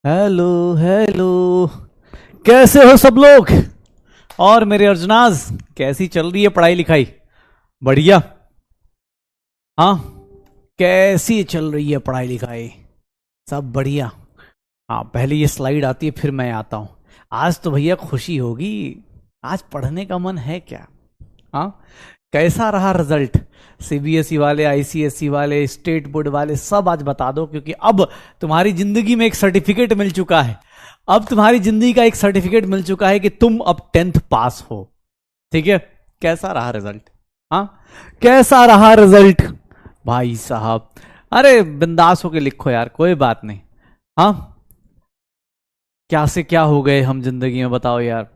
Hello hello. कैसे हो सब लोग? और मेरे अर्जुनाज, कैसी चल रही है पढ़ाई लिखाई? बढ़िया। हाँ, कैसी चल रही है पढ़ाई लिखाई? सब बढ़िया। हाँ, पहले ये स्लाइड आती है फिर मैं आता हूँ। आज तो भैया खुशी होगी। आज पढ़ने का मन है क्या? हाँ। कैसा रहा रिजल्ट? सीबीएसई वाले, आईसीएसई वाले, स्टेट बोर्ड वाले, सब आज बता दो, क्योंकि अब तुम्हारी जिंदगी में एक सर्टिफिकेट मिल चुका है। अब तुम्हारी जिंदगी का एक सर्टिफिकेट मिल चुका है कि तुम अब 10th पास हो। ठीक है। कैसा रहा रिजल्ट? हाँ, कैसा रहा रिजल्ट भाई साहब? अरे बिंदास होके लिखो यार, कोई बात नहीं। हाँ, क्या से क्या हो गए हम जिंदगी में, बताओ यार।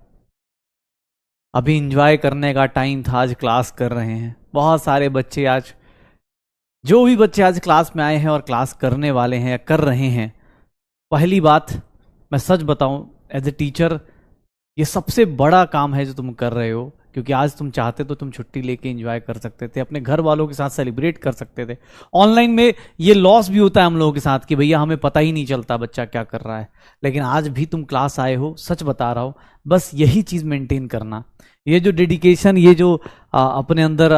अभी इंजॉय करने का टाइम था, आज क्लास कर रहे हैं बहुत सारे बच्चे। आज जो भी बच्चे आज क्लास में आए हैं और क्लास करने वाले हैं या कर रहे हैं, पहली बात मैं सच बताऊं, एज ए टीचर ये सबसे बड़ा काम है जो तुम कर रहे हो। क्योंकि आज तुम चाहते तो तुम छुट्टी लेके एंजॉय कर सकते थे, अपने घर वालों के साथ सेलिब्रेट कर सकते थे। ऑनलाइन में ये लॉस भी होता है हम लोगों के साथ कि भैया हमें पता ही नहीं चलता बच्चा क्या कर रहा है। लेकिन आज भी तुम क्लास आए हो, सच बता रहा हो, बस यही चीज मेंटेन करना। ये जो डेडिकेशन, ये जो अपने अंदर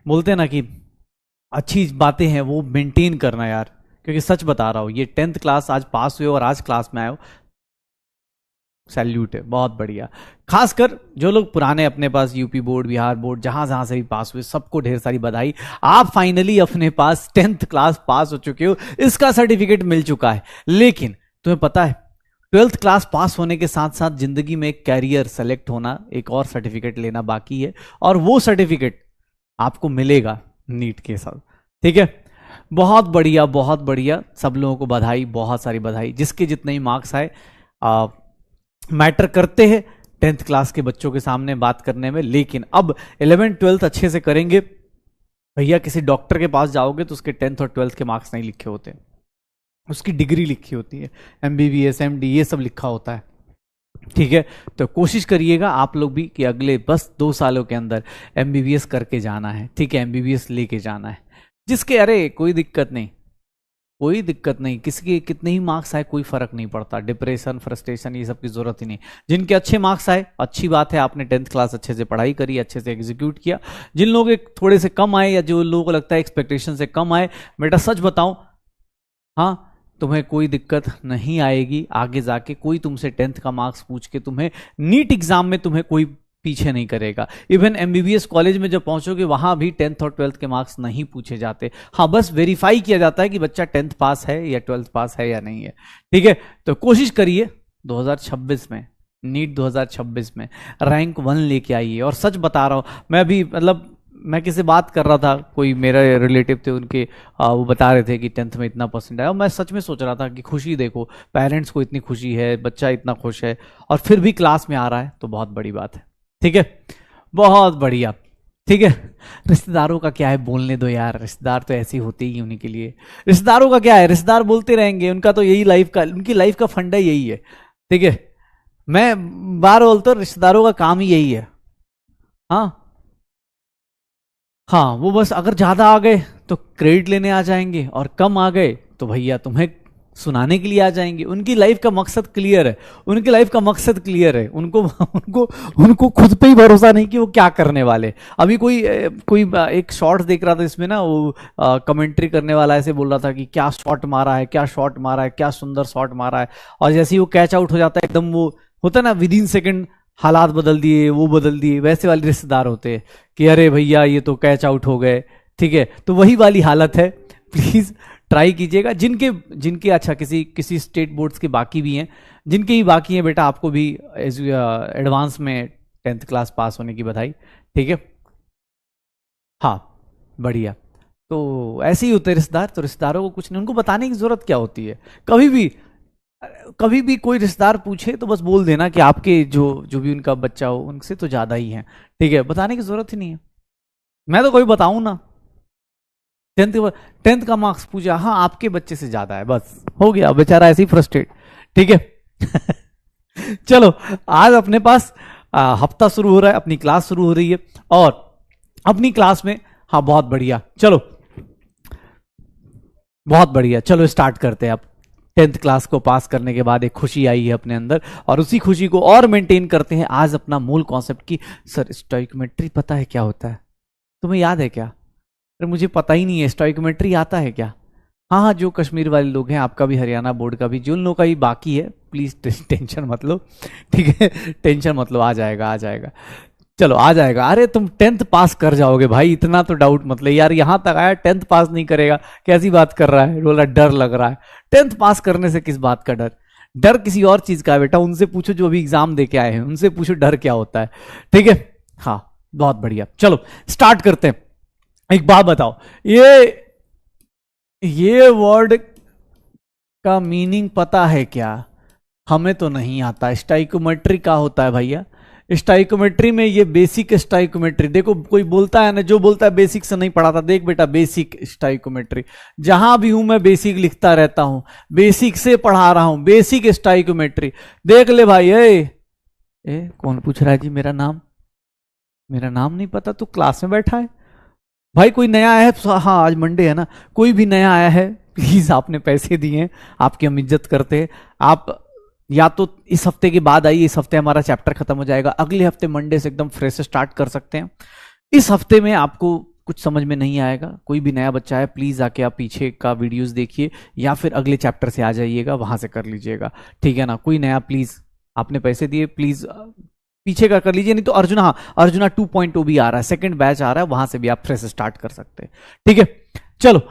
बोलते हैं ना कि अच्छी बातें हैं, वो मेंटेन करना यार। क्योंकि सच बता रहा हूँ, ये 10th क्लास आज पास हुए और आज क्लास में आए हो, सैल्यूट है, बहुत बढ़िया। खासकर जो लोग पुराने अपने पास यूपी बोर्ड, बिहार बोर्ड, जहां जहां से भी पास हुए, सबको ढेर सारी बधाई। आप फाइनली अपने पास 10th क्लास पास हो चुके हो, इसका सर्टिफिकेट मिल चुका है। लेकिन तुम्हें पता है, 12th क्लास पास होने के साथ साथ जिंदगी में एक कैरियर सेलेक्ट होना, एक और सर्टिफिकेट लेना बाकी है। और वो सर्टिफिकेट आपको मिलेगा नीट के साथ। ठीक है। बहुत बढ़िया, बहुत बढ़िया। सब लोगों को बधाई, बहुत सारी बधाई। जिसके जितने ही मार्क्स आए मैटर करते हैं 10th क्लास के बच्चों के सामने बात करने में। लेकिन अब 11th 12th अच्छे से करेंगे। भैया किसी डॉक्टर के पास जाओगे तो उसके 10th और 12th के मार्क्स नहीं लिखे होते, उसकी डिग्री लिखी होती है, एमबीबीएस एमडी ये सब लिखा होता है। ठीक है। तो कोशिश करिएगा आप लोग भी कि अगले बस 2 सालों के अंदर एमबीबीएस करके जाना है। ठीक है, एमबीबीएस लेके जाना है। जिसके, अरे कोई दिक्कत नहीं, कोई दिक्कत नहीं, किसी के कितने ही मार्क्स आए कोई फर्क नहीं पड़ता। डिप्रेशन, फ्रस्ट्रेशन ये सब की जरूरत ही नहीं। जिनके अच्छे मार्क्स आए, अच्छी बात है, आपने 10th क्लास अच्छे से पढ़ाई करी, अच्छे से एग्जीक्यूट किया। जिन लोगों के थोड़े से कम आए या जो लोगों को लगता है एक्सपेक्टेशन से कम आए, बेटा सच बताऊं, हाँ, तुम्हें कोई दिक्कत नहीं आएगी आगे जाके। कोई तुमसे 10th का मार्क्स पूछ के तुम्हें नीट एग्जाम में तुम्हें कोई पीछे नहीं करेगा। इवन एमबीबीएस कॉलेज में जब पहुंचोगे वहां भी 10th और 12th के मार्क्स नहीं पूछे जाते। हाँ, बस वेरीफाई किया जाता है कि बच्चा 10th पास है या 12th पास है या नहीं है। ठीक है। तो कोशिश करिए 2026 में, नीट 2026 में रैंक 1 लेके आइए। और सच बता रहा हूं, मैं अभी मतलब मैं किसी बात कर रहा था, कोई मेरे रिलेटिव थे, उनके वो बता रहे थे कि 10th में इतना परसेंट आया। और मैं सच में सोच रहा था कि खुशी देखो, पेरेंट्स को इतनी खुशी है, बच्चा इतना खुश है और फिर भी क्लास में आ रहा है, तो बहुत बड़ी बात है। ठीक है, बहुत बढ़िया। ठीक है। रिश्तेदारों का क्या है, बोलने दो यार, रिश्तेदार तो ऐसे ही होते ही उन्हीं के लिए। रिश्तेदारों का क्या है, रिश्तेदार बोलते रहेंगे, उनका तो यही लाइफ का, उनकी लाइफ का फंडा यही है। ठीक है। मैं बार बोलता हूँ, रिश्तेदारों का काम ही यही है। हाँ हाँ, वो बस अगर ज्यादा आ गए तो क्रेडिट लेने आ जाएंगे, और कम आ गए तो भैया तुम्हें सुनाने के लिए आ जाएंगे। उनकी लाइफ का मकसद क्लियर है, उनकी लाइफ का मकसद क्लियर है। उनको उनको उनको खुद पे ही भरोसा नहीं कि वो क्या करने वाले। अभी कोई एक शॉर्ट देख रहा था, इसमें ना वो कमेंट्री करने वाला ऐसे बोल रहा था कि क्या शॉट मारा है, क्या शॉट मारा है, क्या सुंदर शॉट मारा है। और जैसे ही वो कैच आउट हो जाता है, एकदम वो होता है ना, विद इन सेकेंड हालात बदल दिए, वो बदल दिए। वैसे वाले रिश्तेदार होते हैं कि अरे भैया ये तो कैच आउट हो गए। ठीक है, तो वही वाली हालत है। प्लीज ट्राई कीजिएगा। जिनके जिनके अच्छा किसी किसी स्टेट बोर्ड्स के बाकी भी हैं, जिनके ही बाकी हैं, बेटा आपको भी एडवांस में 10th क्लास पास होने की बधाई। ठीक है। हाँ, बढ़िया। तो ऐसे ही होते हैं रिश्तेदार। तो रिश्तेदारों को कुछ नहीं, उनको बताने की जरूरत क्या होती है। कभी भी, कभी भी कोई रिश्तेदार पूछे तो बस बोल देना कि आपके जो जो भी उनका बच्चा हो उनसे तो ज्यादा ही है। ठीक है, बताने की जरूरत ही नहीं है। मैं तो कोई बताऊं ना, 10th का मार्क्स पूछा, हाँ आपके बच्चे से ज्यादा है, बस हो गया, बेचारा ऐसे ही फ्रस्ट्रेट। ठीक है। चलो, आज अपने पास हफ्ता शुरू हो रहा है, अपनी क्लास शुरू हो रही है। और अपनी क्लास में, हाँ बहुत बढ़िया, चलो बहुत बढ़िया, चलो स्टार्ट करते हैं अब। 10th क्लास को पास करने के बाद एक खुशी आई है अपने अंदर, और उसी खुशी को और मेंटेन करते हैं आज अपना मूल कॉन्सेप्ट की सर स्टोइकोमेट्री पता है क्या होता है, तुम्हें याद है क्या? अरे मुझे पता ही नहीं है, स्टोइकोमेट्री आता है क्या? हाँ हाँ, जो कश्मीर वाले लोग हैं, आपका भी हरियाणा बोर्ड का भी, जो लोगों का भी बाकी है, प्लीज टेंशन मत लो, ठीक है, टेंशन मत लो, आ जाएगा आ जाएगा, चलो आ जाएगा। अरे तुम 10th पास कर जाओगे भाई, इतना तो डाउट मत ले यार, यहां तक आया 10th पास नहीं करेगा, कैसी बात कर रहा है, बोला डर लग रहा है। 10th पास करने से किस बात का डर? डर किसी और चीज का है बेटा, उनसे पूछो जो अभी एग्जाम दे के आए हैं, उनसे पूछो डर क्या होता है, ठीक है। हाँ बहुत बढ़िया, चलो स्टार्ट करते हैं। एक बात बताओ, ये वर्ड का मीनिंग पता है क्या? हमें तो नहीं आता। स्टाइकोमेट्री क्या होता है भैया? स्टाइकोमेट्री में ये बेसिक स्टाइकोमेट्री, देखो कोई बोलता है ना, जो बोलता है बेसिक से नहीं पढ़ा था, देख बेटा बेसिक स्टाइकोमेट्री, जहां भी हूं मैं बेसिक लिखता रहता हूं, बेसिक से पढ़ा रहा हूं, बेसिक स्टाइकोमेट्री, देख ले भाई। कौन पूछ रहा है जी मेरा नाम? मेरा नाम नहीं पता? तू क्लास में बैठा है भाई, कोई नया आया है? हाँ आज मंडे है ना, कोई भी नया आया है प्लीज, आपने पैसे दिए हैं, आपकी हम इज्जत करते हैं, आप या तो इस हफ्ते के बाद आइए, इस हफ्ते हमारा चैप्टर खत्म हो जाएगा, अगले हफ्ते मंडे से एकदम फ्रेश स्टार्ट कर सकते हैं। इस हफ्ते में आपको कुछ समझ में नहीं आएगा, कोई भी नया बच्चा है प्लीज आके आप पीछे का वीडियोस देखिए, या फिर अगले चैप्टर से आ जाइएगा, वहां से कर लीजिएगा, ठीक है ना। कोई नया प्लीज, आपने पैसे दिए प्लीज पीछे का कर लीजिए, नहीं तो अर्जुना, हाँ अर्जुना 2.0 भी आ रहा है, सेकंड बैच आ रहा है, वहां से भी आप फ्रेश स्टार्ट कर सकते हैं, ठीक है। चलो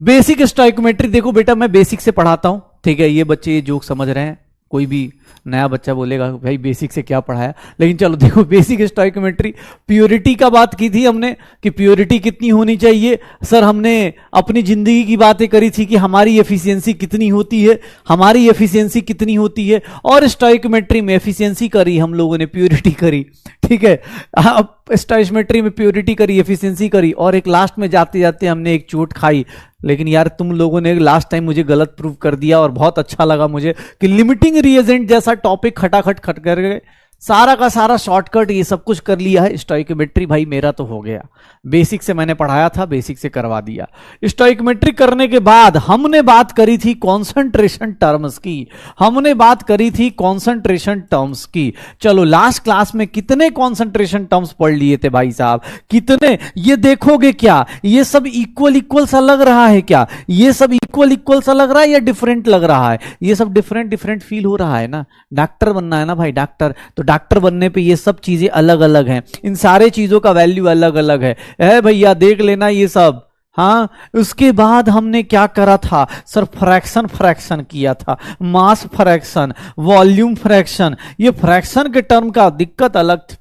बेसिक स्टाइकोमेट्री, देखो बेटा मैं बेसिक से पढ़ाता हूं, ठीक है। ये बच्चे ये जोक समझ रहे हैं, कोई भी नया बच्चा बोलेगा भाई बेसिक से क्या पढ़ाया, लेकिन चलो देखो बेसिक स्टोइकोमेट्री, प्योरिटी का बात की थी हमने कि प्योरिटी कितनी होनी चाहिए। सर हमने अपनी जिंदगी की बातें करी थी कि हमारी एफिशिएंसी कितनी होती है, हमारी एफिशिएंसी कितनी होती है, और स्टोइकोमेट्री में एफिशिएंसी करी हम लोगों ने, प्योरिटी करी, ठीक है। अब स्टोइकोमेट्री में प्योरिटी करी, एफिशिएंसी करी, और एक लास्ट में जाते जाते हमने एक चोट खाई, लेकिन यार तुम लोगों ने लास्ट टाइम मुझे गलत प्रूव कर दिया, और बहुत अच्छा लगा मुझे कि लिमिटिंग रिएजेंट जैसा टॉपिक खटाखट खट कर गए, सारा का सारा शॉर्टकट ये सब कुछ कर लिया है। स्टोइकोमेट्री भाई मेरा तो हो गया, बेसिक से मैंने पढ़ाया था, बेसिक से करवा दिया। स्टोइकोमेट्री करने के बाद हमने बात करी थी कॉन्सेंट्रेशन टर्म्स की, हमने बात करी थी कॉन्सेंट्रेशन टर्म्स की। चलो लास्ट क्लास में कितने कॉन्सेंट्रेशन टर्म्स पढ़ लिए थे भाई साहब, कितने? ये देखोगे क्या ये सब इक्वल इक्वल सा लग रहा है क्या? ये सब इक्वल इक्वल सा लग रहा है या डिफरेंट लग रहा है? ये सब डिफरेंट डिफरेंट फील हो रहा है ना। डॉक्टर बनना है ना भाई, डॉक्टर, तो डॉक्टर बनने पे ये सब चीजें अलग अलग हैं, इन सारे चीजों का वैल्यू अलग अलग है भैया, देख लेना ये सब। हाँ उसके बाद हमने क्या करा था सर? फ्रैक्शन किया था, मास फ्रैक्शन, वॉल्यूम फ्रैक्शन, ये फ्रैक्शन के टर्म का दिक्कत अलग थी,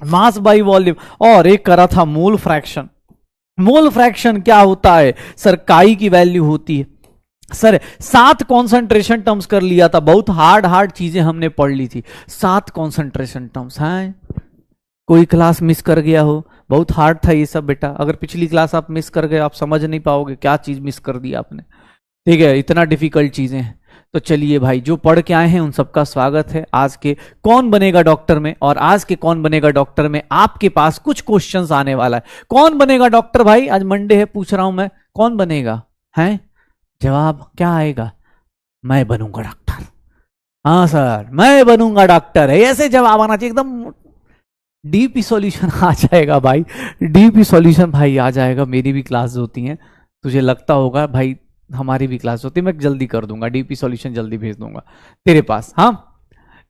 मास बाई वॉल्यूम, और एक करा था मोल फ्रैक्शन। मोल फ्रैक्शन क्या होता है सर? काई की वैल्यू होती है सर। 7 कॉन्सेंट्रेशन टर्म्स कर लिया था, बहुत हार्ड चीजें हमने पढ़ ली थी, 7 कॉन्सेंट्रेशन टर्म्स हैं। कोई क्लास मिस कर गया हो, बहुत हार्ड था ये सब बेटा, अगर पिछली क्लास आप मिस कर गए आप समझ नहीं पाओगे क्या चीज मिस कर दी आपने, ठीक है, इतना डिफिकल्ट चीजें हैं। तो चलिए भाई जो पढ़ के आए हैं उन सबका स्वागत है आज के कौन बनेगा डॉक्टर में। और आज के कौन बनेगा डॉक्टर में आपके पास कुछ क्वेश्चंस आने वाला है। कौन बनेगा डॉक्टर भाई? आज मंडे है, पूछ रहा हूं मैं, कौन बनेगा? हैं जवाब क्या आएगा? मैं बनूंगा डॉक्टर। हाँ सर मैं बनूंगा डॉक्टर है, ऐसे जवाब आना चाहिए, एकदम डीपी सॉल्यूशन आ जाएगा भाई, डीपी सॉल्यूशन भाई आ जाएगा। मेरी भी क्लास होती हैं, तुझे लगता होगा भाई हमारी भी क्लास होती है, मैं जल्दी कर दूंगा, डीपी सॉल्यूशन जल्दी भेज दूंगा तेरे पास। हाँ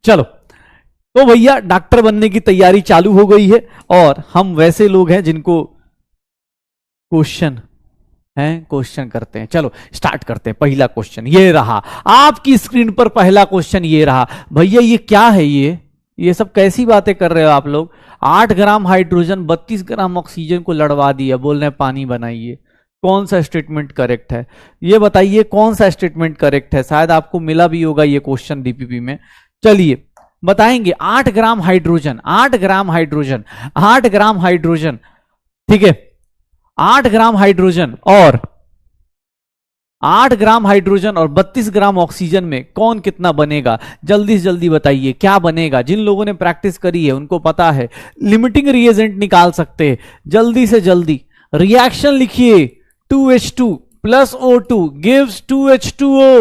चलो तो भैया डॉक्टर बनने की तैयारी चालू हो गई है, और हम वैसे लोग हैं जिनको क्वेश्चन करते हैं। चलो स्टार्ट करते हैं। पहला क्वेश्चन ये रहा आपकी स्क्रीन पर, पहला क्वेश्चन ये रहा भैया, ये क्या है? ये सब कैसी बातें कर रहे हो आप लोग? 8 ग्राम हाइड्रोजन 32 ग्राम ऑक्सीजन को लड़वा दिया, बोल रहे पानी बनाइए। कौन सा स्टेटमेंट करेक्ट है ये बताइए, कौन सा स्टेटमेंट करेक्ट है? शायद आपको मिला भी होगा ये क्वेश्चन डीपीपी में, चलिए बताएंगे। 8 gram hydrogen, 8 gram hydrogen, 8 gram hydrogen, ठीक है, 8 ग्राम हाइड्रोजन और 8 ग्राम हाइड्रोजन और 32 ग्राम ऑक्सीजन में कौन कितना बनेगा? जल्दी से जल्दी बताइए क्या बनेगा। जिन लोगों ने प्रैक्टिस करी है उनको पता है, लिमिटिंग रिएजेंट निकाल सकते हैं। जल्दी से जल्दी रिएक्शन लिखिए। 2H2 plus O2 gives 2H2O,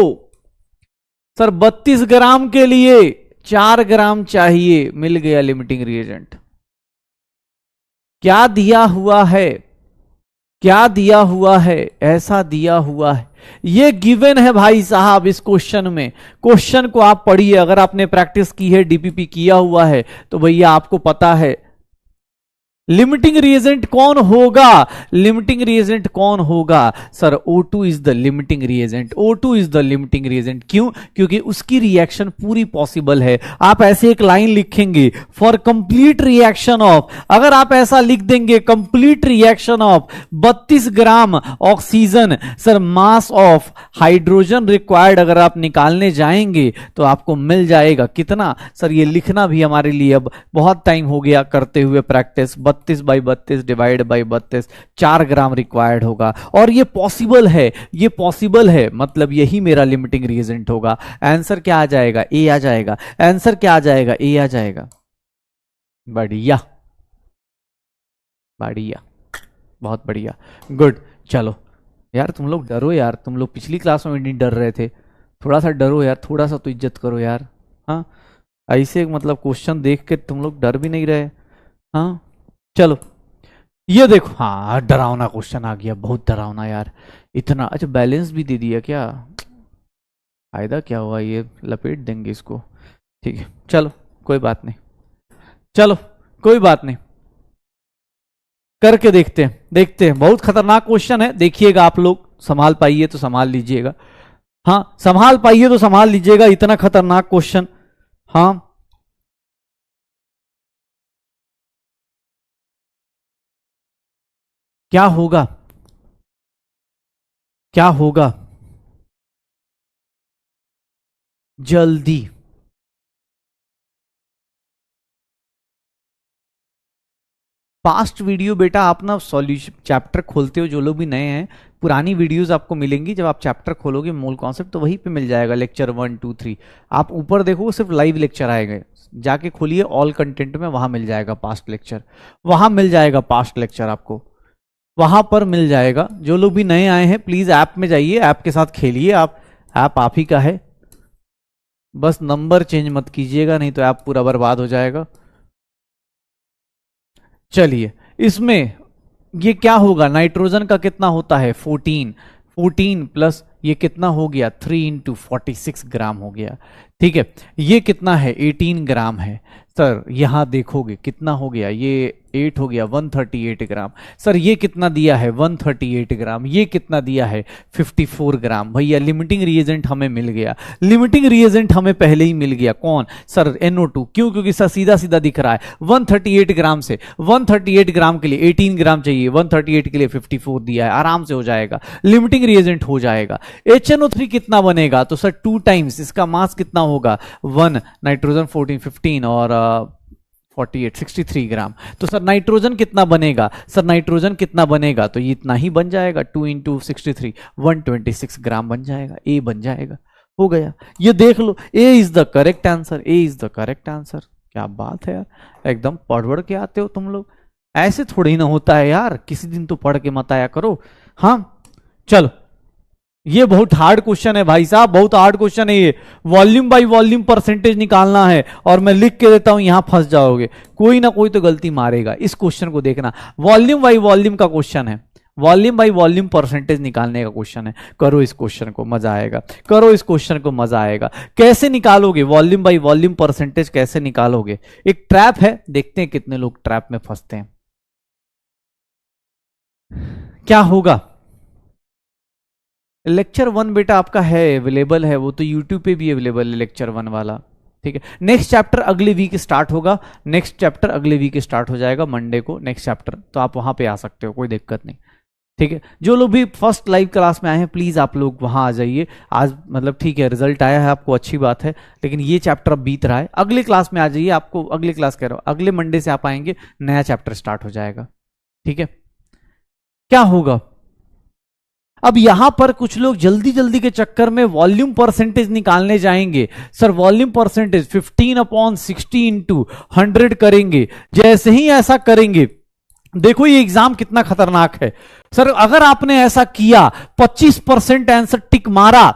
sir 32 ग्राम के लिए 4 ग्राम चाहिए, मिल गया लिमिटिंग रिएजेंट। क्या दिया हुआ है, क्या दिया हुआ है, ऐसा दिया हुआ है, ये गिवन है भाई साहब इस क्वेश्चन में। क्वेश्चन को आप पढ़िए, अगर आपने प्रैक्टिस की है, डीपीपी किया हुआ है, तो भैया आपको पता है लिमिटिंग रिएजेंट कौन होगा। लिमिटिंग रिएजेंट कौन होगा sir, O2 is the limiting reagent. O2 is the limiting reagent. क्यों? क्योंकि उसकी रिएक्शन पूरी पॉसिबल है। आप ऐसे एक लाइन लिखेंगे, फॉर कंप्लीट रिएक्शन ऑफ, अगर आप ऐसा लिख देंगे complete reaction of 32 gram oxygen, sir mass of hydrogen required अगर आप निकालने जाएंगे तो आपको मिल जाएगा कितना। सर ये लिखना भी हमारे लिए अब बहुत टाइम हो गया करते हुए practice. 32/32 divide by 32, 4 gram required होगा। और ये पॉसिबल है, ये पॉसिबल है, मतलब यही मेरा लिमिटिंग रिएजेंट होगा। आंसर क्या आ जाएगा, ए आ जाएगा। आंसर क्या आ जाएगा, ए आ जाएगा। बढ़िया बढ़िया, बहुत बढ़िया, गुड। चलो यार तुम लोग डरो यार, तुम लोग पिछली क्लास में नहीं डर रहे थे, थोड़ा सा डरो यार, थोड़ा सा तो इज्जत करो यार। हाँ ऐसे मतलब क्वेश्चन देख के तुम लोग डर भी नहीं रहे। हाँ चलो ये देखो, हाँ डरावना क्वेश्चन आ गया, बहुत डरावना यार, इतना। अच्छा बैलेंस भी दे दिया क्या, फायदा क्या हुआ, ये लपेट देंगे इसको। ठीक है चलो कोई बात नहीं, चलो कोई बात नहीं, करके देखते हैं, देखते हैं। बहुत खतरनाक क्वेश्चन है, देखिएगा आप लोग, संभाल पाइए तो संभाल लीजिएगा। हाँ संभाल पाइए तो संभाल लीजिएगा, इतना खतरनाक क्वेश्चन। हाँ क्या होगा, क्या होगा, जल्दी। पास्ट वीडियो बेटा आप ना सॉल्यूशन चैप्टर खोलते हो, जो लोग भी नए हैं, पुरानी वीडियोस आपको मिलेंगी। जब आप चैप्टर खोलोगे मूल कॉन्सेप्ट, तो वहीं पे मिल जाएगा लेक्चर 1 2 3। आप ऊपर देखो सिर्फ लाइव लेक्चर आएंगे, जाके खोलिए ऑल कंटेंट में, वहां मिल जाएगा पास्ट लेक्चर, वहां मिल जाएगा पास्ट लेक्चर, आपको वहां पर मिल जाएगा। जो लोग भी नए आए हैं प्लीज ऐप में जाइए, ऐप के साथ खेलिए। ऐप आप ही का है, बस नंबर चेंज मत कीजिएगा, नहीं तो ऐप पूरा बर्बाद हो जाएगा। चलिए इसमें ये क्या होगा, नाइट्रोजन का कितना होता है 14, 14 प्लस ये कितना हो गया 3 × 46 ग्राम हो गया। ठीक है ये कितना है 18 ग्राम है। सर यहां देखोगे कितना हो गया, ये 8 हो गया 138 ग्राम। सर ये कितना दिया है 138 ग्राम, ये कितना दिया है 54 ग्राम। भैया लिमिटिंग रिएजेंट हमें मिल गया, लिमिटिंग रिएजेंट हमें पहले ही मिल गया। कौन सर NO2। क्यों? क्योंकि सर सीधा सीधा दिख रहा है 138 ग्राम से, 138 ग्राम के लिए 18 ग्राम चाहिए, 138 के लिए 54 दिया है, आराम से हो जाएगा, लिमिटिंग रिएजेंट हो जाएगा। HNO3 कितना बनेगा, तो सर 2 टाइम्स इसका मास कितना होगा 1, नाइट्रोजन 14 15 और 48 63 ग्राम। तो सर नाइट्रोजन कितना बनेगा, सर नाइट्रोजन कितना बनेगा, तो ये इतना ही बन जाएगा 2 × 63 126 ग्राम बन जाएगा, ए बन जाएगा। हो गया, ये देख लो, A is the correct answer, A is the correct answer. क्या बात है यार, एकदम पढ़ के आते हो तुम लोग, ऐसे थोड़ी ना होता है यार, किसी दिन तो पढ़ के मत आया करो। हाँ चलो ये बहुत हार्ड क्वेश्चन है भाई साहब, बहुत हार्ड क्वेश्चन है ये, वॉल्यूम बाय वॉल्यूम परसेंटेज निकालना है, और मैं लिख के देता हूं यहां फंस जाओगे, कोई ना कोई तो गलती मारेगा। इस क्वेश्चन को देखना, वॉल्यूम बाय वॉल्यूम का क्वेश्चन है, वॉल्यूम बाय वॉल्यूम परसेंटेज निकालने का क्वेश्चन है। करो इस क्वेश्चन को, मजा आएगा, करो इस क्वेश्चन को, मजा आएगा। कैसे निकालोगे वॉल्यूम बाय वॉल्यूम परसेंटेज, कैसे निकालोगे? एक ट्रैप है, देखते हैं कितने लोग ट्रैप में फंसते हैं। क्या होगा, लेक्चर 1 बेटा आपका है अवेलेबल है, वो तो यूट्यूब पे भी अवेलेबल है लेक्चर 1 वाला। ठीक है नेक्स्ट चैप्टर अगले वीक स्टार्ट होगा, नेक्स्ट चैप्टर अगले वीक स्टार्ट हो जाएगा मंडे को नेक्स्ट चैप्टर, तो आप वहां पे आ सकते हो, कोई दिक्कत नहीं। ठीक है जो लोग भी फर्स्ट लाइव क्लास में आए हैं प्लीज आप लोग वहां आ जाइए। आज मतलब ठीक है रिजल्ट आया है आपको, अच्छी बात है, लेकिन ये चैप्टर अब बीत रहा है, अगले क्लास में आ जाइए। आपको अगले क्लास कह रहा हूं, अगले मंडे से आप आएंगे, नया चैप्टर स्टार्ट हो जाएगा। ठीक है क्या होगा, अब यहां पर कुछ लोग जल्दी जल्दी के चक्कर में वॉल्यूम परसेंटेज निकालने जाएंगे। सर वॉल्यूम परसेंटेज 15/60 × 100 करेंगे। जैसे ही ऐसा करेंगे, देखो ये एग्जाम कितना खतरनाक है। सर अगर आपने ऐसा किया 25% आंसर टिक मारा,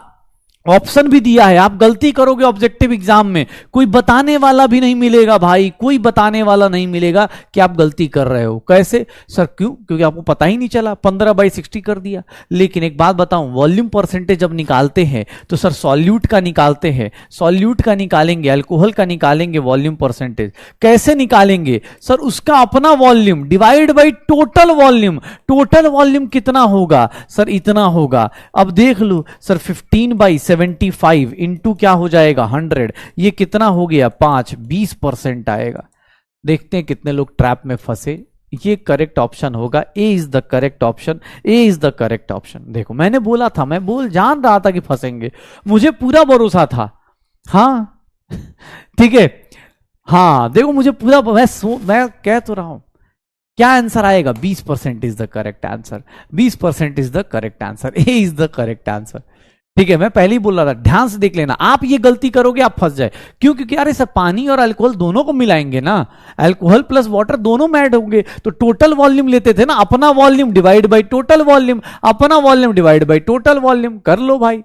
ऑप्शन भी दिया है, आप गलती करोगे ऑब्जेक्टिव एग्जाम में कोई बताने वाला भी नहीं मिलेगा भाई, कोई बताने वाला नहीं मिलेगा कि आप गलती कर रहे हो। कैसे सर? क्यों? क्योंकि आपको पता ही नहीं चला, 15/60 कर दिया। लेकिन एक बात बताऊं, वॉल्यूम परसेंटेज जब निकालते हैं तो सर सॉल्यूट का निकालते हैं, सॉल्यूट का निकालेंगे, अल्कोहल का निकालेंगे वॉल्यूम परसेंटेज। कैसे निकालेंगे सर? उसका अपना volume divide by total volume. Total volume कितना होगा सर? इतना होगा। अब देख लो सर, 15/75 इंटू क्या हो जाएगा 100, ये कितना हो गया 5, 20% आएगा। देखते हैं कितने लोग ट्रैप में फंसे। ये करेक्ट ऑप्शन होगा, A is the correct option, A is the correct option. देखो मैंने बोला था, मैं जान रहा था कि फंसेंगे, मुझे पूरा भरोसा था। हाँ ठीक है, हाँ देखो मुझे पूरा, मैं कह तो रहा हूं क्या आंसर आएगा, 20% is the correct answer, 20% is the correct answer, A is the correct answer. ठीक है, मैं पहले ही बोल रहा था, ध्यान से देख लेना, आप ये गलती करोगे आप फंस जाए। क्यों? क्योंकि अरे सर पानी और अल्कोहल दोनों को मिलाएंगे ना, अल्कोहल प्लस वाटर दोनों में ऐड होंगे, तो टोटल वॉल्यूम लेते थे ना, अपना volume divide by total volume, अपना volume divide by total volume, कर लो भाई।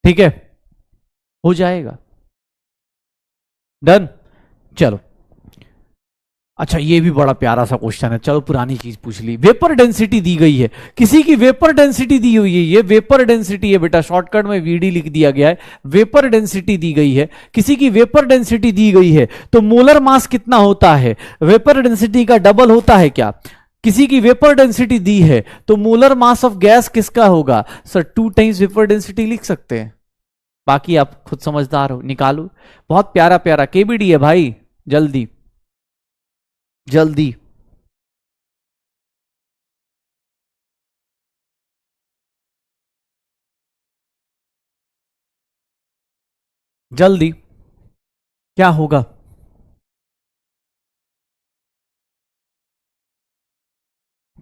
ठीक है, हो जाएगा, डन। चलो अच्छा, ये भी बड़ा प्यारा सा क्वेश्चन है, चलो पुरानी चीज पूछ ली। वेपर डेंसिटी दी गई है, किसी की वेपर डेंसिटी दी हुई है, ये वेपर डेंसिटी है बेटा, शॉर्टकट में वीडी लिख दिया गया है, वेपर डेंसिटी दी गई है। किसी की वेपर डेंसिटी दी गई है तो मोलर मास कितना होता है? वेपर डेंसिटी का डबल होता है क्या? किसी की वेपर डेंसिटी दी है तो मोलर मास ऑफ गैस किसका होगा? सर 2 टाइम्स वेपर डेंसिटी लिख सकते हैं, बाकी आप खुद समझदार हो, निकालो। बहुत प्यारा प्यारा केबीडी है भाई, जल्दी जल्दी। जल्दी क्या होगा?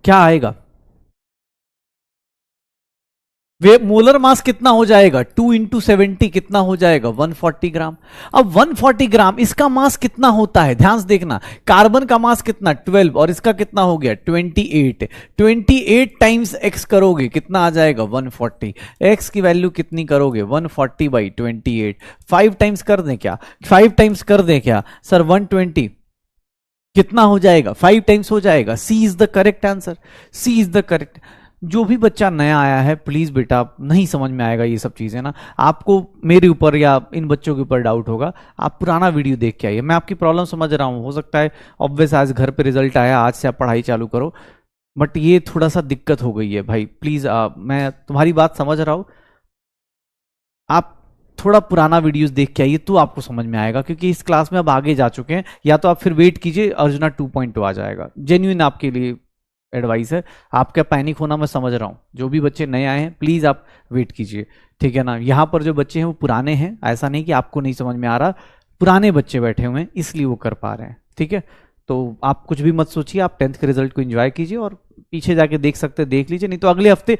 क्या आएगा? वे मोलर मास कितना हो जाएगा? 2 इंटू 70 कितना हो जाएगा? 140 ग्राम। अब 140 ग्राम, इसका मास कितना होता है ध्यान से देखना, कार्बन का मास कितना 12 और इसका कितना हो गया 28। 28 टाइम्स एक्स करोगे कितना आ जाएगा 140। एक्स की वैल्यू कितनी करोगे 140/28। 5 टाइम्स कर दें क्या? 5 टाइम्स कर दें क्या सर? 120 कितना हो जाएगा? 5 टाइम्स हो जाएगा। C is the correct answer, C is the correct. जो भी बच्चा नया आया है प्लीज बेटा, नहीं समझ में आएगा ये सब चीजें ना, आपको मेरे ऊपर या इन बच्चों के ऊपर डाउट होगा, आप पुराना वीडियो देख के आइए। मैं आपकी प्रॉब्लम समझ रहा हूं, हो सकता है ऑब्वियस आज घर पे रिजल्ट आया, आज से आप पढ़ाई चालू करो, बट ये थोड़ा सा दिक्कत हो गई है भाई, प्लीज मैं तुम्हारी बात समझ रहा हूं, आप थोड़ा पुराना वीडियोस देख के आइए तो आपको समझ में आएगा, क्योंकि इस क्लास में अब आगे जा चुके हैं, या तो आप फिर वेट कीजिए अर्जुना 2.2 आ जाएगा। जेन्युइन आपके लिए एडवाइस है, आपका पैनिक होना मैं समझ रहा हूं, जो भी बच्चे नए आए हैं प्लीज आप वेट कीजिए, ठीक है ना। यहां पर जो बच्चे हैं वो पुराने हैं, ऐसा नहीं कि आपको नहीं समझ में आ रहा, पुराने बच्चे बैठे हुए हैं इसलिए वो कर पा रहे हैं, ठीक है। तो आप कुछ भी मत सोचिए, आप 10th के रिजल्ट को एंजॉय कीजिए और पीछे जाके देख सकते हैं देख लीजिए, नहीं तो अगले हफ्ते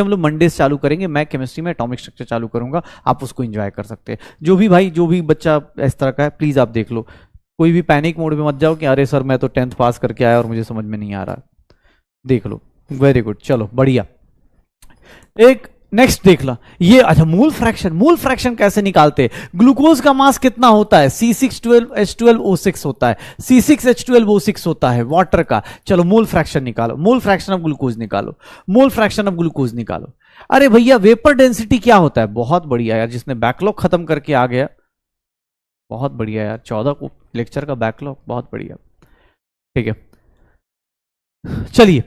हम लोग मंडे से चालू करेंगे, मैं केमिस्ट्री में एटॉमिक स्ट्रक्चर चालू करूंगा, आप उसको एंजॉय कर सकते हैं। जो भी बच्चा इस तरह का है प्लीज आप देख लो, कोई भी पैनिक मोड में मत जाओ कि अरे सर मैं तो 10th पास करके आया और मुझे समझ में नहीं आ रहा, देख लो। वेरी गुड, चलो बढ़िया। एक नेक्स्ट देख ला, ये अच्छा मूल फ्रैक्शन कैसे निकालते हैं? ग्लूकोज का मास कितना होता है? C6H12O6 होता है, C6H12O6 होता है वाटर का। चलो मूल फ्रैक्शन निकालो, मूल फ्रैक्शन ऑफ ग्लूकोज निकालो, मूल फ्रैक्शन ऑफ ग्लूकोज निकालो। अरे भैया वेपर डेंसिटी क्या होता है? बहुत बढ़िया यार, जिसने बैकलॉग खत्म करके आ गया, बहुत बढ़िया यार, 14 को लेक्चर का बैकलॉग, बहुत बढ़िया, ठीक है। चलिए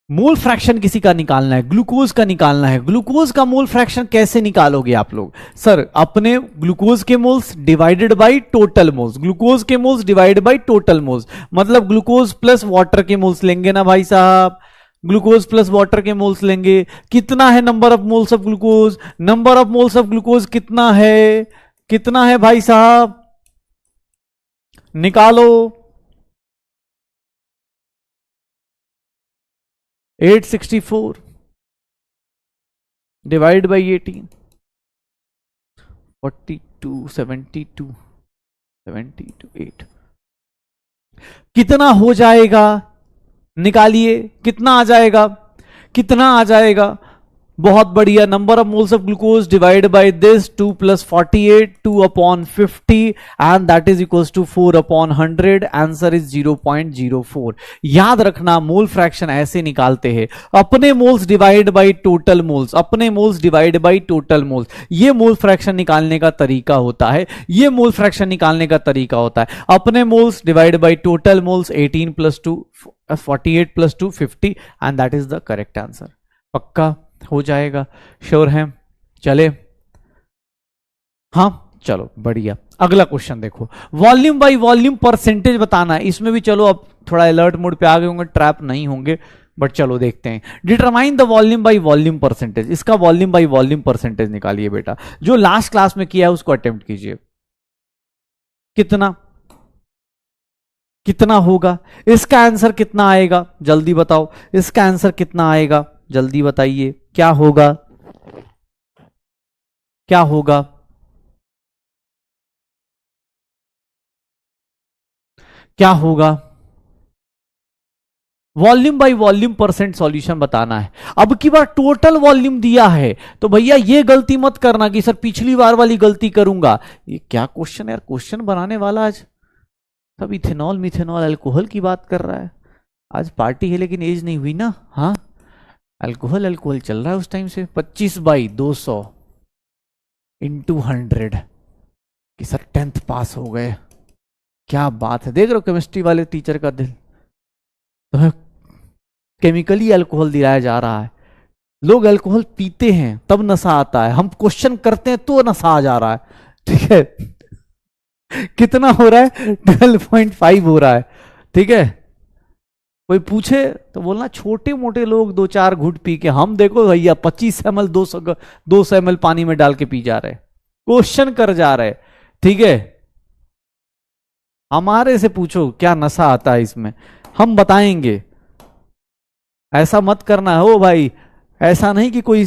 मोल फ्रैक्शन किसी का निकालना है, ग्लूकोज का निकालना है। ग्लूकोज का मोल फ्रैक्शन कैसे निकालोगे आप लोग? सर अपने ग्लूकोज के moles divided by total moles, glucose के moles divided by total moles, मतलब ग्लूकोज प्लस वाटर के मोल्स लेंगे ना भाई साहब, ग्लूकोज प्लस वाटर के मोल्स लेंगे। कितना है number of moles of glucose? Number of moles of glucose कितना है, कितना है भाई साहब, निकालो। 864 डिवाइड बाई 18, 42, 72, 8 कितना हो जाएगा? निकालिए कितना आ जाएगा, कितना आ जाएगा? बहुत बढ़िया। Number of moles of glucose divide by this 2 + 48 2 upon 50 and that is equals to 4 upon 100। Answer is 0.04। याद रखना मोल फ्रैक्शन ऐसे निकालते हैं, अपने moles divide by total moles, अपने moles divide by total moles. ये मोल फ्रैक्शन निकालने का तरीका होता है, ये मोल फ्रैक्शन निकालने का तरीका होता है। अपने moles divide by total moles 18 + 2 48 + 2 50 and that is the correct answer. पक्का हो जाएगा, श्योर है? चले, हाँ चलो बढ़िया। अगला क्वेश्चन देखो, वॉल्यूम बाय वॉल्यूम परसेंटेज बताना है। इसमें भी चलो अब थोड़ा अलर्ट मोड पे आ गए होंगे, ट्रैप नहीं होंगे, बट चलो देखते हैं। Determine the volume by volume percentage. इसका वॉल्यूम बाय वॉल्यूम परसेंटेज निकालिए बेटा, जो लास्ट क्लास में किया है उसको अटेम्प्ट कीजिए। कितना कितना होगा? इसका आंसर कितना आएगा जल्दी बताओ, इसका आंसर कितना आएगा जल्दी बताइए। क्या होगा, क्या होगा? क्या होगा? Volume by volume percent solution बताना है। अब की बार टोटल वॉल्यूम दिया है, तो भैया ये गलती मत करना कि सर पिछली बार वाली गलती करूंगा। ये क्या क्वेश्चन यार, क्वेश्चन बनाने वाला आज सब इथेनॉल मिथेनॉल अल्कोहल की बात कर रहा है। आज पार्टी है लेकिन एज नहीं हुई ना। हाँ, अल्कोहल अल्कोहल चल रहा है उस टाइम से। 25/200 इंटू 100 कि सर 10th पास हो गए। क्या बात है, देख रहे हो केमिस्ट्री वाले टीचर का दिल। तो केमिकली अल्कोहल दिलाया जा रहा है। लोग अल्कोहल पीते हैं तब नशा आता है, हम क्वेश्चन करते हैं तो नशा आ जा रहा है। ठीक है, कितना हो रहा है? 12.5 हो रहा है। ठीक है, कोई पूछे तो बोलना छोटे मोटे लोग 2-4 घुट पी के, हम देखो भैया 25 ml 200 ml पानी में डाल के पी जा रहे, क्वेश्चन कर जा रहे। ठीक है, हमारे से पूछो क्या नशा आता है इसमें, हम बताएंगे। ऐसा मत करना हो भाई, ऐसा नहीं कि कोई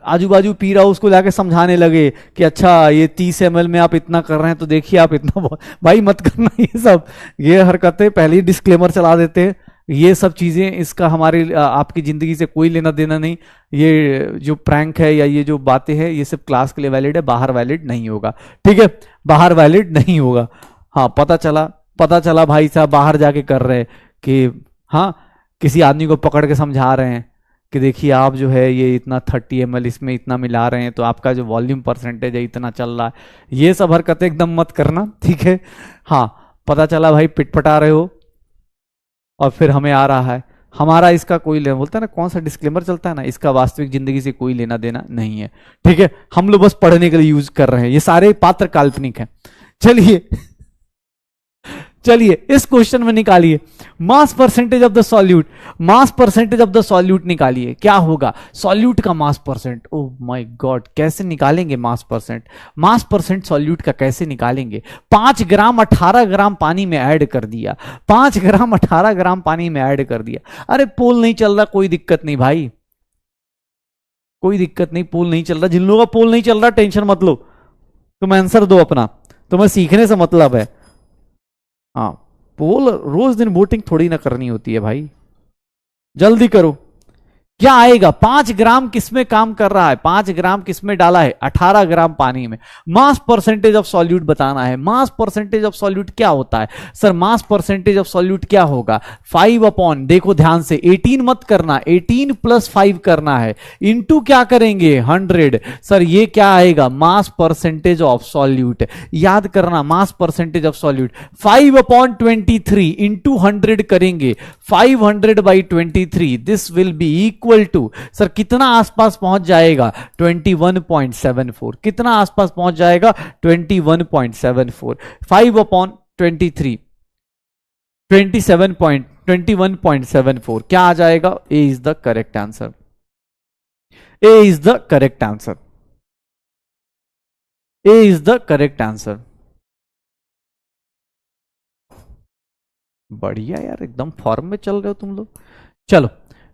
आजू बाजू पी रहा हो उसको जाके समझाने लगे कि अच्छा ये 30 ml में आप इतना कर रहे हैं तो देखिए आप इतना भाई मत करना ये सब। ये हरकतें पहले ही डिस्क्लेमर चला देते हैं, ये सब चीजें, इसका हमारी आपकी जिंदगी से कोई लेना देना नहीं। ये जो प्रैंक है या ये जो बातें हैं ये सिर्फ क्लास के लिए वैलिड है, बाहर वैलिड नहीं होगा। ठीक है, बाहर वैलिड नहीं होगा। हाँ, पता चला भाई साहब बाहर जाके कर रहे हैं कि हाँ किसी आदमी को पकड़ के समझा रहे हैं कि देखिए आप जो है ये इतना 30 ml इसमें इतना मिला रहे हैं तो आपका जो वॉल्यूम परसेंटेज है इतना चल रहा है। ये सब हरकतें एकदम मत करना। ठीक है, हाँ पता चला भाई पिटपटा रहे हो और फिर हमें आ रहा है, हमारा इसका कोई लेना, बोलता है ना कौन सा डिस्क्लेमर चलता है ना, इसका वास्तविक जिंदगी से कोई लेना देना नहीं है। ठीक है, हम लोग बस पढ़ने के लिए यूज कर रहे हैं, ये सारे पात्र काल्पनिक हैं। चलिए चलिए इस क्वेश्चन में निकालिए मास percentage of the solute. Mass percentage of the solute निकालिए, क्या होगा सॉल्यूट का मास परसेंट। ओह माय गॉड, कैसे निकालेंगे मास परसेंट? मास परसेंट सॉल्यूट का कैसे निकालेंगे? 5 ग्राम 18 ग्राम पानी में ऐड कर दिया, 5 ग्राम 18 ग्राम पानी में ऐड कर दिया। अरे पोल नहीं चल रहा, कोई दिक्कत नहीं भाई, कोई दिक्कत नहीं, पोल नहीं चल रहा। जिन लोगों का पोल नहीं चल रहा टेंशन मत लो, तुम आंसर दो अपना, तुम्हें सीखने से मतलब है। हाँ, पोल रोज दिन वोटिंग थोड़ी ना करनी होती है भाई, जल्दी करो। क्या आएगा? 5 ग्राम किसमें काम कर रहा है, 5 ग्राम किसमें डाला है? 18 ग्राम पानी में। मास परसेंटेज ऑफ सॉल्यूट बताना है। मास परसेंटेज ऑफ सॉल्यूट क्या होता है sir? Mass percentage of solute क्या होगा? 5 अपॉन, देखो ध्यान से, 18 मत करना, 18 + 5 करना है, इंटू क्या करेंगे 100। सर ये क्या आएगा? Mass percentage of solute. याद करना, mass percentage of solute 5/23 into 100 करेंगे, 500/23, this will be equal to, sir कितना आसपास पहुंच जाएगा? 21.74। कितना आसपास पहुंच जाएगा? 21.74। 5/23 21.74 क्या आ जाएगा? A is the correct answer. A is the correct answer. A is the correct answer. बढ़िया यार, एकदम फॉर्म में चल रहे हो तुम लोग। चलो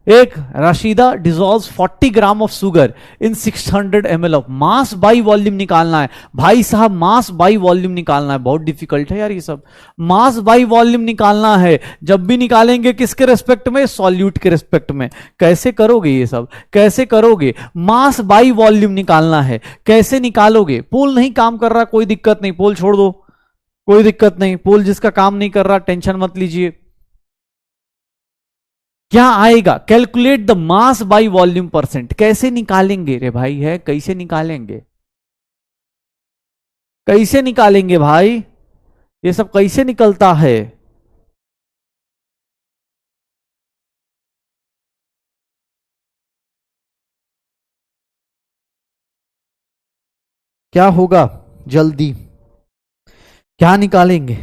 एक Rashida dissolves 40 gram of sugar in 600 ml of mass by volume निकालना है। भाई साहब मास बाई वॉल्यूम निकालना है, बहुत डिफिकल्ट है यार ये सब। मास बाई वॉल्यूम निकालना है, जब भी निकालेंगे किसके रेस्पेक्ट में, सॉल्यूट के रेस्पेक्ट में। कैसे करोगे ये सब, कैसे करोगे? मास बाई वॉल्यूम निकालना है, कैसे निकालोगे? पोल नहीं काम कर रहा, कोई दिक्कत नहीं, पोल छोड़ दो, कोई दिक्कत नहीं। पोल जिसका काम नहीं कर रहा टेंशन मत लीजिए। क्या आएगा? Calculate the mass by volume percent. कैसे निकालेंगे रे भाई? है कैसे निकालेंगे, कैसे निकालेंगे भाई? ये सब कैसे निकलता है? क्या होगा जल्दी, क्या निकालेंगे?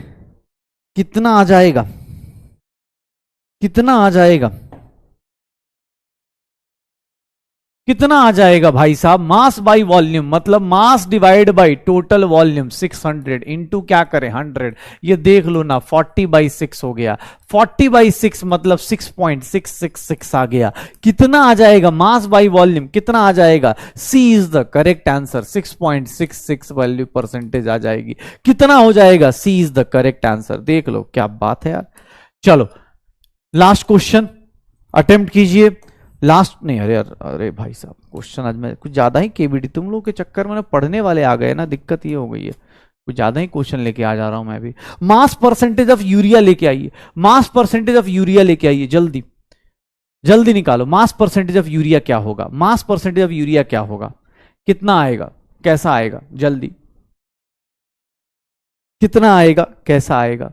कितना आ जाएगा, कितना आ जाएगा, कितना आ जाएगा भाई साहब? मास बाई वॉल्यूम मतलब mass divide by total volume 600 into क्या करें 100। ये देख लो ना, 40/6 हो गया। 40/6 मतलब 6.666 आ गया। कितना आ जाएगा मास बाई वॉल्यूम, कितना आ जाएगा? C is the correct answer, 6.66 value percentage आ जाएगी। कितना हो जाएगा? C is the correct answer. देख लो क्या बात है यार। चलो लास्ट क्वेश्चन अटेम्प्ट कीजिए। लास्ट नहीं, अरे यार, अरे भाई साहब क्वेश्चन आज मैं कुछ ज्यादा ही केबीडी, तुम लोगों के चक्कर में पढ़ने वाले आ गए ना, दिक्कत ये हो गई है। कुछ ज्यादा ही क्वेश्चन लेके आ जा रहा हूं मैं भी। मास परसेंटेज ऑफ यूरिया लेके आइए, मास परसेंटेज ऑफ यूरिया लेके आइए, जल्दी जल्दी निकालो। मास परसेंटेज ऑफ यूरिया क्या होगा? मास परसेंटेज ऑफ यूरिया क्या होगा? कितना आएगा, कैसा आएगा? जल्दी, कितना आएगा, कैसा आएगा?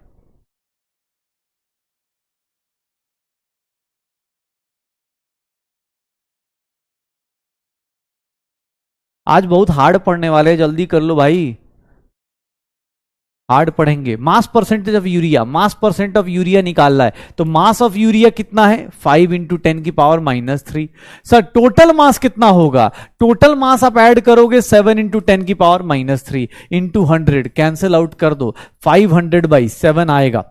आज बहुत हार्ड पढ़ने वाले हैं, जल्दी कर लो भाई, हार्ड पढ़ेंगे। मास percentage of urea, mass percent of urea निकालना है, तो मास ऑफ यूरिया कितना है? 5 इंटू 10 की पावर -3। सर टोटल मास कितना होगा? टोटल मास आप ऐड करोगे 7 इंटू 10 की पावर -3 इंटू 100, कैंसिल आउट कर दो, 500/7 आएगा।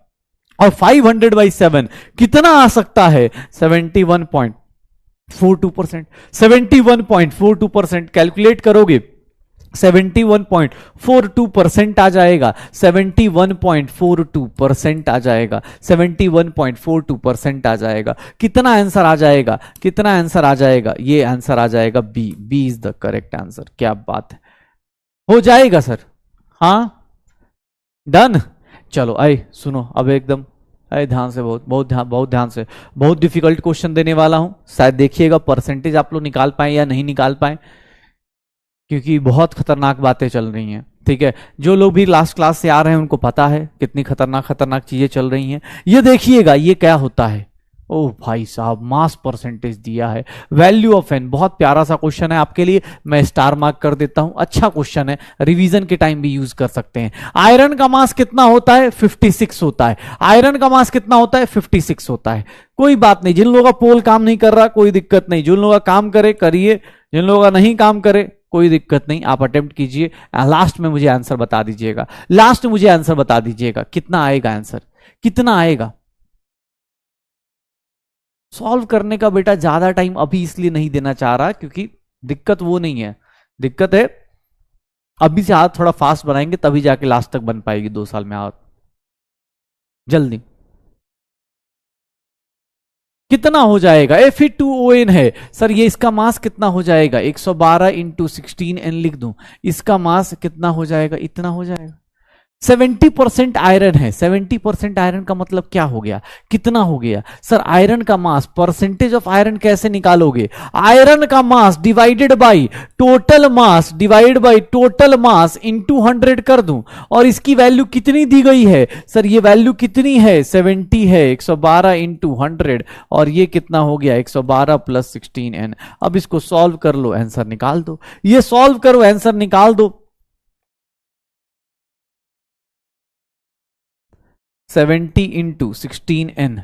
और 500/7 कितना आ सकता है? 71.42%। 71.42% कैलकुलेट करोगे 71.42% आ जाएगा। 71.42% आ जाएगा। 71.42% आ जाएगा। कितना आंसर आ जाएगा? कितना आंसर आ जाएगा? ये आंसर आ जाएगा B. B is the correct answer. क्या बात है, हो जाएगा सर? हाँ डन। चलो आए सुनो अब एकदम, अरे ध्यान से, बहुत ध्यान से, बहुत डिफिकल्ट क्वेश्चन देने वाला हूं। शायद देखिएगा परसेंटेज आप लोग निकाल पाए या नहीं निकाल पाए, क्योंकि बहुत खतरनाक बातें चल रही हैं। ठीक है, जो लोग भी लास्ट क्लास से आ रहे हैं उनको पता है कितनी खतरनाक खतरनाक चीजें चल रही हैं। ये देखिएगा ये क्या होता है। ओह भाई साहब, मास परसेंटेज दिया है, वैल्यू ऑफ एन। बहुत प्यारा सा क्वेश्चन है आपके लिए, मैं स्टार मार्क कर देता हूं। अच्छा क्वेश्चन है, रिवीजन के टाइम भी यूज कर सकते हैं। आयरन का मास कितना होता है? 56 होता है। आयरन का मास कितना होता है? 56 होता है। कोई बात नहीं, जिन लोगों का पोल काम नहीं कर रहा कोई दिक्कत नहीं, जिन लोगों का काम करे करिए, जिन लोगों का नहीं काम करे कोई दिक्कत नहीं, आप अटेम्प्ट कीजिए। लास्ट में मुझे आंसर बता दीजिएगा, लास्ट में मुझे आंसर बता दीजिएगा कितना आएगा आंसर, कितना आएगा। सॉल्व करने का बेटा ज्यादा टाइम अभी इसलिए नहीं देना चाह रहा क्योंकि दिक्कत वो नहीं है, दिक्कत है अभी से हाथ थोड़ा फास्ट बनाएंगे तभी जाके लास्ट तक बन पाएगी 2 साल में। हाथ जल्दी, कितना हो जाएगा? Fe2O है सर, ये इसका मास कितना हो जाएगा? 112 इंटू 16n लिख दूं, इसका मास कितना हो जाएगा? इतना हो जाएगा। 70% आयरन है। 70% आयरन का मतलब क्या हो गया? कितना हो गया सर? आयरन का मास, परसेंटेज ऑफ आयरन कैसे निकालोगे? आयरन का mass divided by total mass, divide by total mass into 100 कर दूं, और इसकी वैल्यू कितनी दी गई है सर? ये वैल्यू कितनी है? 70 है। 112 इंटू 100, और ये कितना हो गया? 112 प्लस 16n। अब इसको सॉल्व कर लो, आंसर निकाल दो। ये सॉल्व करो, आंसर निकाल दो। 70 into 16n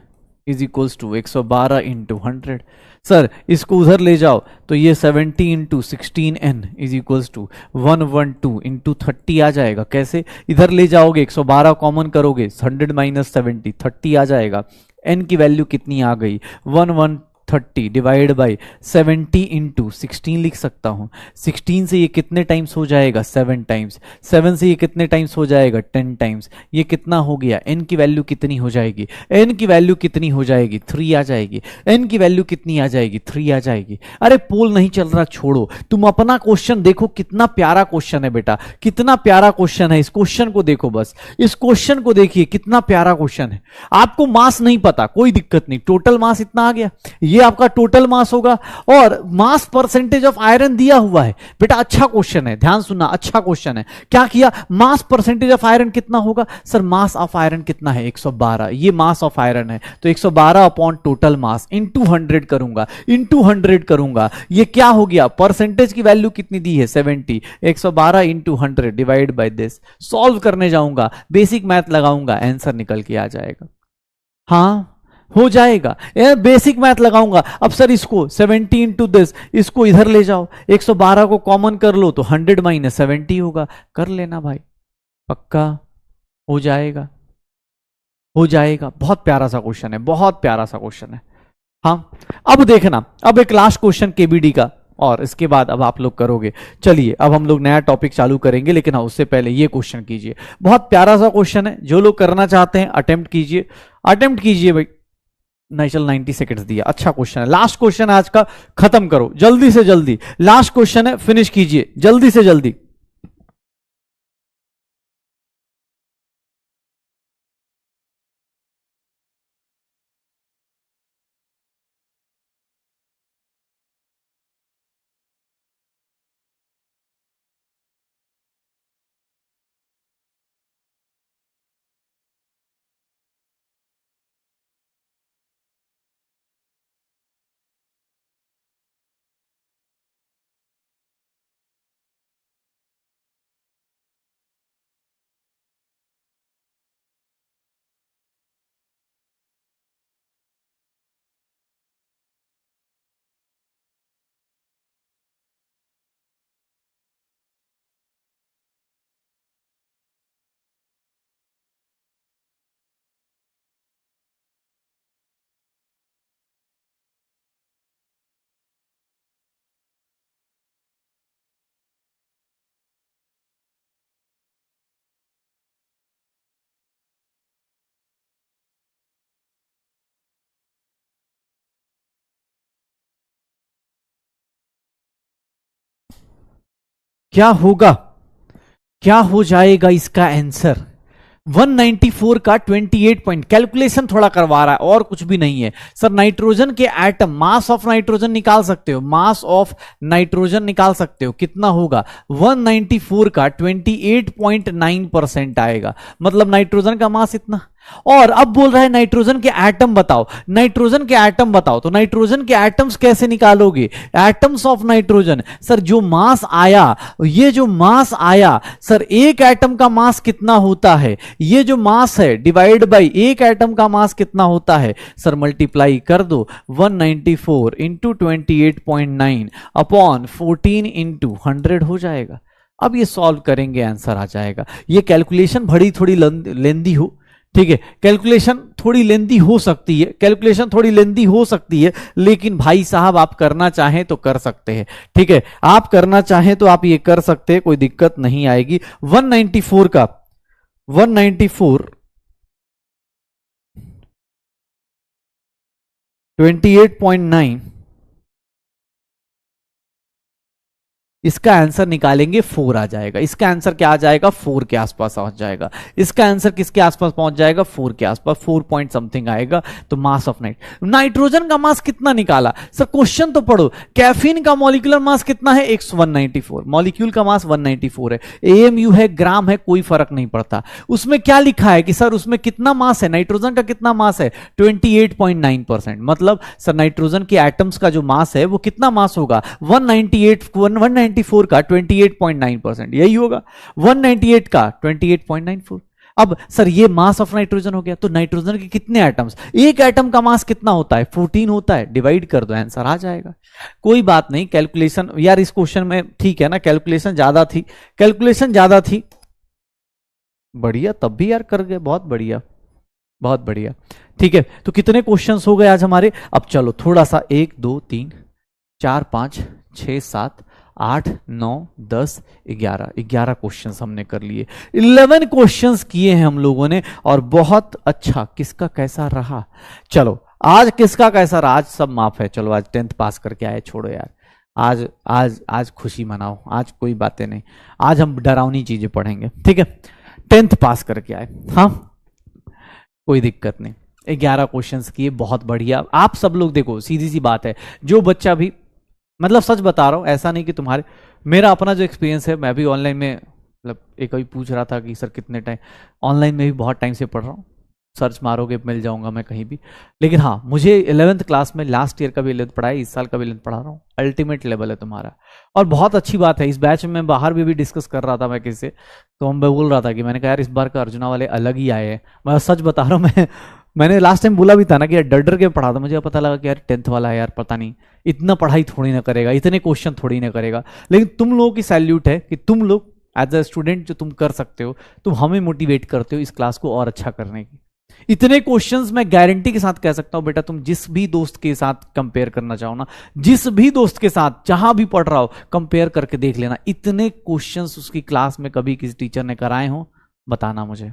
is equals to 112 into 100। Sir इसको उधर ले जाओ तो ये 70 into 16n is equals to 112 into 30 आ जाएगा। कैसे? इधर ले जाओगे 112 कॉमन करोगे, 100 माइनस 70 30 आ जाएगा। n की वैल्यू कितनी आ गई? 1130 30 डिवाइड बाई 70 इंटू 16 लिख सकता हूं। 16 से ये कितने टाइम्स हो जाएगा? 7 टाइम्स। 7 से ये कितने टाइम्स हो जाएगा? 10 टाइम्स। ये कितना हो गया? n की वैल्यू कितनी हो जाएगी? n की वैल्यू कितनी हो जाएगी? 3 आ जाएगी। n की वैल्यू कितनी आ जाएगी? 3 आ जाएगी। अरे पोल नहीं चल रहा, छोड़ो, तुम अपना क्वेश्चन देखो, कितना प्यारा क्वेश्चन है बेटा, कितना प्यारा क्वेश्चन है। इस क्वेश्चन को देखो, बस इस क्वेश्चन को देखिए, कितना प्यारा क्वेश्चन है। आपको मास नहीं पता, कोई दिक्कत नहीं, टोटल मास इतना आ गया, ये आपका टोटल मास होगा, और मास परसेंटेज ऑफ आयरन दिया हुआ है। बेटा अच्छा क्वेश्चन है, ध्यान सुनना, अच्छा क्वेश्चन है। क्या किया? मास परसेंटेज ऑफ आयरन कितना होगा? सर मास ऑफ आयरन कितना है? 112। ये मास ऑफ आयरन है, तो 112 अपॉन टोटल मास इंटू 100 करूंगा, इंटू 100 करूंगा। ये क्या हो गया? परसेंटेज की वैल्यू कितनी दी है? 70। 112 into 100 divide by this. Solve करने जाऊंगा, बेसिक मैथ लगाऊंगा, आंसर निकल के आ जाएगा। हाँ हो जाएगा, बेसिक मैथ लगाऊंगा। अब सर इसको 70 इंटू दिस, इसको इधर ले जाओ, 112 को कॉमन कर लो तो 100 माइनस 70 होगा। कर लेना भाई, पक्का हो जाएगा, हो जाएगा। बहुत प्यारा सा क्वेश्चन है, बहुत प्यारा सा क्वेश्चन है। हाँ अब देखना, अब एक लास्ट क्वेश्चन केबीडी का, और इसके बाद अब आप लोग करोगे। चलिए अब हम लोग नया टॉपिक चालू करेंगे, लेकिन हाँ उससे पहले ये क्वेश्चन कीजिए। बहुत प्यारा सा क्वेश्चन है, जो लोग करना चाहते हैं अटेम्प्ट कीजिए, अटेम्प्ट कीजिए भाई। नहीं चल 90 सेकंड्स दिया, अच्छा क्वेश्चन है। लास्ट क्वेश्चन है आज का, खत्म करो जल्दी से जल्दी। लास्ट क्वेश्चन है, फिनिश कीजिए जल्दी से जल्दी। क्या होगा, क्या हो जाएगा इसका आंसर? 194 का 28 पॉइंट। कैलकुलेशन थोड़ा करवा रहा है और कुछ भी नहीं है सर। नाइट्रोजन के एटम, मास ऑफ नाइट्रोजन निकाल सकते हो, मास ऑफ नाइट्रोजन निकाल सकते हो, कितना होगा? 194 का 28.9% आएगा, मतलब नाइट्रोजन का मास इतना। और अब बोल रहा है नाइट्रोजन के एटम बताओ, नाइट्रोजन के एटम बताओ, तो नाइट्रोजन के एटम्स कैसे निकालोगे? एटम्स ऑफ नाइट्रोजन, सर जो मास आया, ये जो मास आया सर, एक एटम का मास कितना होता है? ये जो मास है डिवाइड बाई एक एटम का मास कितना होता है? सर मल्टीप्लाई कर दो, 194 इंटू 28.9 अपॉन 14 इंटू 100 हो जाएगा। अब ये सॉल्व करेंगे, आंसर आ जाएगा। ये कैलकुलेशन बड़ी थोड़ी लेंदी हो, ठीक है, कैलकुलेशन थोड़ी लेंदी हो सकती है, कैलकुलेशन थोड़ी लेंदी हो सकती है, लेकिन भाई साहब आप करना चाहें तो कर सकते हैं, ठीक है, आप करना चाहें तो आप ये कर सकते हैं, कोई दिक्कत नहीं आएगी। 194 का 194 28.9, इसका आंसर निकालेंगे 4 आ जाएगा। इसका आंसर क्या आ जाएगा? 4 के आसपास पहुंच जाएगा। इसका आंसर किसके आसपास पहुंच जाएगा? 4 के आसपास, 4 पॉइंट समथिंग आएगा। तो मास ऑफ नाइट्रोजन का मास कितना निकाला? सर क्वेश्चन तो पढ़ो, कैफीन का मॉलिक्यूलर मास कितना है? 194, मॉलिक्यूल का मास 194 है। एएमयू है, ग्राम है, कोई फर्क नहीं पड़ता। उसमें क्या लिखा है कि सर उसमें कितना मास है? नाइट्रोजन का कितना मास है? 28.9%। मतलब सर नाइट्रोजन के एटम्स का जो मास है वो कितना मास होगा? 194 का 28.9%, यही होगा 198 का 28.94। अब सर ये मास ऑफ नाइट्रोजन हो गया, तो नाइट्रोजन के कितने एटम्स? एक एटम का मास कितना होता है? 14 होता है, डिवाइड कर दो, आंसर आ जाएगा। कोई बात नहीं, कैलकुलेशन यार इस क्वेश्चन में ठीक है ना, कैलकुलेशन ज्यादा थी, कैलकुलेशन ज्यादा थी, बढ़िया, तब भी यार कर गए, बहुत बढ़िया, बहुत बढ़िया। ठीक है, तो कितने क्वेश्चंस हो गए आज हमारे? अब चलो थोड़ा सा 1 2 3 4 5 6 7 8 9 10 11 क्वेश्चंस हमने कर लिए। 11 क्वेश्चंस किए हैं हम लोगों ने, और बहुत अच्छा। किसका कैसा रहा? चलो आज किसका कैसा रहा? आज सब माफ है। चलो आज 10th पास करके आए, छोड़ो यार। आज आज आज खुशी मनाओ, आज कोई बातें नहीं। आज हम डरावनी चीजें पढ़ेंगे, ठीक है? 10th पास करके आए, हाँ कोई दिक्कत नहीं। 11 क्वेश्चंस किए, बहुत बढ़िया। आप सब लोग देखो, सीधी सी बात है, जो बच्चा भी, मतलब सच बता रहा हूं, ऐसा नहीं कि तुम्हारे, मेरा अपना जो एक्सपीरियंस है, मैं भी ऑनलाइन में, मतलब एक अभी पूछ रहा था कि सर कितने टाइम, ऑनलाइन में भी बहुत टाइम से पढ़ रहा हूँ। सर्च मारोगे मिल जाऊंगा मैं कहीं भी। लेकिन हाँ, मुझे 11th क्लास में, लास्ट ईयर का भी 11th पढ़ा है, इस साल का भी 11th पढ़ा रहा हूँ। अल्टीमेट लेवल है तुम्हारा, और बहुत अच्छी बात है। इस बैच में मैं बाहर भी डिस्कस कर रहा था मैं किसी से, तो हम बोल रहा था कि मैंने कहा यार इस बार का अर्जुना वाले अलग ही आए हैं। मैं सच बता रहा हूँ, मैंने लास्ट टाइम बोला भी था ना कि यार डर डर के पढ़ा था, मुझे पता लगा कि यार 10th वाला है यार, पता नहीं इतना पढ़ाई थोड़ी ना करेगा, इतने क्वेश्चन थोड़ी ना करेगा। लेकिन तुम लोगों की सैल्यूट है कि तुम लोग एज अ स्टूडेंट जो तुम कर सकते हो, तुम हमें मोटिवेट करते हो इस क्लास को और अच्छा करने की। इतने क्वेश्चंस मैं गारंटी के साथ कह सकता हूं बेटा, तुम जिस भी दोस्त के साथ कंपेयर करना चाहो ना, जिस भी दोस्त के साथ जहां भी पढ़ रहा हो, कंपेयर करके देख लेना। इतने क्वेश्चंस उसकी क्लास में कभी किसी टीचर ने कराए हो? बताना मुझे।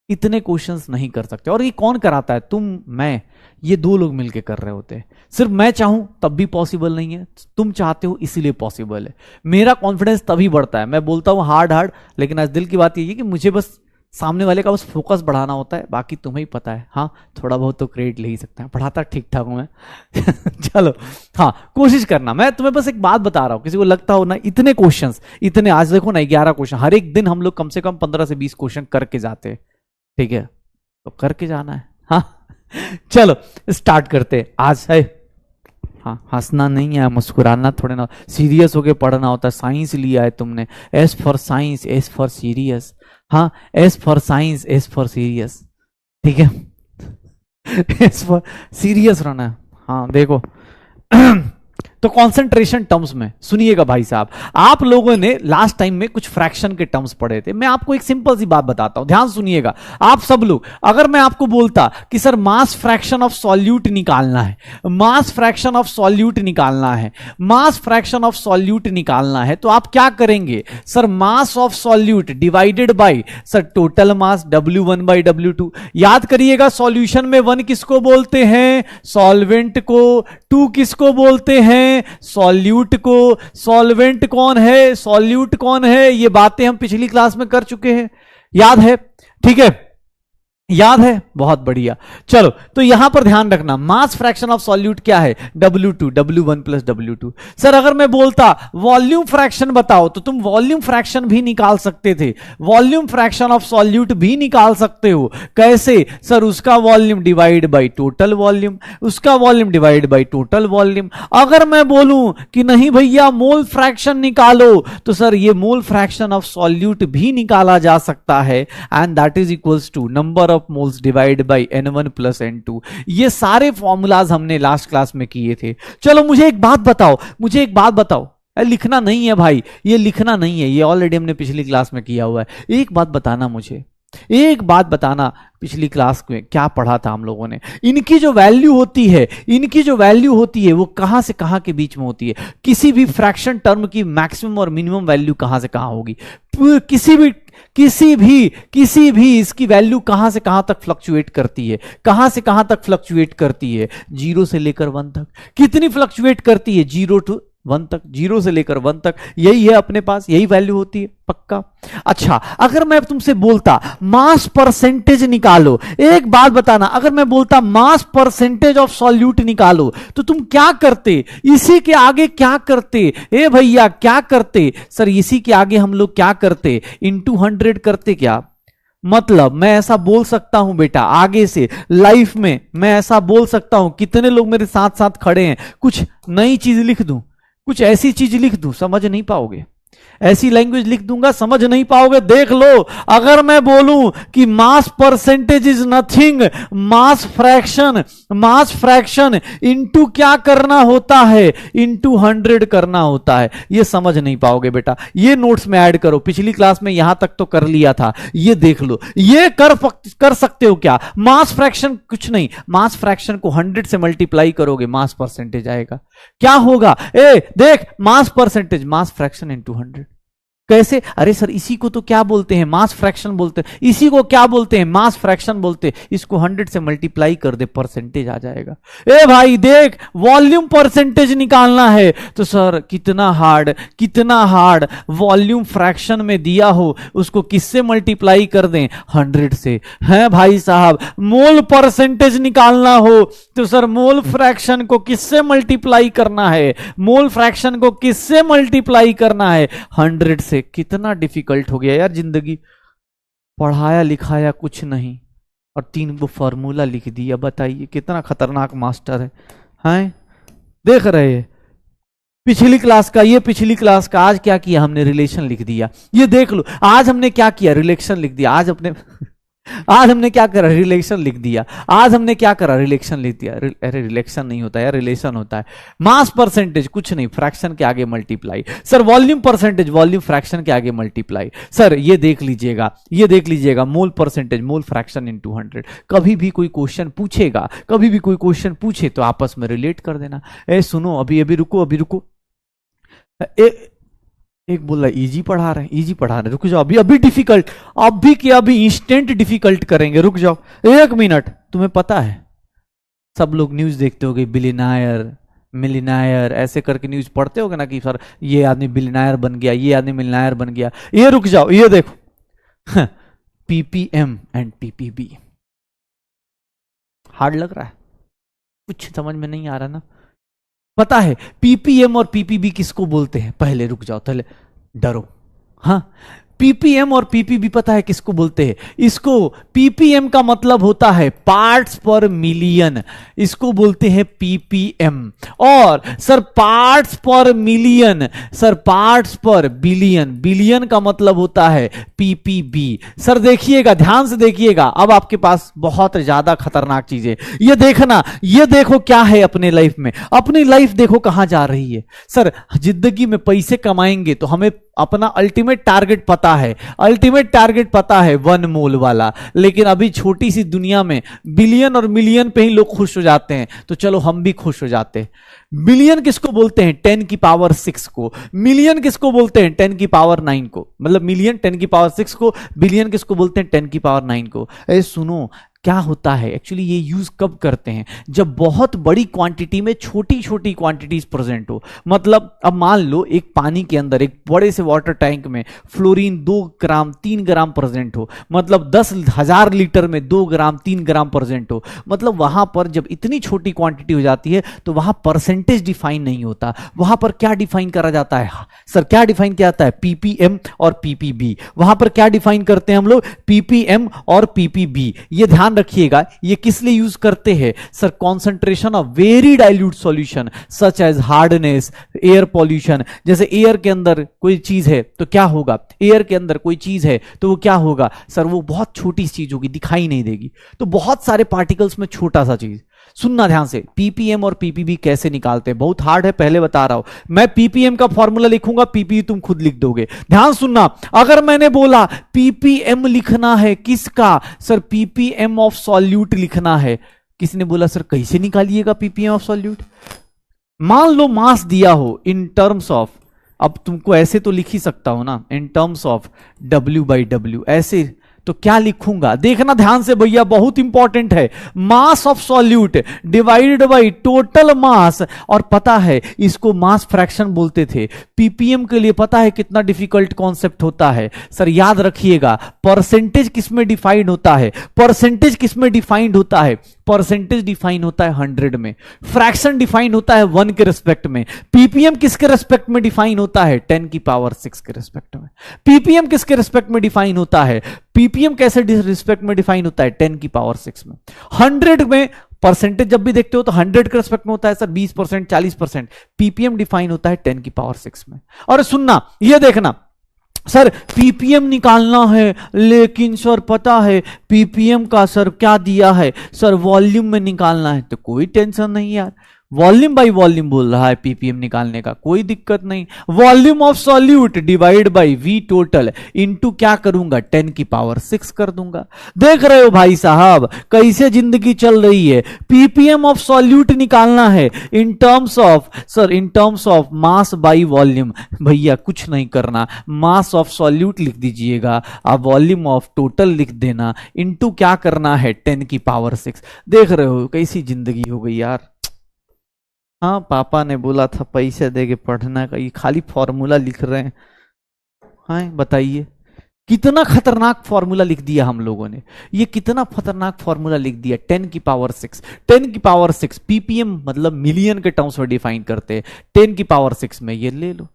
इतने क्वेश्चंस नहीं कर सकते। और ये कौन कराता है? तुम, मैं, ये दो लोग मिलके कर रहे होते हैं। सिर्फ मैं चाहूं तब भी पॉसिबल नहीं है, तुम चाहते हो इसीलिए पॉसिबल है। मेरा कॉन्फिडेंस तभी बढ़ता है, मैं बोलता हूं हार्ड हार्ड, लेकिन आज दिल की बात यही है कि मुझे बस सामने वाले का बस फोकस बढ़ाना होता है, बाकी तुम्हें ही पता है। हाँ, थोड़ा बहुत तो क्रेडिट ले ही सकते हैं, पढ़ाता ठीक ठाक हूं मैं। चलो हाँ, कोशिश करना। मैं तुम्हें बस एक बात बता रहा हूं, किसी को लगता हो ना इतने क्वेश्चंस, इतने, आज देखो ना 11 क्वेश्चन, हर एक दिन हम लोग कम से कम 15 से 20 क्वेश्चन करके जाते हैं, ठीक है? तो करके जाना है। हाँ चलो स्टार्ट करते आज है। हाँ, हंसना नहीं है, मुस्कुराना थोड़े ना, सीरियस होके पढ़ना होता है। साइंस लिया है तुमने, S for science, S for serious. हाँ, S for science, S for serious, ठीक है? एस फॉर सीरियस रहना है। हाँ देखो तो कंसंट्रेशन टर्म्स में सुनिएगा भाई साहब, आप लोगों ने लास्ट टाइम में कुछ फ्रैक्शन के टर्म्स पढ़े थे। मैं आपको एक सिंपल सी बात बताता हूं, ध्यान सुनिएगा आप सब लोग। अगर मैं आपको बोलता कि sir mass fraction of solute निकालना है, मास फ्रैक्शन ऑफ सॉल्यूट निकालना है, मास फ्रैक्शन ऑफ सॉल्यूट निकालना है, तो आप क्या करेंगे? Sir mass of solute divided by sir total mass W1 by W2। याद करिएगा, सॉल्यूशन में 1 किसको बोलते हैं? सॉल्वेंट को। 2 किसको बोलते हैं? सॉल्यूट को। सॉल्वेंट कौन है? सॉल्यूट कौन है? ये बातें हम पिछली क्लास में कर चुके हैं, याद है? ठीक है, याद है? बहुत बढ़िया। चलो तो यहां पर ध्यान रखना, मास फ्रैक्शन ऑफ सॉल्यूट क्या है? W2, W1 plus W2। Sir अगर मैं बोलता वॉल्यूम फ्रैक्शन बताओ, तो तुम वॉल्यूम फ्रैक्शन भी निकाल सकते थे, वॉल्यूम फ्रैक्शन ऑफ सॉल्यूट भी निकाल सकते हो। कैसे? सर उसका volume divide by total volume, उसका volume divide by total volume. अगर मैं बोलूं कि नहीं भैया मोल फ्रैक्शन निकालो, तो सर ये मोल फ्रैक्शन ऑफ सॉल्यूट भी निकाला जा सकता है, and that is equals to number of moles divide by N1 plus N2। ये सारे फॉर्मूलाज हमने लास्ट क्लास में किए थे। चलो मुझे एक बात बताओ, मुझे एक बात बताओ, लिखना नहीं है भाई, ये लिखना नहीं है, ये ऑलरेडी हमने पिछली क्लास में किया हुआ है। एक बात बताना मुझे, एक बात बताना, पिछली क्लास में क्या पढ़ा था हम लोगों ने? इनकी जो वैल्यू होती है, इनकी जो वैल्यू होती है वो कहां से कहां के बीच में होती है? किसी भी फ्रैक्शन टर्म की मैक्सिमम और मिनिमम वैल्यू कहां से कहां होगी? किसी भी इसकी वैल्यू कहां से कहां तक फ्लक्चुएट करती है? कहां से कहां तक फ्लक्चुएट करती है? 0 से लेकर 1 तक। कितनी फ्लक्चुएट करती है? 0 to 1 तक, 0 से लेकर 1 तक, यही है अपने पास, यही वैल्यू होती है, पक्का? अच्छा, अगर मैं तुमसे बोलता मास परसेंटेज निकालो, एक बात बताना, अगर मैं बोलता मास परसेंटेज ऑफ सॉल्यूट निकालो, तो तुम क्या करते? इसी के आगे क्या करते? ए भैया क्या करते? सर इसी के आगे हम लोग क्या करते? इनटू 100 करते क्या? मतलब मैं ऐसा बोल सकता हूं बेटा, आगे से लाइफ में मैं ऐसा बोल सकता हूं। कितने लोग मेरे साथ साथ खड़े हैं? कुछ नई चीज लिख दूं, कुछ ऐसी चीज लिख दूं, समझ नहीं पाओगे। ऐसी लैंग्वेज लिख दूंगा समझ नहीं पाओगे। देख लो, अगर मैं बोलूं कि mass percentage is nothing, mass fraction into क्या करना होता है, इनटू 100 करना होता है, ये समझ नहीं पाओगे बेटा। ये नोट्स में ऐड करो, पिछली क्लास में यहां तक तो कर लिया था, ये देख लो। ये कर सकते हो क्या? मास फ्रैक्शन कुछ नहीं, मास फ्रैक्शन को 100 से मल्टीप्लाई करोगे, मास परसेंटेज आएगा। क्या होगा? देख, mass percentage, mass fraction into 100। कैसे? अरे सर इसी को तो क्या बोलते हैं? मास फ्रैक्शन बोलते हैं। इसी को क्या बोलते हैं? मास फ्रैक्शन बोलते हैं। इसको 100 से मल्टीप्लाई कर दे, परसेंटेज आ जाएगा। भाई देख, वॉल्यूम परसेंटेज निकालना है तो सर कितना हार्ड वॉल्यूम फ्रैक्शन में दिया हो उसको किससे मल्टीप्लाई कर दें? 100 से। है भाई साहब, मोल परसेंटेज निकालना हो तो सर मोल फ्रैक्शन को किससे मल्टीप्लाई करना है? मोल फ्रैक्शन को किससे मल्टीप्लाई करना है? 100 से। कितना डिफिकल्ट हो गया यार जिंदगी। पढ़ाया लिखाया कुछ नहीं और 3 वो फॉर्मूला लिख दिया। बताइए कितना खतरनाक मास्टर है। हैं? देख रहे हैं पिछली क्लास का आज क्या किया हमने? रिलेशन लिख दिया। ये देख लो, आज हमने क्या किया? रिलेशन लिख दिया। आज हमने क्या करा? रिलेशन लिख दिया। रिलेशन लिख दिया। अरे रिलेशन नहीं होता यार, रिलेशन होता है। मास परसेंटेज कुछ नहीं, फ्रैक्शन के आगे multiply. Sir volume percentage, volume fraction के आगे मल्टीप्लाई। सर ये देख लीजिएगा, मोल परसेंटेज, मोल फ्रैक्शन इनटू 100। कभी भी कोई क्वेश्चन पूछे तो आपस में रिलेट कर देना। सुनो, अभी रुको। एक बोल रहा है इजी पढ़ा रहे, रुक जाओ, अभी डिफिकल्ट, अभी इंस्टेंट डिफिकल्ट करेंगे, रुक जाओ 1 मिनट। तुम्हें पता है, सब लोग न्यूज देखते होगे, बिलियनायर मिलियनायर ऐसे करके न्यूज पढ़ते होगे ना कि सर ये आदमी बिलियनायर बन गया, ये आदमी मिलियनायर बन गया। ये रुक जाओ, ये देखो पीपीएम एंड पीपीबी। हार्ड लग रहा है? कुछ समझ में नहीं आ रहा ना? पता है पीपीएम और पीपीबी किसको बोलते हैं? पहले रुक जाओ, पहले डरो। हाँ, पीपीएम और पीपीबी पता है किसको बोलते हैं? इसको पीपीएम का मतलब होता है पार्ट्स पर मिलियन, इसको बोलते हैं पीपीएम। और सर पार्ट्स पर मिलियन, सर पार्ट्स पर बिलियन, बिलियन का मतलब होता है पीपीबी। सर देखिएगा, ध्यान से देखिएगा, अब आपके पास बहुत ज्यादा खतरनाक चीज है। ये देखना, ये देखो क्या है अपने लाइफ में, अपनी लाइफ देखो कहां जा रही है। सर जिंदगी में पैसे कमाएंगे तो हमें अपना अल्टीमेट टारगेट पता है 1 मोल वाला। लेकिन अभी छोटी सी दुनिया में बिलियन और मिलियन पे ही लोग खुश हो जाते हैं, तो चलो हम भी खुश हो जाते हैं। मिलियन किसको बोलते हैं? 10 की पावर 6 को। मिलियन किसको बोलते हैं? 10 की पावर 9 को। मतलब मिलियन 10 की पावर 6 को, बिलियन किसको बोलते हैं? 10 की पावर 9 को। सुनो क्या होता है एक्चुअली, ये यूज कब करते हैं? जब बहुत बड़ी क्वांटिटी में छोटी छोटी क्वांटिटीज प्रेजेंट हो। मतलब अब मान लो एक पानी के अंदर, एक बड़े से वाटर टैंक में फ्लोरीन 2 ग्राम 3 ग्राम प्रेजेंट हो, मतलब 10,000 लीटर में 2 ग्राम 3 ग्राम प्रेजेंट हो। मतलब वहां पर जब इतनी छोटी क्वांटिटी हो जाती है तो वहां परसेंटेज डिफाइन नहीं होता। वहां पर क्या डिफाइन करा जाता है? सर क्या डिफाइन किया जाता है? पीपीएम और पीपीबी। वहां पर क्या डिफाइन करते हैं हम लोग? पीपीएम और पीपीबी। ये ध्यान रखिएगा, ये किस लिए यूज करते हैं? Sir concentration of very dilute solution such as hardness, air pollution. जैसे एयर के अंदर कोई चीज है तो क्या होगा? एयर के अंदर कोई चीज है तो वो क्या होगा? सर वो बहुत छोटी चीज होगी, दिखाई नहीं देगी। तो बहुत सारे पार्टिकल्स में छोटा सा चीज। सुनना ध्यान से, पीपीएम और पीपीबी कैसे निकालते हैं? बहुत हार्ड है, पहले बता रहा हूं। मैं पीपीएम का फॉर्मूला लिखूंगा, पीपीबी तुम खुद लिख दोगे। ध्यान सुनना, अगर मैंने बोला पीपीएम लिखना है किसका? सर पीपीएम ऑफ सॉल्यूट लिखना है। किसने बोला सर कैसे निकालिएगा पीपीएम ऑफ सॉल्यूट? मान लो मास दिया हो इन टर्म्स ऑफ, अब तुमको ऐसे तो लिख ही सकता हो ना, इन टर्म्स ऑफ W/W, ऐसे तो क्या लिखूंगा? देखना ध्यान से भैया, बहुत इंपॉर्टेंट है। मास of solute divided by total mass. और पता है इसको मास फ्रैक्शन बोलते थे। पीपीएम के लिए पता है कितना डिफिकल्ट कॉन्सेप्ट होता है? सर याद रखिएगा, परसेंटेज किसमें डिफाइंड होता है? परसेंटेज किसमें डिफाइंड होता है? परसेंटेज डिफाइन होता है 100 में। फ्रैक्शन डिफाइन होता है 1 के रिस्पेक्ट में। पीपीएम किसके रिस्पेक्ट में डिफाइन होता है? 10 की पावर 6 के रिस्पेक्ट में। पीपीएम किसके रिस्पेक्ट में डिफाइन होता है? पीपीएम कैसे रिस्पेक्ट में डिफाइन होता है? 10 की पावर 6 में। 100 में परसेंटेज जब भी देखते हो तो 100 के रेस्पेक्ट में होता है सर 20%, 40%। पीपीएम डिफाइन होता है 10 की पावर 6 में। और सुनना, ये देखना सर पीपीएम निकालना है, लेकिन सर पता है पीपीएम का सर क्या दिया है सर, वॉल्यूम में निकालना है। तो कोई टेंशन नहीं यार, वॉल्यूम बाय वॉल्यूम बोल रहा है पीपीएम निकालने का, कोई दिक्कत नहीं। Volume of solute divide by V total into क्या करूंगा 10 की पावर 6 कर दूंगा। देख रहे हो भाई साहब कैसे जिंदगी चल रही है। पीपीएम ऑफ सॉल्यूट निकालना है in terms of sir, in terms of mass by volume. भैया कुछ नहीं करना, मास ऑफ सॉल्यूट लिख दीजिएगा, आप वॉल्यूम ऑफ टोटल लिख देना, इनटू क्या करना है 10 की पावर 6। देख रहे हो कैसी जिंदगी हो गई यार। हाँ पापा ने बोला था पैसे दे के पढ़ना का, ये खाली फॉर्मूला लिख रहे हैं। हाँ बताइए कितना खतरनाक फॉर्मूला लिख दिया हम लोगों ने, ये कितना खतरनाक फॉर्मूला लिख दिया 10 की पावर 6। 10 की पावर 6 पीपीएम मतलब मिलियन के टर्म्स में डिफाइन करते हैं, 10 की पावर 6 में ये ले लो।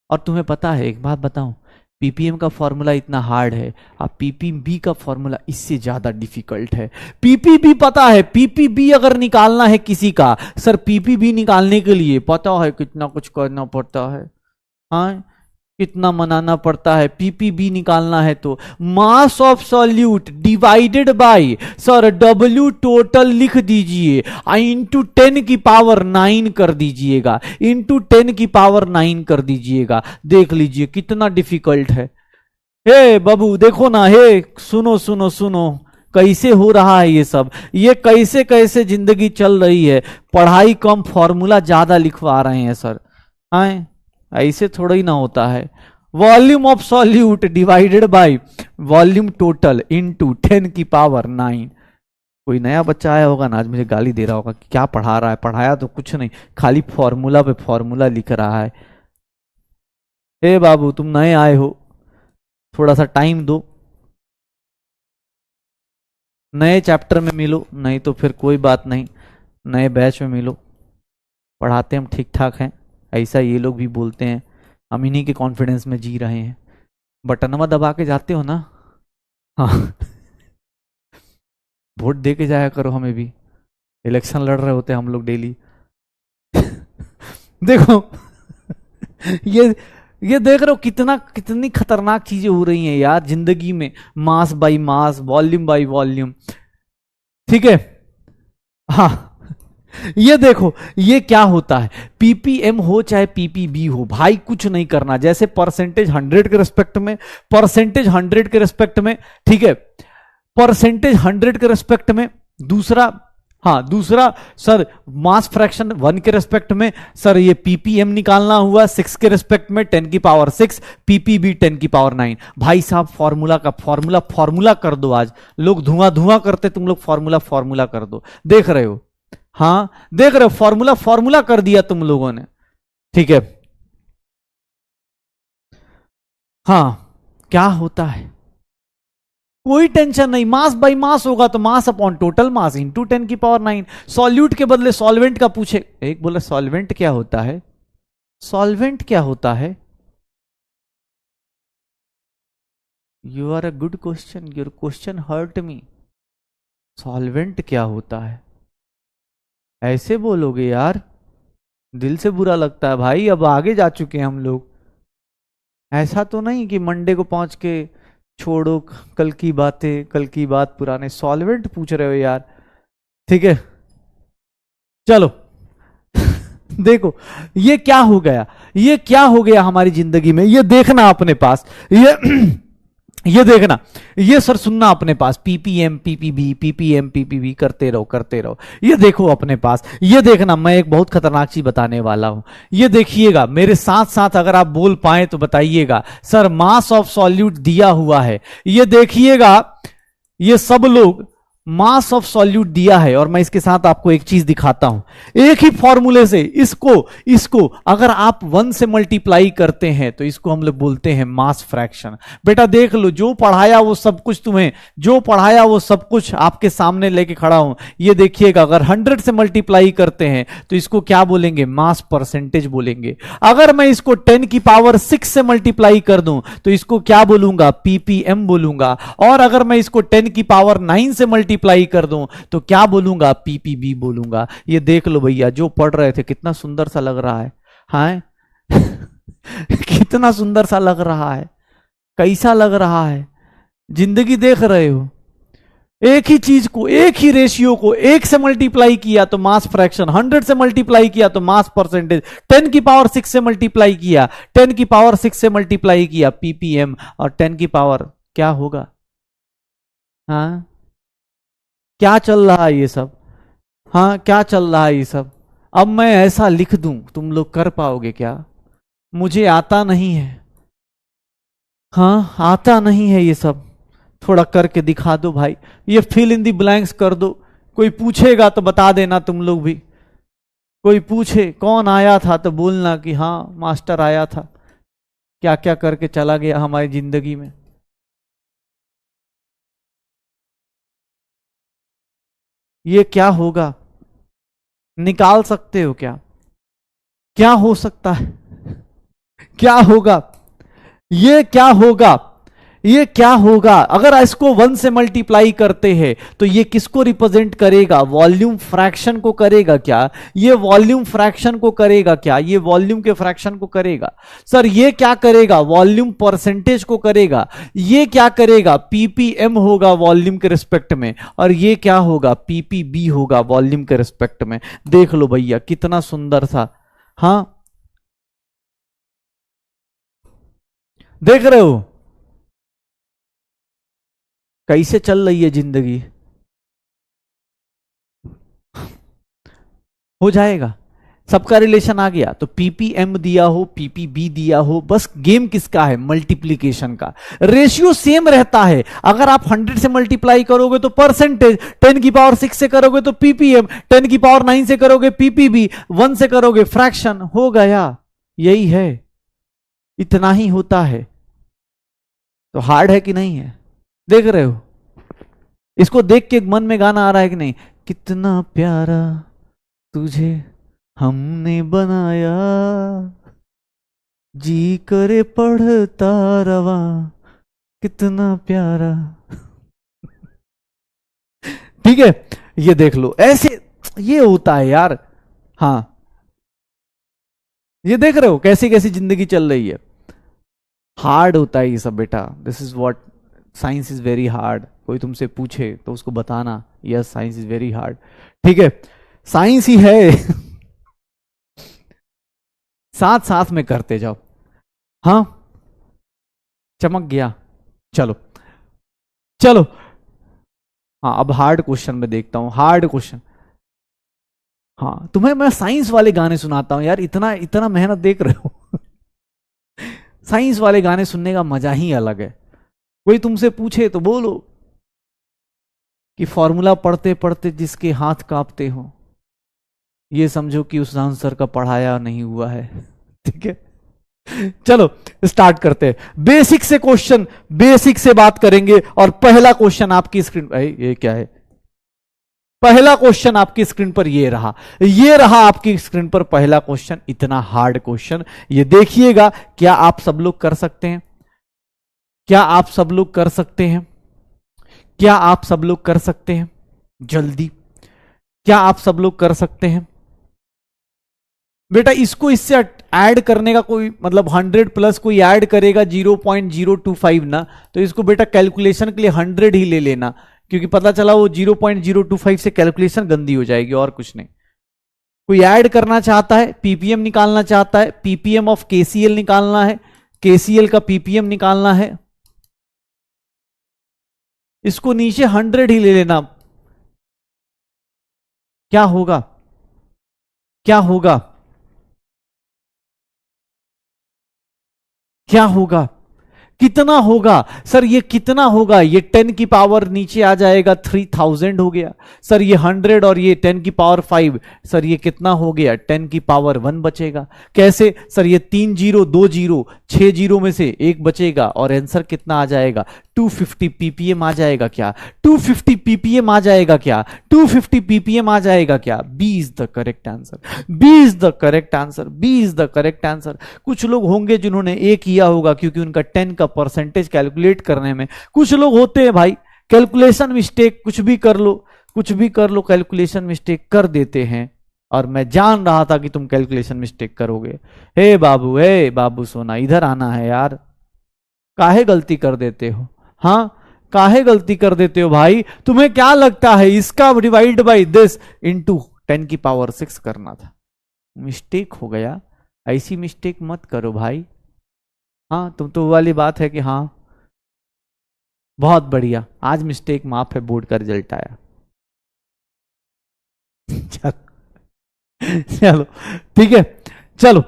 और तुम्हें पता है एक बात बताऊं, पीपीएम का फॉर्मूला इतना हार्ड है, अब पीपीबी का फॉर्मूला इससे ज्यादा डिफिकल्ट है। पीपीबी पता है, पीपीबी अगर निकालना है किसी का सर, पीपीबी निकालने के लिए पता है कितना कुछ करना पड़ता है, हाँ कितना मनाना पड़ता है। पीपीबी निकालना है तो मास of solute divided by sir W total लिख दीजिए, इंटू 10 की पावर 9 कर दीजिएगा, इंटू 10 की पावर 9 कर दीजिएगा। देख लीजिए कितना डिफिकल्ट है। हे बाबू देखो ना, हे सुनो सुनो सुनो कैसे हो रहा है ये सब, ये कैसे कैसे जिंदगी चल रही है। पढ़ाई कम फॉर्मूला ज्यादा लिखवा रहे हैं सर, आए ऐसे थोड़ा ही ना होता है। Volume of solute divided by volume total into 10 की पावर 9। कोई नया बच्चा आया होगा ना आज, मुझे गाली दे रहा होगा कि क्या पढ़ा रहा है, पढ़ाया तो कुछ नहीं, खाली फॉर्मूला पे फॉर्मूला लिख रहा है। हे बाबू तुम नए आए हो, थोड़ा सा टाइम दो, नए चैप्टर में मिलो, नहीं तो फिर कोई बात नहीं नए बैच में मिलो। पढ़ाते हम ठीक ठाक हैं, ऐसा ये लोग भी बोलते हैं, हम इन्हीं के कॉन्फिडेंस में जी रहे हैं। बटनवा दबा के जाते हो ना, हाँ वोट दे के जाया करो, हमें भी इलेक्शन लड़ रहे होते हैं हम लोग डेली। देखो ये देख रहे हो कितनी खतरनाक चीजें हो रही हैं यार जिंदगी में, mass by mass, volume by volume, ठीक है। हाँ ये देखो ये क्या होता है, पीपीएम हो चाहे पीपीबी हो, भाई कुछ नहीं करना। जैसे परसेंटेज 100 के रेस्पेक्ट में, परसेंटेज 100 के रेस्पेक्ट में, ठीक है, परसेंटेज 100 के रेस्पेक्ट में। दूसरा, हाँ दूसरा सर मास फ्रैक्शन 1 के रेस्पेक्ट में, सर ये पीपीएम निकालना हुआ 6 के रेस्पेक्ट में 10 की पावर 6, पीपीबी 10 की पावर 9। भाई साहब फॉर्मूला का फॉर्मूला कर दो। आज लोग धुआं करते, तुम लोग फॉर्मूला कर दो। देख रहे हो, हाँ देख रहे हो फॉर्मूला कर दिया तुम लोगों ने, ठीक है। हाँ क्या होता है, कोई टेंशन नहीं, मास बाय मास होगा तो mass upon total mass into 10 की पावर 9। सॉल्यूट के बदले सॉल्वेंट का पूछे, एक बोला सॉल्वेंट क्या होता है, सॉल्वेंट क्या होता है। You are a good question, your question hurt me. Solvent क्या होता है, ऐसे बोलोगे यार, दिल से बुरा लगता है भाई। अब आगे जा चुके हैं हम लोग, ऐसा तो नहीं कि मंडे को पहुंच के छोड़ो कल की बातें, कल की बात पुराने, सॉल्वेंट पूछ रहे हो यार, ठीक है चलो। देखो ये क्या हो गया, ये क्या हो गया हमारी जिंदगी में, ये देखना अपने पास, ये देखना, ये सर सुनना अपने पास, पीपीएम पीपीबी पीपीएम पीपीबी करते रहो। ये देखो अपने पास, ये देखना मैं एक बहुत खतरनाक चीज बताने वाला हूं, ये देखिएगा मेरे साथ साथ, अगर आप बोल पाए तो बताइएगा। सर मास ऑफ सॉल्यूट दिया हुआ है, ये देखिएगा, ये सब लोग मास ऑफ सॉल्यूट दिया है, और मैं इसके साथ आपको एक चीज दिखाता हूं, एक ही फॉर्मूले से इसको अगर आप 1 से मल्टीप्लाई करते हैं तो इसको हम लोग बोलते हैं मास फ्रैक्शन। बेटा देख लो, जो पढ़ाया वो सब कुछ तुम्हें, जो पढ़ाया वो सब कुछ आपके सामने लेके खड़ा हूं। ये देखिएगा, अगर 100 से मल्टीप्लाई करते हैं तो इसको क्या बोलेंगे, मास परसेंटेज बोलेंगे। अगर मैं इसको 10 की पावर 6 से मल्टीप्लाई कर दूं तो इसको क्या बोलूंगा, पीपीएम बोलूंगा। और अगर मैं इसको 10 की पावर 9 से मल्टीप्लाई मल्टीप्लाई कर दूं तो क्या बोलूंगा, पीपीबी बोलूंगा। ये देख लो भैया, जो पढ़ रहे थे कितना सुंदर सा लग रहा है, हाँ कितना सुंदर सा लग रहा है, कैसा लग रहा है, जिंदगी देख रहे हो। एक ही चीज को, एक ही रेशियो को 1 से मल्टीप्लाई किया तो मास फ्रैक्शन, 100 से मल्टीप्लाई किया तो मास परसेंटेज, 10 की पावर 6 से मल्टीप्लाई किया, 10 की पावर 6 से मल्टीप्लाई किया पीपीएम, और 10 की पावर क्या होगा, हाँ क्या चल रहा है ये सब, हाँ क्या चल रहा है ये सब। अब मैं ऐसा लिख दूं तुम लोग कर पाओगे क्या, मुझे आता नहीं है, हाँ आता नहीं है ये सब, थोड़ा करके दिखा दो भाई, ये फिल इन दी ब्लैंक्स कर दो। कोई पूछेगा तो बता देना तुम लोग भी, कोई पूछे कौन आया था तो बोलना कि हाँ मास्टर आया था, क्या क्या करके चला गया हमारी जिंदगी में। ये क्या होगा, निकाल सकते हो क्या, क्या हो सकता है, क्या होगा, ये क्या होगा, ये क्या होगा। अगर इसको 1 से मल्टीप्लाई करते हैं तो ये किसको रिप्रेजेंट करेगा, वॉल्यूम फ्रैक्शन को करेगा क्या, ये वॉल्यूम फ्रैक्शन को करेगा क्या, ये वॉल्यूम के फ्रैक्शन को करेगा। सर ये क्या करेगा, वॉल्यूम परसेंटेज को करेगा। ये क्या करेगा, पीपीएम होगा वॉल्यूम के रिस्पेक्ट में, और ये क्या होगा, पीपीबी होगा वॉल्यूम के रिस्पेक्ट में। देख लो भैया कितना सुंदर सा, हाँ देख रहे हो कैसे चल रही है जिंदगी, हो जाएगा, सबका रिलेशन आ गया। तो पीपीएम दिया हो, पीपीबी दिया हो, बस गेम किसका है, मल्टीप्लीकेशन का। रेशियो सेम रहता है, अगर आप 100 से मल्टीप्लाई करोगे तो परसेंटेज, 10 की पावर 6 से करोगे तो पीपीएम, 10 की पावर 9 से करोगे पीपीबी, 1 से करोगे फ्रैक्शन, हो गया। यही है, इतना ही होता है। तो हार्ड है कि नहीं है, देख रहे हो, इसको देख के मन में गाना आ रहा है कि नहीं, कितना प्यारा तुझे हमने बनाया, जी करे पढ़ता रवा, कितना प्यारा ठीक है, ये देख लो ऐसे ये होता है यार। हाँ ये देख रहे हो कैसी कैसी जिंदगी चल रही है, हार्ड होता है ये सब बेटा। This is what science is very hard. कोई तुमसे पूछे तो उसको बताना yes science is very hard, ठीक है, साइंस ही है साथ साथ में करते जाओ। हाँ चमक गया, चलो चलो। हाँ अब हार्ड क्वेश्चन में देखता हूं, हार्ड क्वेश्चन। हाँ तुम्हें मैं साइंस वाले गाने सुनाता हूं यार, इतना इतना मेहनत देख रहे हो साइंस वाले गाने सुनने का मजा ही अलग है। कोई तुमसे पूछे तो बोलो कि फॉर्मूला पढ़ते पढ़ते जिसके हाथ कांपते हो, ये समझो कि उस आंसर का पढ़ाया नहीं हुआ है ठीक है। चलो स्टार्ट करते हैं, बेसिक से क्वेश्चन, बेसिक से बात करेंगे। और पहला क्वेश्चन आपकी स्क्रीन, ये क्या है, पहला क्वेश्चन आपकी स्क्रीन पर ये रहा आपकी स्क्रीन पर पहला क्वेश्चन। इतना हार्ड क्वेश्चन, ये देखिएगा। क्या आप सब लोग कर सकते हैं, क्या आप सब लोग कर सकते हैं, क्या आप सब लोग कर सकते हैं, जल्दी क्या आप सब लोग कर सकते हैं बेटा। इसको इससे ऐड करने का कोई मतलब 100 प्लस कोई ऐड करेगा 0.025 ना, तो इसको बेटा कैलकुलेशन के लिए 100 ही ले लेना, क्योंकि पता चला वो 0.025 से कैलकुलेशन गंदी हो जाएगी और कुछ नहीं। कोई ऐड करना चाहता है, पीपीएम निकालना चाहता है, पीपीएम ऑफ केसीएल निकालना है, केसीएल का पीपीएम निकालना है, इसको नीचे 100 ही ले लेना। क्या होगा, क्या होगा, क्या होगा, कितना होगा सर, ये कितना होगा, ये 10 की पावर नीचे आ जाएगा 3000 हो गया सर, ये 100 और ये 10 की पावर 5, सर ये कितना हो गया 10 की पावर 1 बचेगा। कैसे सर, ये 3 जीरो 2 जीरो 6 जीरो में से एक बचेगा और आंसर कितना आ जाएगा 250 पीपीएम आ जाएगा क्या, 250 पीपीएम आ जाएगा क्या, 250 पीपीएम आ जाएगा क्या। B is the correct answer, B is the correct answer, B is the correct answer. कुछ लोग होंगे जिन्होंने ए किया होगा क्योंकि उनका 10 का परसेंटेज कैलकुलेट करने में, कुछ लोग होते हैं भाई कैलकुलेशन मिस्टेक कुछ भी कर लो, कुछ भी कर लो, कैलकुलेशन मिस्टेक कर देते हैं, और मैं जान रहा था कि तुम कैलकुलेशन मिस्टेक करोगे। हे बाबू सोना, इधर आना है यार, काहे गलती कर देते हो? हाँ, काहे गलती कर देते हो भाई? तुम्हें क्या लगता है इसका डिवाइड बाई दिस इंटू 10 की पावर 6 करना था? मिस्टेक हो गया, ऐसी मिस्टेक मत करो भाई। हाँ, तुम तो वाली बात है कि हाँ बहुत बढ़िया, आज मिस्टेक माफ है, बोर्ड का रिजल्ट आया। चलो ठीक है, चलो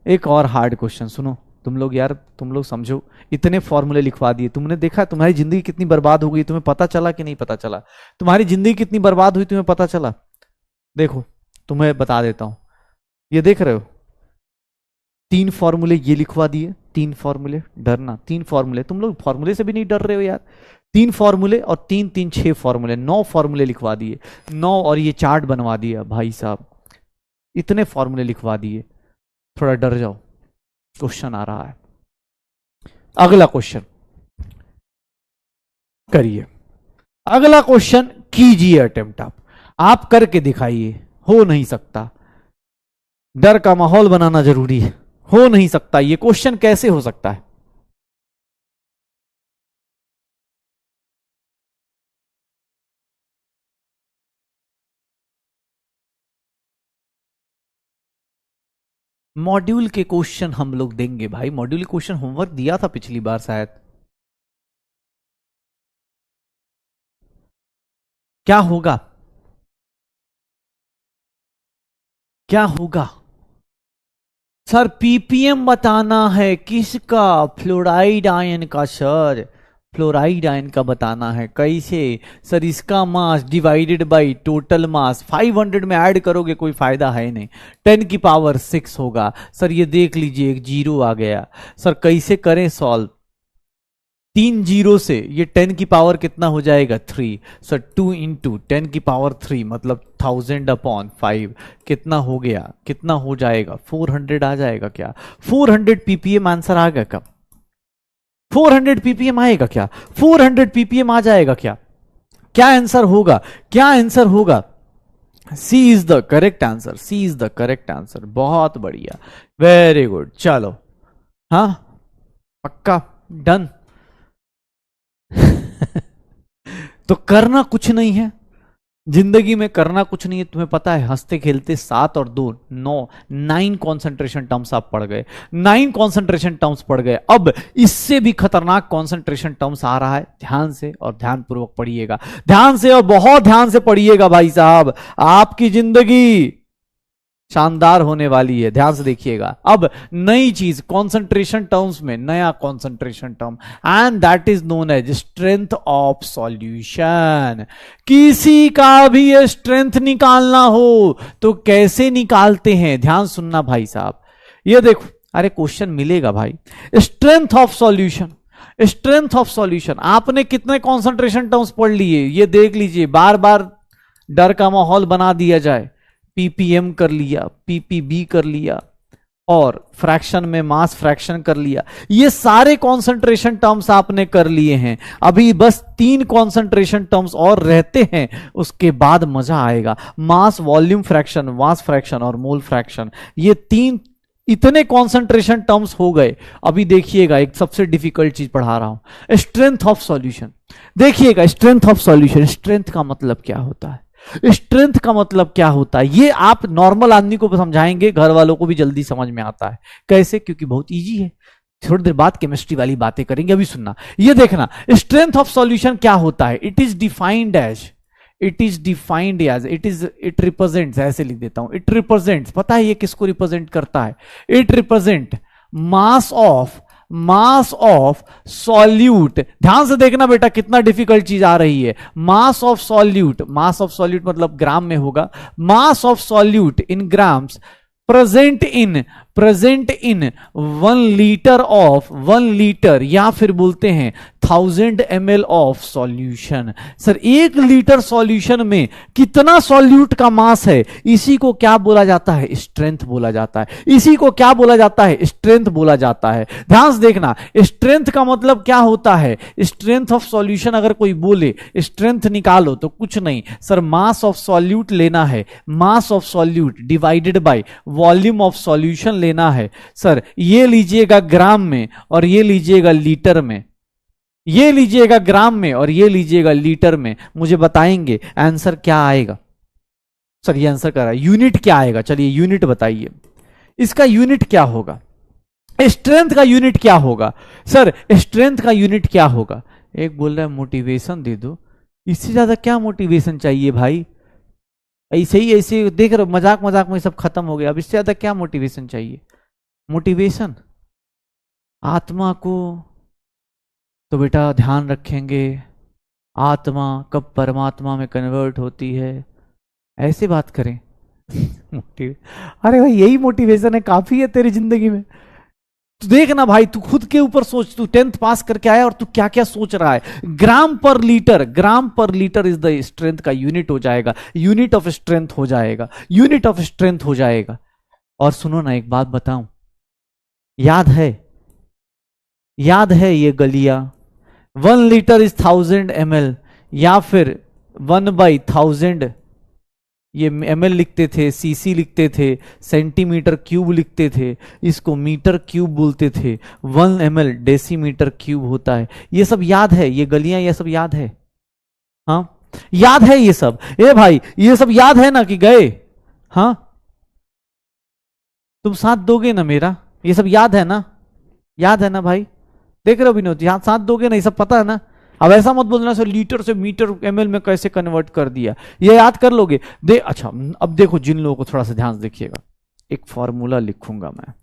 एक और हार्ड क्वेश्चन सुनो तुम लोग यार, तुम लोग समझो, इतने फॉर्मूले लिखवा दिए, तुमने देखा तुम्हारी जिंदगी कितनी बर्बाद हो गई, तुम्हें पता चला कि नहीं पता चला? तुम्हारी जिंदगी कितनी बर्बाद हुई तुम्हें पता चला? देखो तुम्हें बता देता हूं, ये देख रहे हो 3 फॉर्मूले ये लिखवा दिए, 3 फॉर्मूले, डरना 3 फॉर्मूले, तुम लोग फॉर्मूले से भी नहीं डर रहे हो यार। 3 फॉर्मूले और 3 3 6 फॉर्मूले, 9 फॉर्मूले लिखवा दिए, 9 और ये चार्ट बनवा दिया भाई साहब, इतने फॉर्मूले लिखवा दिए, थोड़ा डर जाओ, क्वेश्चन आ रहा है। अगला क्वेश्चन करिए, अगला क्वेश्चन कीजिए अटेम्प्ट, आप करके दिखाइए, हो नहीं सकता, डर का माहौल बनाना जरूरी है, हो नहीं सकता, ये क्वेश्चन कैसे हो सकता है? मॉड्यूल के क्वेश्चन हम लोग देंगे भाई, मॉड्यूल के क्वेश्चन होमवर्क दिया था पिछली बार शायद। क्या होगा, क्या होगा सर? पीपीएम बताना है, किसका? फ्लोराइड आयन का सर, फ्लोराइड आयन का बताना है। कैसे सर? इसका mass divided by total mass, 500 में ऐड करोगे कोई फायदा है नहीं, 10 की पावर 6 होगा सर। ये देख लीजिए एक जीरो आ गया सर, कैसे करें सॉल्व? 3 जीरो से ये 10 की पावर कितना हो जाएगा? 3 सर। 2 इंटू 10 की पावर 3 मतलब 1000/5 कितना हो गया? कितना हो जाएगा? 400 आ जाएगा क्या? 400 पीपीएम आंसर आ गया कब? 400 पीपीएम आएगा क्या? 400 पीपीएम आ जाएगा क्या? क्या आंसर होगा? क्या आंसर होगा? C is the correct answer, C is the correct answer. बहुत बढ़िया, वेरी गुड। चलो हाँ पक्का डन। तो करना कुछ नहीं है जिंदगी में, करना कुछ नहीं है, तुम्हें पता है हंसते खेलते 7 और 2 9, 9 कॉन्सेंट्रेशन टर्म्स आप पढ़ गए, 9 कॉन्सेंट्रेशन टर्म्स पढ़ गए। अब इससे भी खतरनाक कॉन्सेंट्रेशन टर्म्स आ रहा है, ध्यान से और ध्यानपूर्वक पढ़िएगा, ध्यान से और बहुत ध्यान से पढ़िएगा भाई साहब, आपकी जिंदगी शानदार होने वाली है, ध्यान से देखिएगा। अब नई चीज कॉन्सेंट्रेशन टर्म्स में, नया concentration term, and that is known as strength of solution. किसी का भी ये स्ट्रेंथ निकालना हो तो कैसे निकालते हैं? ध्यान सुनना भाई साहब, ये देखो, अरे क्वेश्चन मिलेगा भाई। Strength of solution, strength of solution, आपने कितने कॉन्सेंट्रेशन टर्म्स पढ़ लिए ये देख लीजिए, बार बार डर का माहौल बना दिया जाए। पीपीएम कर लिया, पीपीबी कर लिया, और फ्रैक्शन में मास फ्रैक्शन कर लिया, ये सारे कॉन्सेंट्रेशन टर्म्स आपने कर लिए हैं। अभी बस 3 कॉन्सेंट्रेशन टर्म्स और रहते हैं, उसके बाद मजा आएगा। Mass volume fraction, mass fraction और मोल फ्रैक्शन, ये 3 इतने कॉन्सेंट्रेशन टर्म्स हो गए। अभी देखिएगा एक सबसे डिफिकल्ट चीज पढ़ा रहा हूं, स्ट्रेंथ ऑफ सॉल्यूशन। देखिएगा स्ट्रेंथ ऑफ सॉल्यूशन, स्ट्रेंथ का मतलब क्या होता है? स्ट्रेंथ का मतलब क्या होता है ये आप नॉर्मल आदमी को समझाएंगे, घर वालों को भी जल्दी समझ में आता है। कैसे? क्योंकि बहुत इजी है, थोड़ी देर बाद केमिस्ट्री वाली बातें करेंगे, अभी सुनना। ये देखना स्ट्रेंथ ऑफ सॉल्यूशन क्या होता है। It is defined as, it represents, ऐसे लिख देता हूं, इट रिप्रेजेंट्स, पता है ये किसको रिप्रेजेंट करता है? It represent mass of solute. ध्यान से देखना बेटा कितना डिफिकल्ट चीज आ रही है। मास of solute, mass of solute मतलब ग्राम में होगा, मास of solute in grams present in present in 1 litre या फिर बोलते हैं 1000 ml of solution. Sir 1 litre solution में कितना सॉल्यूट का मास है, इसी को क्या बोला जाता है, स्ट्रेंथ बोला जाता है। इसी को क्या बोला जाता है, स्ट्रेंथ बोला जाता है। ध्यान से देखना, स्ट्रेंथ का मतलब क्या होता है, स्ट्रेंथ ऑफ सॉल्यूशन अगर कोई बोले स्ट्रेंथ निकालो तो कुछ नहीं सर, मास ऑफ सॉल्यूट लेना है, मास of solute divided by volume of solution लेना है। सर ये लीजिएगा ग्राम में और ये लीजिएगा लीटर में, ये लीजिएगा ग्राम में और ये लीजिएगा लीटर में, मुझे बताएंगे आंसर क्या आएगा। सर ये आंसर कर रहा है, यूनिट क्या आएगा, चलिए यूनिट बताइए, इसका यूनिट क्या होगा, स्ट्रेंथ का यूनिट क्या होगा। सर स्ट्रेंथ का यूनिट क्या होगा, एक बोल रहा है मोटिवेशन दे दो, इससे ज्यादा क्या मोटिवेशन चाहिए भाई, ऐसे ही ऐसे देख रहे हो, मजाक मजाक में सब खत्म हो गया, अब इससे ज्यादा क्या मोटिवेशन चाहिए। मोटिवेशन आत्मा को तो बेटा ध्यान रखेंगे, आत्मा कब परमात्मा में कन्वर्ट होती है, ऐसे बात करें। अरे भाई यही मोटिवेशन है, काफी है तेरी जिंदगी में। तू देख ना भाई, तू खुद के ऊपर सोच, तू 10th पास करके आया और तू क्या क्या सोच रहा है। ग्राम पर लीटर इज द स्ट्रेंथ का यूनिट हो जाएगा, यूनिट ऑफ स्ट्रेंथ हो जाएगा, यूनिट ऑफ स्ट्रेंथ हो जाएगा। और सुनो ना एक बात बताऊं, याद है ये गलियां, 1 लीटर इज 1000 ml या फिर 1/1000 ये ml लिखते थे, सीसी लिखते थे, सेंटीमीटर क्यूब लिखते थे, इसको मीटर क्यूब बोलते थे, 1 ml डेसीमीटर क्यूब होता है। ये सब याद है, ये गलियां ये सब याद है, हाँ याद है ये सब। ए भाई ये सब याद है ना कि गए, हाँ तुम साथ दोगे ना मेरा, ये सब याद है ना भाई, देख रहे हो विनोद, यहां साथ दोगे ना, ये सब पता है ना। अब ऐसा मत बोलना सर लीटर से मीटर ml में कैसे कन्वर्ट कर दिया, ये याद कर लोगे। अच्छा अब देखो, जिन लोगों को थोड़ा सा ध्यान से देखिएगा, एक फॉर्मूला लिखूंगा मैं,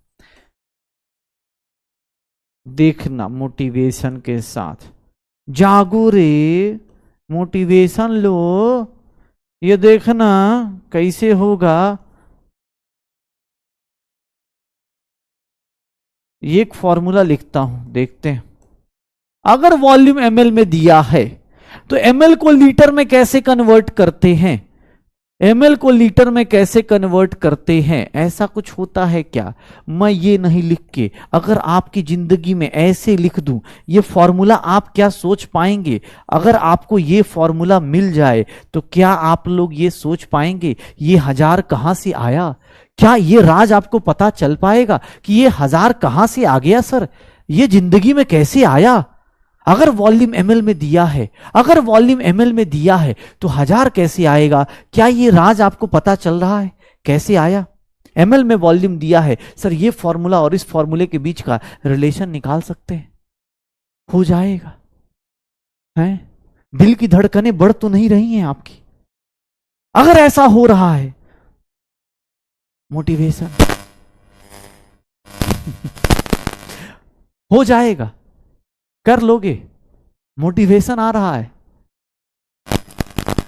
देखना मोटिवेशन के साथ, जागो रे मोटिवेशन लो, ये देखना कैसे होगा। ये एक फॉर्मूला लिखता हूं, देखते हैं। अगर वॉल्यूम ml में दिया है तो ml को लीटर में कैसे कन्वर्ट करते हैं, ml को लीटर में कैसे कन्वर्ट करते हैं, ऐसा कुछ होता है क्या। मैं ये नहीं लिख के अगर आपकी जिंदगी में ऐसे लिख दूं, ये फॉर्मूला आप क्या सोच पाएंगे। अगर आपको ये फॉर्मूला मिल जाए तो क्या आप लोग ये सोच पाएंगे ये 1000 कहां से आया। क्या ये राज आपको पता चल पाएगा कि ये 1000 कहां से आ गया, सर ये जिंदगी में कैसे आया। अगर वॉल्यूम ml में दिया है, अगर वॉल्यूम ml में दिया है तो 1000 कैसे आएगा। क्या ये राज आपको पता चल रहा है कैसे आया। ml में वॉल्यूम दिया है, सर ये फॉर्मूला और इस फॉर्मूले के बीच का रिलेशन निकाल सकते हैं, हो जाएगा। हैं दिल की धड़कनें बढ़ तो नहीं रही हैं आपकी। अगर ऐसा हो रहा है, मोटिवेशन हो जाएगा, कर लोगे, मोटिवेशन आ रहा है।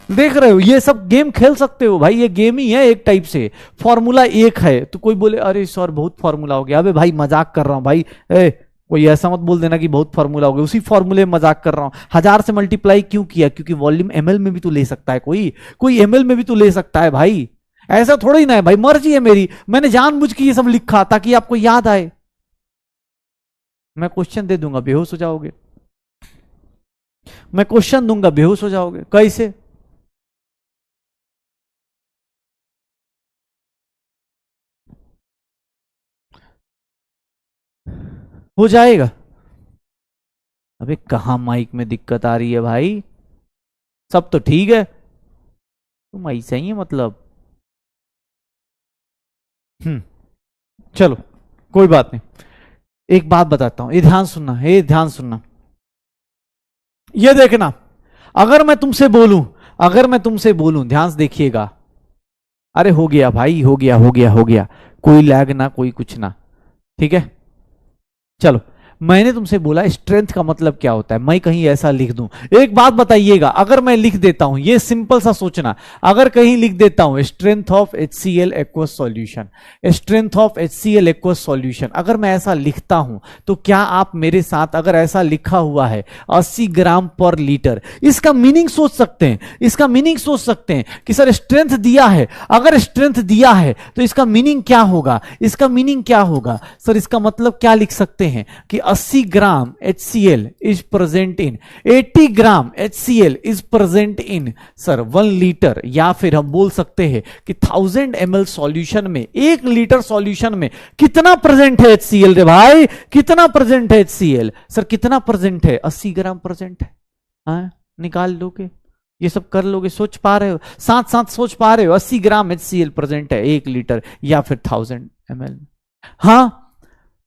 देख रहे हो, ये सब गेम खेल सकते हो भाई, ये गेम ही है एक टाइप से। फॉर्मूला एक है तो कोई बोले अरे सर बहुत फॉर्मूला हो गया, अबे भाई मजाक कर रहा हूं भाई, कोई ऐसा मत बोल देना कि बहुत फॉर्मूला हो गया, उसी फॉर्मूले में मजाक कर रहा हूं। 1000 से मल्टीप्लाई क्यों किया, क्योंकि वॉल्यूम ml में भी तो ले सकता है, कोई ml में भी तो ले सकता है भाई, ऐसा थोड़ा ही ना है भाई, मर्जी है मेरी, मैंने जानबूझ के ये सब लिखा ताकि आपको याद आए। मैं क्वेश्चन दे दूंगा बेहोश हो जाओगे, मैं क्वेश्चन दूंगा बेहोश हो जाओगे, कैसे। हो जाएगा। अबे कहां माइक में दिक्कत आ रही है भाई, सब तो ठीक है, तुम ऐसा ही है मतलब। चलो कोई बात नहीं, एक बात बताता हूं, ये ध्यान सुनना, ये ध्यान सुनना, ये देखना। अगर मैं तुमसे बोलूं, ध्यान से देखिएगा। अरे हो गया भाई, हो गया, कोई लैग ना, कोई कुछ ना, ठीक है। चलो मैंने तुमसे बोला स्ट्रेंथ का मतलब क्या होता है, मैं कहीं ऐसा लिख दूं। एक बात बताइएगा, अगर मैं लिख देता हूं, ये सिंपल सा सोचना, अगर कहीं लिख देता हूं strength of HCl aqueous solution, strength of HCl aqueous solution, अगर मैं ऐसा लिखता हूं तो क्या आप मेरे साथ, अगर ऐसा लिखा हुआ है 80 ग्राम पर लीटर, इसका मीनिंग सोच सकते हैं, इसका मीनिंग सोच सकते हैं कि सर स्ट्रेंथ दिया है, अगर स्ट्रेंथ दिया है तो इसका मीनिंग क्या होगा, इसका मीनिंग क्या होगा सर, इसका मतलब क्या लिख सकते हैं कि 80 ग्राम HCl is present in 80 gram HCl is present in sir 1 litre, या फिर हम बोल सकते हैं कि 1000 ml सॉल्यूशन में, 1 लीटर सॉल्यूशन में कितना प्रेजेंट है HCl रे भाई, कितना प्रेजेंट है HCl सर, कितना प्रेजेंट है, 80 ग्राम प्रेजेंट है। हाँ, निकाल लोगे, ये सब कर लोगे, सोच पा रहे हो, साथ साथ सोच पा रहे हो, 80 ग्राम HCl प्रेजेंट है 1 लीटर या फिर 1000 ml। हाँ,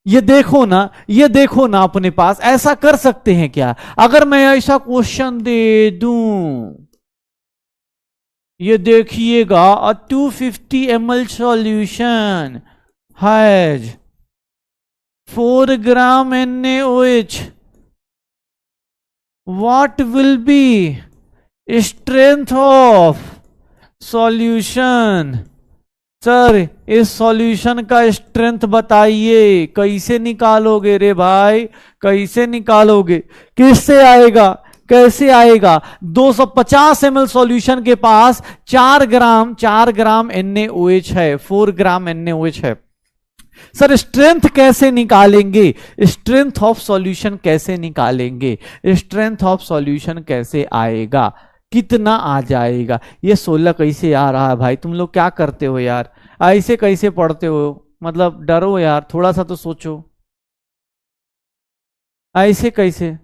ये देखो ना, ये देखो ना, अपने पास ऐसा कर सकते हैं क्या, अगर मैं ऐसा क्वेश्चन दे दूं, ये देखिएगा, a 250 ml solution has 4 gram NaOH, what will be strength of solution? Sir इस सॉल्यूशन का स्ट्रेंथ बताइए, कैसे निकालोगे रे भाई, कैसे निकालोगे, किससे आएगा, कैसे आएगा। 250 ml सॉल्यूशन के पास 4 ग्राम NaOH है, 4 ग्राम NaOH है। सर स्ट्रेंथ कैसे निकालेंगे, स्ट्रेंथ ऑफ सॉल्यूशन कैसे निकालेंगे, स्ट्रेंथ ऑफ सॉल्यूशन कैसे आएगा, कितना आ जाएगा। ये 16 कैसे आ रहा है भाई, तुम लोग क्या करते हो यार, ऐसे कैसे पढ़ते हो, मतलब डरो यार, थोड़ा सा तो सोचो, ऐसे कैसे,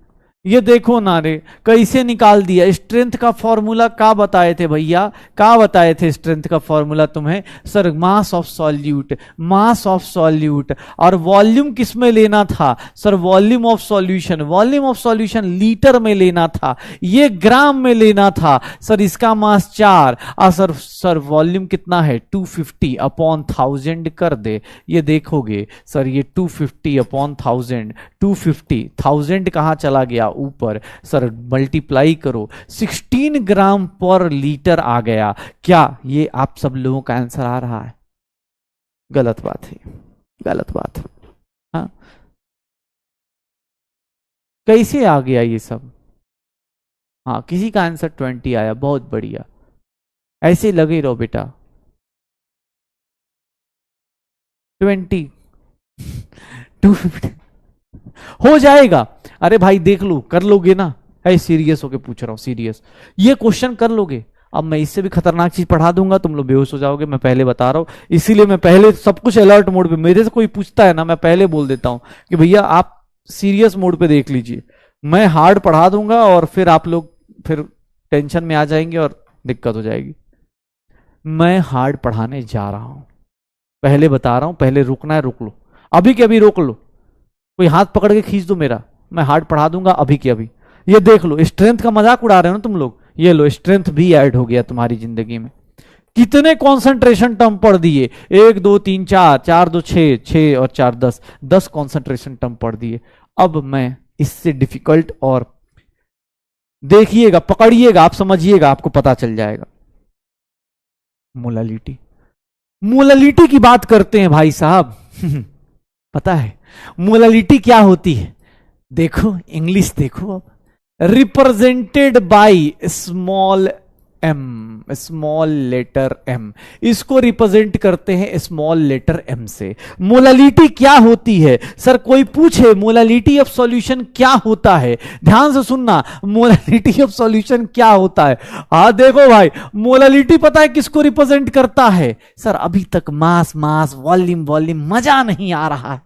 ये देखो ना रे, कैसे निकाल दिया। स्ट्रेंथ का फॉर्मूला क्या बताए थे भैया, क्या बताए थे स्ट्रेंथ का फॉर्मूला तुम्हें, sir mass of solute, mass of solute, और वॉल्यूम किस में लेना था sir, volume of solution, volume of solution litre में लेना था, ये ग्राम में लेना था सर, इसका मास 4, और सर वॉल्यूम कितना है 250 अपॉन 1000 कर दे, ये देखोगे सर ये 250 अपॉन 1000, 250 कहां चला गया ऊपर, सर मल्टीप्लाई करो, 16 ग्राम पर लीटर आ गया। क्या ये आप सब लोगों का आंसर आ रहा है, गलत बात है, गलत बात है। हाँ, कैसे आ गया ये सब, हाँ किसी का आंसर 20 आया, बहुत बढ़िया, ऐसे लगे रहो बेटा, 20 250 हो जाएगा। अरे भाई देख लो, कर लोगे ना, है सीरियस होके पूछ रहा हूं, सीरियस, ये क्वेश्चन कर लोगे। अब मैं इससे भी खतरनाक चीज पढ़ा दूंगा, तुम लोग बेहोश हो जाओगे, मैं पहले बता रहा हूं, इसीलिए मैं पहले सब कुछ अलर्ट मोड पे, मेरे से कोई पूछता है ना मैं पहले बोल देता हूं कि भैया आप सीरियस मोड पे देख लीजिए, मैं हार्ड पढ़ा दूंगा और फिर आप लोग फिर टेंशन में आ जाएंगे और दिक्कत हो जाएगी। मैं हार्ड पढ़ाने जा रहा हूं, पहले बता रहा हूं, पहले रुकना है रुक लो, अभी के अभी रोक लो, कोई हाथ पकड़ के खींच दो मेरा, मैं हार्ड पढ़ा दूंगा अभी के अभी। ये देख लो, स्ट्रेंथ का मजाक उड़ा रहे हो ना तुम लोग, ये लो स्ट्रेंथ भी ऐड हो गया तुम्हारी जिंदगी में। कितने कॉन्सेंट्रेशन टर्म पढ़ दिए, 1 2 3 4, 4 2 6, 6 और 4 10, 10 कॉन्सेंट्रेशन टर्म पढ़ दिए। अब मैं इससे डिफिकल्ट, और देखिएगा, पकड़िएगा, आप समझिएगा, आपको पता चल जाएगा। मोलालिटी, मोलालिटी की बात करते हैं भाई साहब पता है मोलालिटी क्या होती है, देखो इंग्लिश देखो, अब represented by small M, small letter M, इसको रिप्रेजेंट करते हैं स्मॉल लेटर एम से। मोलालिटी क्या होती है सर, कोई पूछे मोलालिटी ऑफ सॉल्यूशन क्या होता है, ध्यान से सुनना, मोलालिटी ऑफ सॉल्यूशन क्या होता है। हाँ देखो भाई, मोलालिटी पता है किसको रिप्रेजेंट करता है सर, अभी तक मास मास वॉल्यूम वॉल्यूम मजा नहीं आ रहा है,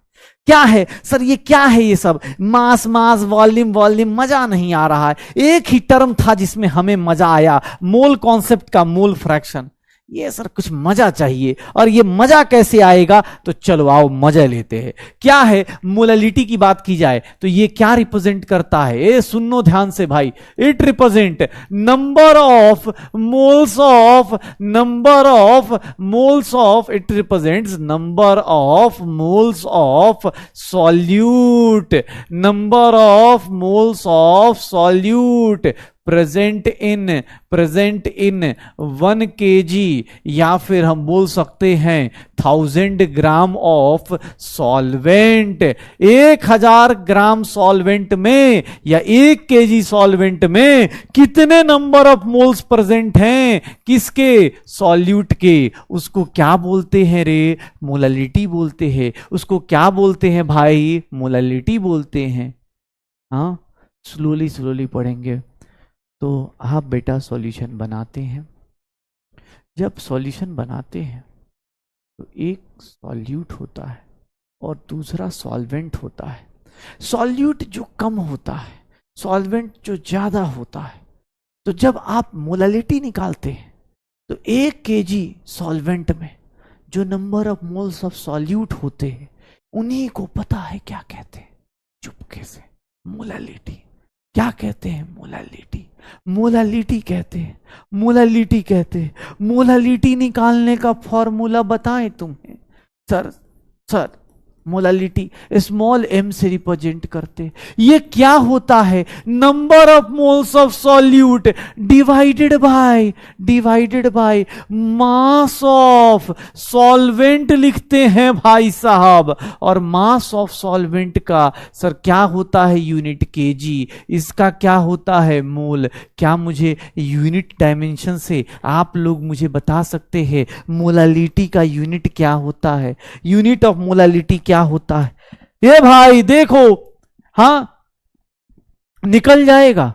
क्या है सर, ये क्या है, ये सब मास मास वॉल्यूम वॉल्यूम मजा नहीं आ रहा है। एक ही टर्म था जिसमें हमें मजा आया, मोल कॉन्सेप्ट का मोल फ्रैक्शन, ये सर कुछ मजा चाहिए, और ये मजा कैसे आएगा, तो चलो आओ मजा लेते हैं। क्या है, मोलालिटी की बात की जाए तो ये क्या रिप्रेजेंट करता है, ये सुनो ध्यान से भाई। It represent number of moles of, it represents number of moles of solute, number of moles of solute present in 1 kg, या फिर हम बोल सकते हैं 1000 gram of solvent. 1000 gram solvent में या 1 kg सॉल्वेंट में कितने नंबर ऑफ मोल्स प्रेजेंट हैं, किसके, सॉल्यूट के। उसको क्या बोलते हैं रे, मोलालिटी बोलते हैं। उसको क्या बोलते हैं भाई, मोलालिटी बोलते हैं। हाँ, स्लोली पढ़ेंगे। तो आप बेटा सॉल्यूशन बनाते हैं, जब सॉल्यूशन बनाते हैं तो एक सॉल्यूट होता है और दूसरा सॉल्वेंट होता है। सॉल्यूट जो कम होता है, सॉल्वेंट जो ज्यादा होता है। तो जब आप मोलालिटी निकालते हैं तो 1 kg सॉल्वेंट में जो number of moles of solute होते हैं, उन्हीं को पता है क्या कहते हैं, चुपके से, मोलालिटी। क्या कहते हैं, मोलालिटी कहते हैं, मोलालिटी निकालने का फॉर्मूला बताएं तुम्हें। सर मोलालिटी स्मॉल m से रिप्रेजेंट करते। ये क्या होता है, number of moles of solute divided by mass of solvent लिखते हैं भाई साहब। और मास ऑफ सॉल्वेंट का सर क्या होता है, यूनिट केजी। इसका क्या होता है, मोल। क्या मुझे यूनिट डायमेंशन से आप लोग मुझे बता सकते हैं मोलालिटी का यूनिट क्या होता है, यूनिट ऑफ मोलालिटी क्या होता है। ये भाई देखो, हाँ निकल जाएगा।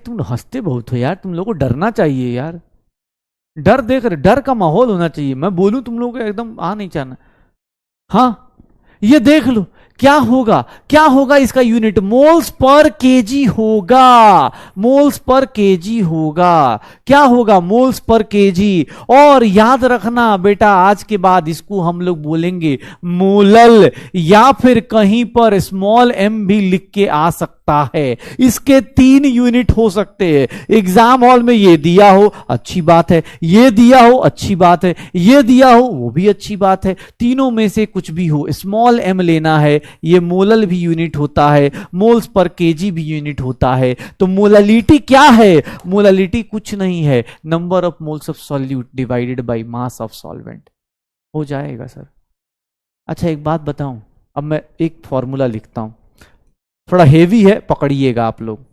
तुम हंसते बहुत हो यार, तुम लोगों को डरना चाहिए यार। डर देख रहे, डर का माहौल होना चाहिए। मैं बोलूं तुम लोगों को एकदम आ नहीं चाहना। हाँ ये देख लो क्या होगा इसका यूनिट, मोल्स पर केजी होगा, क्या होगा, मोल्स पर केजी। और याद रखना बेटा, आज के बाद इसको हम लोग बोलेंगे मोलल, या फिर कहीं पर स्मॉल m भी लिख के आ सकता है। इसके 3 यूनिट हो सकते हैं। एग्जाम हॉल में ये दिया हो अच्छी बात है, ये दिया हो अच्छी बात है, ये दिया हो वो भी अच्छी बात है। तीनों में से कुछ भी हो, स्मॉल m लेना है। ये मोलल भी यूनिट होता है, मोल्स पर केजी भी यूनिट होता है। तो मोलालिटी क्या है, मोलालिटी कुछ नहीं है, number of moles of solute divided by mass of solvent. हो जाएगा सर। अच्छा एक बात बताऊं, अब मैं एक फॉर्मूला लिखता हूं, थोड़ा हेवी है, पकड़िएगा आप लोग।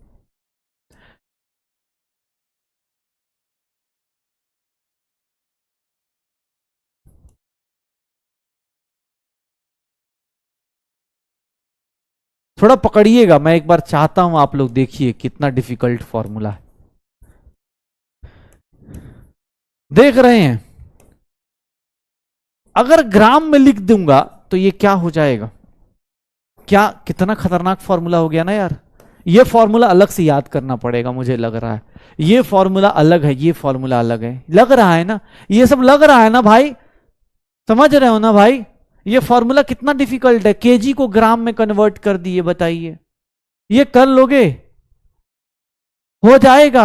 थोड़ा पकड़िएगा, मैं एक बार चाहता हूं आप लोग देखिए कितना डिफिकल्ट फॉर्मूला है। देख रहे हैं, अगर ग्राम में लिख दूंगा तो ये क्या हो जाएगा, क्या कितना खतरनाक फॉर्मूला हो गया ना यार। ये फॉर्मूला अलग से याद करना पड़ेगा, मुझे लग रहा है ये फॉर्मूला अलग है, ये फॉर्मूला अलग है, लग रहा है ना, ये सब लग रहा है ना भाई, समझ रहे हो ना भाई। ये फॉर्मूला कितना डिफिकल्ट है, केजी को ग्राम में कन्वर्ट कर दिए, बताइए ये कर लोगे, हो जाएगा।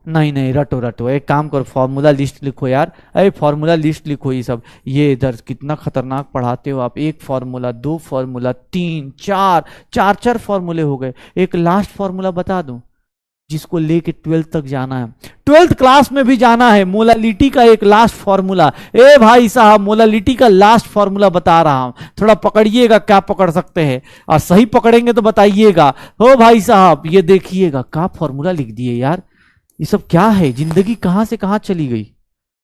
नहीं रटो, एक काम करो, फॉर्मूला लिस्ट लिखो यार। अरे फॉर्मूला लिस्ट लिखो, ये सब, ये इधर कितना खतरनाक पढ़ाते हो आप। 1 फॉर्मूला, 2 फॉर्मूला, 3 4 4 फॉर्मूले हो गए। एक लास्ट फॉर्मूला बता दूं, जिसको लेके 12th तक जाना है, 12th क्लास में भी जाना है, मोलालिटी का एक लास्ट फॉर्मूला। ए भाई साहब, मोलालिटी का लास्ट फॉर्मूला बता रहा हूं, थोड़ा पकड़िएगा, क्या पकड़ सकते हैं, और सही पकड़ेंगे तो बताइएगा। हो भाई साहब, ये देखिएगा क्या फॉर्मूला लिख दिए यार, ये सब क्या है, जिंदगी कहां से कहां चली गई।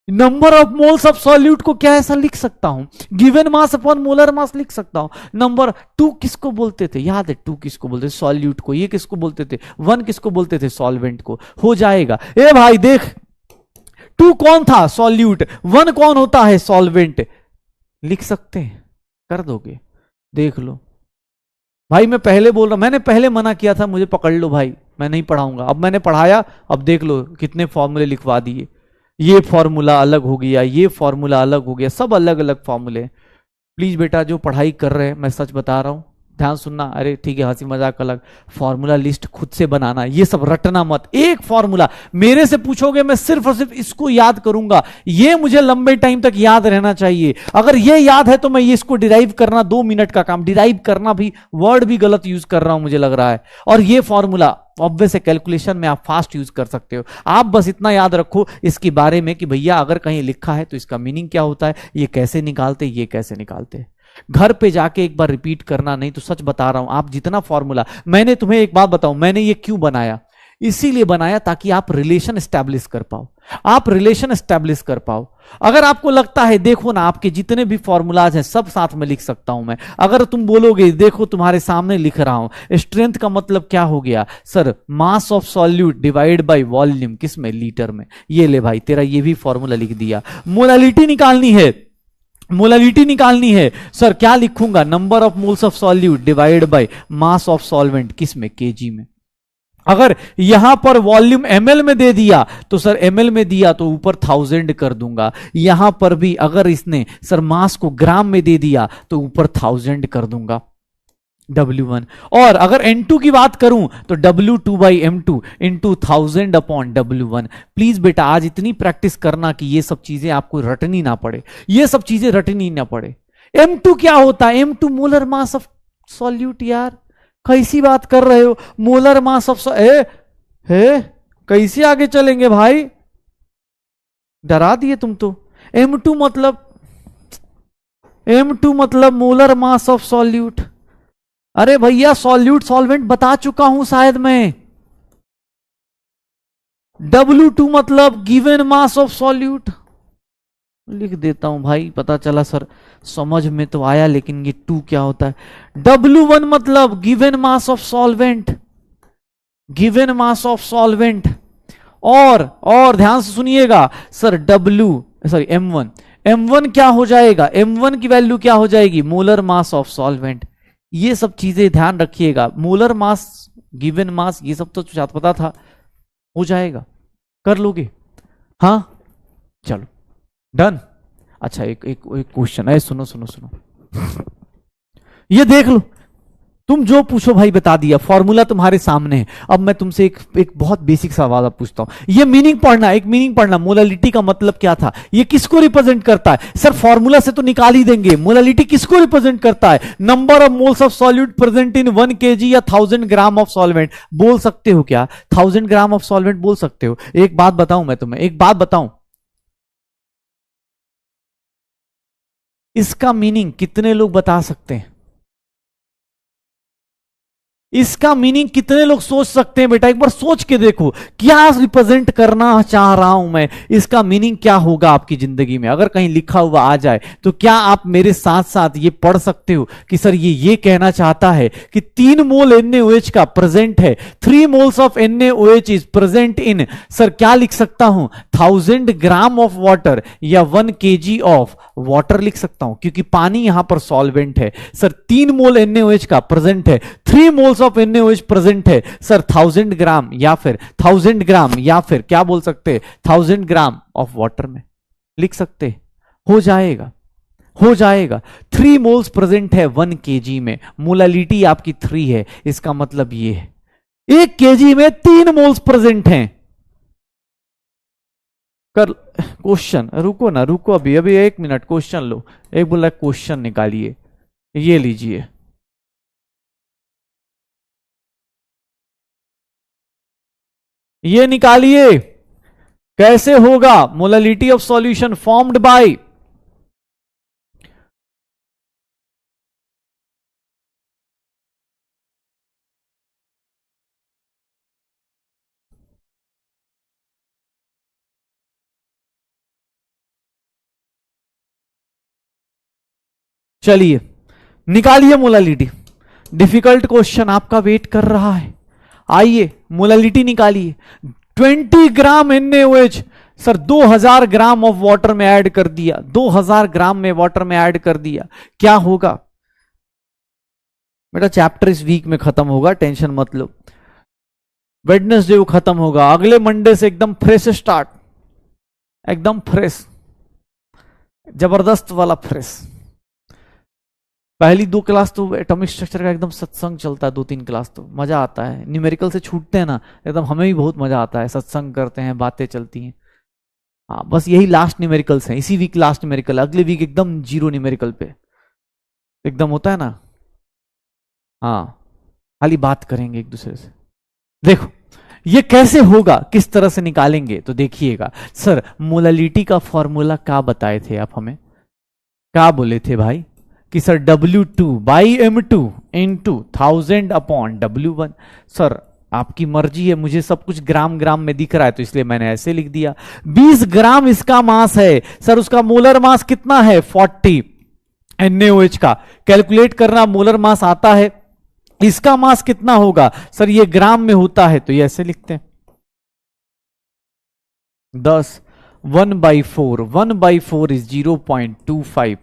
Number of moles of solute को क्या ऐसा लिख सकता हूं, गिवन मास अपॉन मोलर मास लिख सकता हूं। नंबर 2 किसको बोलते थे, याद है 2 किसको बोलते थे, सॉल्यूट को। ये किसको बोलते थे, 1 किसको बोलते थे, सॉल्वेंट को। हो जाएगा। ए भाई देख, 2 कौन था, सॉल्यूट, 1 कौन होता है, सॉल्वेंट। लिख सकते हैं, कर दोगे, देख लो भाई। मैं पहले बोल रहा, मैंने पहले मना किया था, मुझे पकड़ लो भाई, मैं नहीं पढ़ाऊंगा। अब मैंने पढ़ाया, अब देख लो कितने फॉर्मूले लिखवा दिए। ये फॉर्मूला अलग हो गया, ये फॉर्मूला अलग हो गया, सब अलग अलग फॉर्मूले। प्लीज बेटा जो पढ़ाई कर रहे हैं, मैं सच बता रहा हूं, ध्यान सुनना। अरे ठीक है, हंसी मजाक अलग, फॉर्मूला लिस्ट खुद से बनाना, ये सब रटना मत। एक फॉर्मूला मेरे से पूछोगे, मैं सिर्फ और सिर्फ इसको याद करूंगा, ये मुझे लंबे टाइम तक याद रहना चाहिए। अगर ये याद है तो मैं ये इसको डिराइव करना 2 मिनट का काम, डिराइव करना भी वर्ड भी गलत यूज कर रहा हूं मुझे लग रहा है। और ये फॉर्मूला ऑब्वियस है, कैलकुलेशन में आप फास्ट यूज कर सकते हो। आप बस इतना याद रखो इसके बारे में कि भैया अगर कहीं लिखा है तो इसका मीनिंग क्या होता है, ये कैसे निकालते, ये कैसे निकालते। घर पे जाके एक बार रिपीट करना, नहीं तो सच बता रहा हूं, आप जितना फॉर्मूला, मैंने तुम्हें एक बात बताऊं, मैंने ये क्यों बनाया, इसीलिए बनाया ताकि आप रिलेशन स्टैब्लिश कर पाओ, आप रिलेशन स्टैब्लिश कर पाओ। अगर आपको लगता है, देखो ना आपके जितने भी फॉर्मूलाज हैं सब साथ में लिख सकता हूं मैं, अगर तुम बोलोगे देखो तुम्हारे सामने लिख रहा हूं, स्ट्रेंथ का मतलब क्या हो गया sir, mass of solute divide by volume, किस में, लीटर में। ये ले भाई तेरा ये भी फॉर्मूला लिख दिया। मोलालिटी निकालनी है, मोलालिटी निकालनी है सर, क्या लिखूंगा, number of moles of solute divide by mass of solvent, किस में, केजी में। अगर यहां पर वॉल्यूम एमएल में दे दिया तो सर एमएल में दिया तो ऊपर 1000 कर दूंगा। यहां पर भी अगर इसने सर मास को ग्राम में दे दिया तो ऊपर 1000 कर दूंगा, W1। और अगर N2 की बात करूं तो W2 by M2 into 1000 upon W1। Please बेटा आज इतनी प्रैक्टिस करना कि ये सब चीजें आपको रटनी ना पड़े, ये सब चीजें रटनी ना पड़े। M2 क्या होता है, M2 molar mass of solute. यार कैसी बात कर रहे हो, मोलर मास ऑफ है, कैसे आगे चलेंगे भाई, डरा दिए तुम तो। M2 मतलब मोलर मास ऑफ सॉल्यूट। अरे भैया सॉल्यूट सॉल्वेंट बता चुका हूं शायद मैं। W2 मतलब गिवन मास ऑफ सॉल्यूट, लिख देता हूं भाई, पता चला सर समझ में तो आया लेकिन ये 2 क्या होता है। W1 मतलब given mass of solvent, given mass of solvent. और ध्यान से सुनिएगा सर, M1 क्या हो जाएगा, M1 की वैल्यू क्या हो जाएगी, मोलर मास ऑफ सॉल्वेंट। ये सब चीजें ध्यान रखिएगा, मोलर मास, गिवन मास, ये सब तो शायद पता था, हो जाएगा, कर लोगे। हाँ चलो डन। अच्छा एक क्वेश्चन है, सुनो सुनो सुनो, ये देख लो, तुम जो पूछो भाई बता दिया, फॉर्मूला तुम्हारे सामने है। अब मैं तुमसे एक बहुत बेसिक सवाल अब पूछता हूं, ये मीनिंग पढ़ना, एक मीनिंग पढ़ना, मोलालिटी का मतलब क्या था, ये किसको रिप्रेजेंट करता है। सर फॉर्मूला से तो निकाल ही देंगे, मोलालिटी किसको रिप्रेजेंट करता है, number of moles of solute present in 1 kg या 1000 ग्राम ऑफ सॉल्वेंट। बोल सकते हो क्या, 1000 ग्राम ऑफ सॉल्वेंट बोल सकते हो। एक बात बताऊं मैं तुम्हें, एक बात बताऊं, इसका मीनिंग कितने लोग बता सकते हैं, इसका मीनिंग कितने लोग सोच सकते हैं बेटा, एक बार सोच के देखो, क्या रिप्रेजेंट करना चाह रहा हूं मैं, इसका मीनिंग क्या होगा आपकी जिंदगी में। अगर कहीं लिखा हुआ आ जाए तो क्या आप मेरे साथ साथ ये पढ़ सकते हो कि सर ये कहना चाहता है कि 3 मोल NaOH का प्रेजेंट है, 3 moles of NaOH is present in, sir क्या लिख सकता हूं, 1000 ग्राम ऑफ वाटर या 1 kg ऑफ वाटर लिख सकता हूं, क्योंकि पानी यहां पर सॉल्वेंट है। सर 3 मोल NaOH का प्रेजेंट है, 3 मोल्स ऑफ NaOH प्रेजेंट है, सर 1000 ग्राम या फिर 1000 ग्राम या फिर क्या बोल सकते हैं 1000 ग्राम ऑफ वाटर में लिख सकते, हो जाएगा, हो जाएगा। 3 मोल्स प्रेजेंट है 1 kg में, मोलालिटी आपकी 3 है, इसका मतलब ये है 1 kg में 3 मोल्स प्रेजेंट हैं। कर क्वेश्चन, रुको ना, रुको अभी 1 मिनट, क्वेश्चन लो। एक बोला क्वेश्चन निकालिए, ये लीजिए, ये निकालिए, कैसे होगा, molality of solution formed by, चलिए निकालिए मोलालिटी। डिफिकल्ट क्वेश्चन आपका वेट कर रहा है, आइए मोलालिटी निकालिए। 20 ग्राम NaOH, sir 2000 gram of water में ऐड कर दिया, 2000 ग्राम में वाटर में ऐड कर दिया, क्या होगा बेटा। चैप्टर इस वीक में खत्म होगा, टेंशन मत लो, वेडनेसडे को खत्म होगा, अगले मंडे से एकदम फ्रेश स्टार्ट, एकदम फ्रेश, जबरदस्त वाला फ्रेश। पहली 2 क्लास तो एटॉमिक स्ट्रक्चर का एकदम सत्संग चलता है, 2-3 क्लास तो मजा आता है, न्यूमेरिकल से छूटते हैं ना एकदम, हमें भी बहुत मजा आता है, सत्संग करते हैं, बातें चलती हैं। हाँ बस यही लास्ट न्यूमेरिकल्स हैं, इसी वीक लास्ट न्यूमेरिकल, अगले वीक एकदम जीरो न्यूमेरिकल पे एकदम होता है ना। हाँ खाली बात करेंगे एक दूसरे से। देखो ये कैसे होगा, किस तरह से निकालेंगे, तो देखिएगा। सर मोलालिटी का फॉर्मूला क्या बताए थे आप हमें, क्या बोले थे भाई कि sir W2 by M2 into 1000 upon W1। Sir आपकी मर्जी है, मुझे सब कुछ ग्राम ग्राम में दिख रहा है तो इसलिए मैंने ऐसे लिख दिया। 20 ग्राम इसका मास है, सर उसका मोलर मास कितना है 40। NaOH का कैलकुलेट करना, मोलर मास आता है, इसका मास कितना होगा सर, ये ग्राम में होता है तो ये ऐसे लिखते हैं 10 1/4, 1/4 इज 0.25।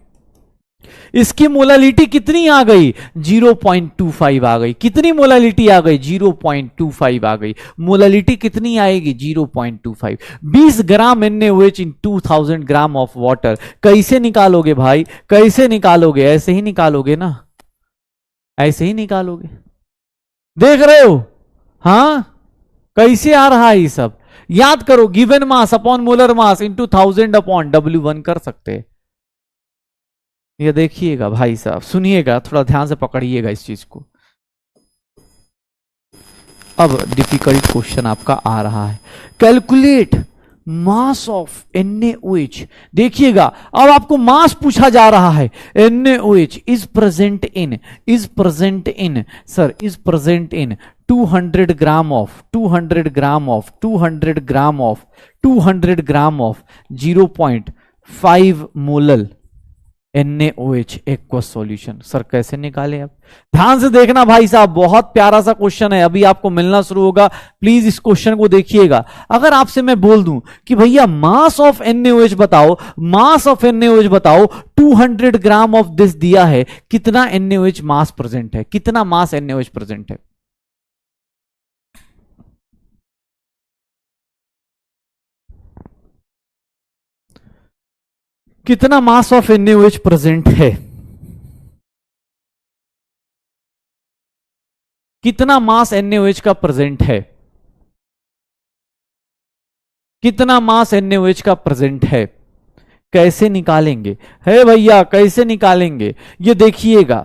इसकी मोलालिटी कितनी आ गई 0.25 आ गई। कितनी मोलालिटी आ गई 0.25 आ गई। मोलालिटी कितनी आएगी 0.25। 20 ग्राम NaOH in 2000 gram of water. कैसे निकालोगे भाई, कैसे निकालोगे, ऐसे ही निकालोगे ना, ऐसे ही निकालोगे, देख रहे हो। हाँ कैसे आ रहा है ये सब, याद करो, given mass upon molar mass into 1000 upon W1 कर सकते हैं। ये देखिएगा भाई साहब, सुनिएगा, थोड़ा ध्यान से पकड़िएगा इस चीज को। अब डिफिकल्ट क्वेश्चन आपका आ रहा है, कैलकुलेट मास ऑफ NaOH। देखिएगा अब आपको मास पूछा जा रहा है। NaOH is present in, is present in sir, is present in 200 gram of 200 gram of 200 gram of 200 gram of 0.5 molal NaOH aqueous solution. Sir कैसे निकालें, अब ध्यान से देखना भाई साहब, बहुत प्यारा सा क्वेश्चन है, अभी आपको मिलना शुरू होगा, प्लीज इस क्वेश्चन को देखिएगा। अगर आपसे मैं बोल दूं कि भैया मास ऑफ NaOH बताओ, मास ऑफ NaOH बताओ, 200 ग्राम ऑफ दिस दिया है, कितना NaOH मास प्रेजेंट है, कितना मास NaOH प्रेजेंट है। कितना मास ऑफ NaOH प्रेजेंट है, कितना मास NaOH का प्रेजेंट है, कितना मास NaOH का प्रेजेंट है, कैसे निकालेंगे है भैया, कैसे निकालेंगे। ये देखिएगा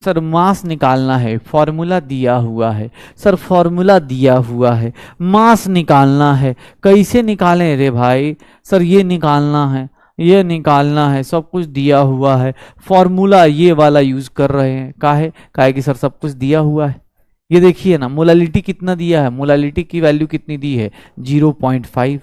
सर, मास निकालना है, फॉर्मूला दिया हुआ है सर, फॉर्मूला दिया हुआ है, मास निकालना है, कैसे निकालें रे भाई। सर ये निकालना है, ये निकालना है, सब कुछ दिया हुआ है, फॉर्मूला ये वाला यूज कर रहे हैं, काहे कि सर सब कुछ दिया हुआ है। ये देखिए ना, मोलालिटी कितना दिया है, मोलालिटी की वैल्यू कितनी दी है 0.5।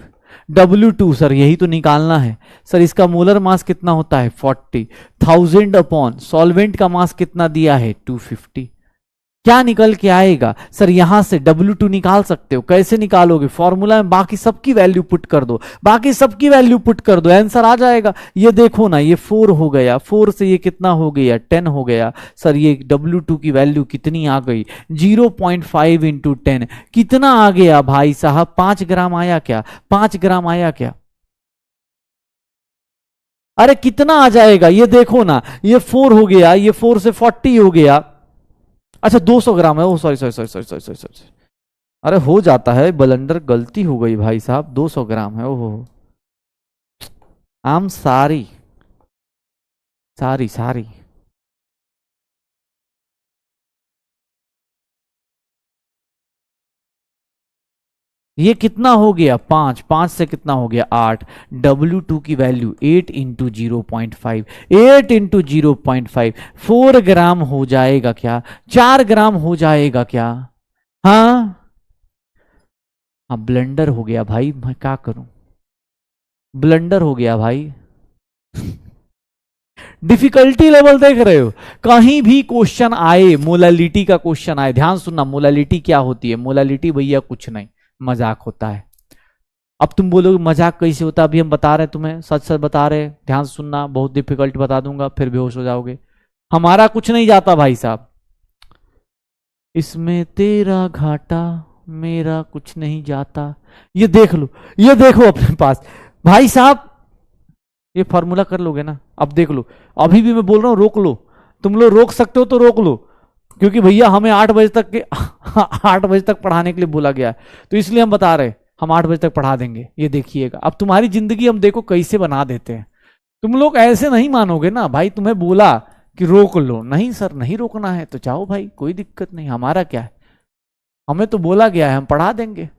W2 सर यही तो निकालना है सर, इसका मोलर मास कितना होता है 40, 1000 अपॉन सॉल्वेंट का मास कितना दिया है 250। क्या निकल के आएगा सर, यहां से W2 निकाल सकते हो, कैसे निकालोगे, फॉर्मूला में बाकी सबकी वैल्यू पुट कर दो, बाकी सबकी वैल्यू पुट कर दो, आंसर आ जाएगा। ये देखो ना, ये 4 हो गया, 4 से ये कितना हो गया 10 हो गया सर, ये W2 की वैल्यू कितनी आ गई 0.5 इंटू 10, कितना आ गया भाई साहब 5 ग्राम आया क्या, 5 ग्राम आया क्या, अरे कितना आ जाएगा ये देखो ना, ये 4 हो गया, ये 4 से 40 हो गया, अच्छा 200 ग्राम है, oh sorry sorry sorry sorry sorry sorry sorry, अरे हो जाता है ब्लंडर, गलती हो गई भाई साहब, 200 ग्राम है, ओहो आई एम सॉरी, सारी सारी। ये कितना हो गया 5, 5 से कितना हो गया 8, W2 की वैल्यू 8 इंटू 0.5, 8 इंटू 0.5, 4 ग्राम हो जाएगा क्या, 4 ग्राम हो जाएगा क्या। हाँ हाँ ब्लंडर हो गया भाई, मैं क्या करूं, ब्लंडर हो गया भाई। डिफिकल्टी लेवल देख रहे हो, कहीं भी क्वेश्चन आए, मोलालिटी का क्वेश्चन आए, ध्यान सुनना, मोलालिटी क्या होती है, मोलालिटी भैया कुछ नहीं, मजाक होता है। अब तुम बोलोगे मजाक कैसे होता है, अभी हम बता रहे हैं तुम्हें, सच सच बता रहे हैं, ध्यान सुनना, बहुत डिफिकल्ट बता दूंगा फिर बेहोश हो जाओगे। हमारा कुछ नहीं जाता भाई साहब, इसमें तेरा घाटा मेरा कुछ नहीं जाता। ये देख लो, ये देखो अपने पास भाई साहब ये फॉर्मूला कर लोगे ना? अब देख लो, अभी भी मैं बोल रहा हूं रोक लो, तुम लोग रोक सकते हो तो रोक लो, क्योंकि भैया हमें 8 बजे तक के 8 बजे तक पढ़ाने के लिए बोला गया है, तो इसलिए हम बता रहे हम 8 बजे तक पढ़ा देंगे। ये देखिएगा अब तुम्हारी जिंदगी हम देखो कैसे बना देते हैं। तुम लोग ऐसे नहीं मानोगे ना भाई, तुम्हें बोला कि रोक लो, नहीं सर नहीं रोकना है तो जाओ भाई, कोई दिक्कत नहीं, हमारा क्या है, हमें तो बोला गया है हम पढ़ा देंगे।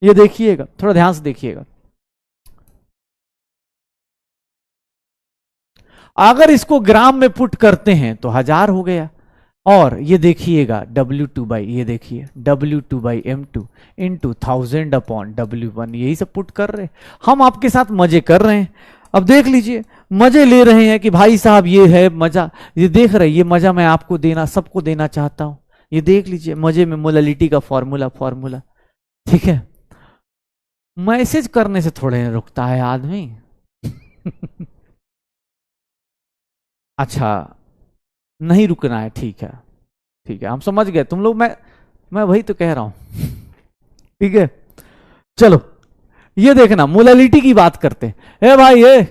ये देखिएगा, थोड़ा ध्यान से देखिएगा, अगर इसको ग्राम में पुट करते हैं तो 1000 हो गया, और ये देखिएगा W2 बाई, ये देखिए W2 by M2 into 1000 upon W1, यही सब पुट कर रहे, हम आपके साथ मजे कर रहे हैं। अब देख लीजिए, मजे ले रहे हैं कि भाई साहब ये है मजा, ये देख रहे, ये मजा मैं आपको देना, सबको देना चाहता हूं। ये देख लीजिए मजे में मोलालिटी का फॉर्मूला, ठीक है। मैसेज करने से थोड़े रुकता है आदमी। अच्छा नहीं रुकना है, ठीक है ठीक है, हम समझ गए तुम लोग, मैं वही तो कह रहा हूं। ठीक है चलो, ये देखना मोलालिटी की बात करते हैं। ए भाई ये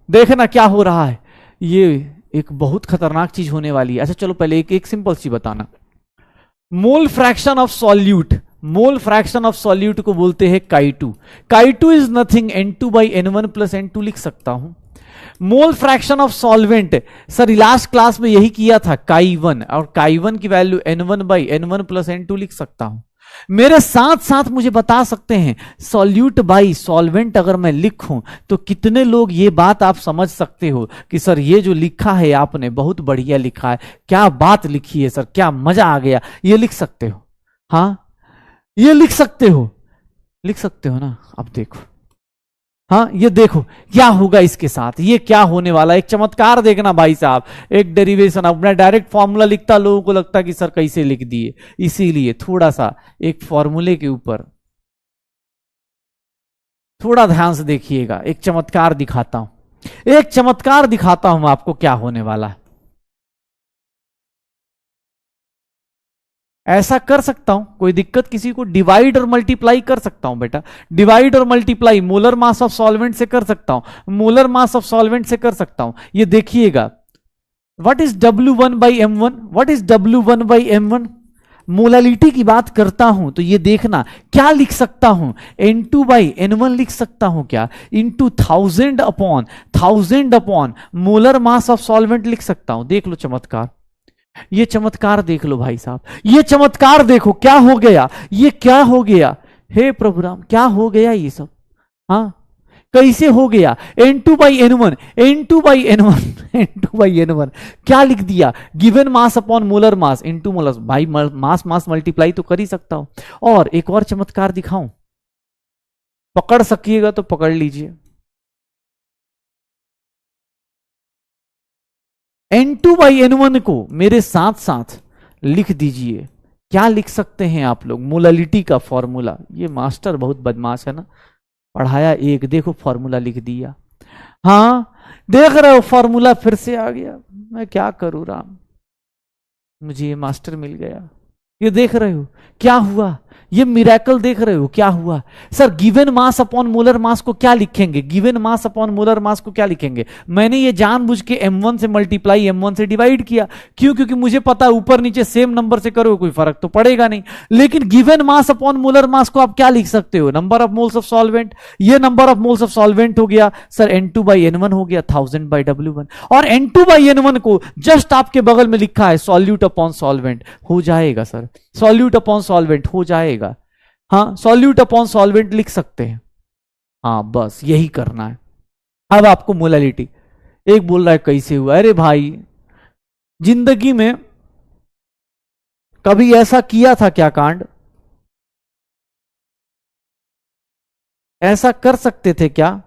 देखना क्या हो रहा है, ये एक बहुत खतरनाक चीज होने वाली है। अच्छा चलो पहले एक सिंपल सी बताना, mole fraction of solute, mole fraction of solute को बोलते हैं काई2। काई2 is nothing N2 by N1 plus N2 लिख सकता हूं। Mole fraction of solvent, sir last class में यही किया था, काई1, और काई1 की value N1 by N1 plus N2 लिख सकता हूं। मेरे साथ साथ मुझे बता सकते हैं सॉल्यूट बाई सॉल्वेंट अगर मैं लिखूं तो कितने लोग ये बात आप समझ सकते हो कि सर ये जो लिखा है आपने बहुत बढ़िया लिखा है, क्या बात लिखी है सर, क्या मजा आ गया, ये लिख सकते हो? हाँ ये लिख सकते हो ना? अब देखो, हाँ ये देखो क्या होगा इसके साथ, ये क्या होने वाला है, एक चमत्कार देखना भाई साहब, एक डेरिवेशन। अब मैं डायरेक्ट फॉर्मूला लिखता लोगों को लगता कि सर कैसे लिख दिए, इसीलिए थोड़ा सा एक फॉर्मूले के ऊपर थोड़ा ध्यान से देखिएगा, एक चमत्कार दिखाता हूं, एक चमत्कार दिखाता हूं आपको क्या होने वाला है। ऐसा कर सकता हूं, कोई दिक्कत किसी को? डिवाइड और मल्टीप्लाई कर सकता हूं बेटा, डिवाइड और multiply molar mass of solvent से कर सकता हूं, मोलर मास ऑफ सॉल्वेंट से कर सकता हूं। ये देखिएगा, what is W1 by M1, what is W1 by M1, molality की बात करता हूं तो ये देखना क्या लिख सकता हूं, N2 बाई N1 लिख सकता हूं क्या, into 1000 upon molar mass of solvent लिख सकता हूं। देख लो चमत्कार, ये चमत्कार देख लो भाई साहब, ये चमत्कार देखो क्या हो गया, ये क्या हो गया, हे प्रभु राम क्या हो गया ये सब, हाँ कैसे हो गया? N2 by N1, N2 by N1, N2 by N1 क्या लिख दिया, given mass upon molar mass into molar, भाई मास मल्टीप्लाई तो कर ही सकता हूं। और एक और चमत्कार दिखाऊं, पकड़ सकिएगा तो पकड़ लीजिए, N2 बाई N1 को मेरे साथ साथ लिख दीजिए, क्या लिख सकते हैं आप लोग, मोलालिटी का फॉर्मूला। ये मास्टर बहुत बदमाश है ना, पढ़ाया एक, देखो फॉर्मूला लिख दिया, हाँ देख रहे हो फॉर्मूला फिर से आ गया, मैं क्या करूं राम, मुझे ये मास्टर मिल गया। ये देख रहे हो क्या हुआ, ये मिरेकल देख रहे हो क्या हुआ। Sir given mass upon molar mass को क्या लिखेंगे, given mass upon molar mass को क्या लिखेंगे? मैंने ये जानबूझ के M1 से मल्टीप्लाई M1 से डिवाइड किया, क्यों? क्योंकि मुझे पता है ऊपर नीचे सेम नंबर से करो कोई फर्क तो पड़ेगा नहीं। लेकिन given mass upon molar mass को आप क्या लिख सकते हो, number of moles of solvent, ये number of moles of solvent हो गया सर N2 बाई N1 हो गया 1000 बाई W1, और N2 बाई N1 को जस्ट आपके बगल में लिखा है सॉल्यूट अपॉन सॉल्वेंट, हो जाएगा सर, सॉल्यूट अपॉन सॉल्वेंट हो जाएगा, हाँ सॉल्यूट अपॉन सॉल्वेंट लिख सकते हैं, हाँ बस यही करना है। अब आपको मोलालिटी, एक बोल रहा है कैसे हुआ, अरे भाई जिंदगी में कभी ऐसा किया था क्या कांड, ऐसा कर सकते थे क्या,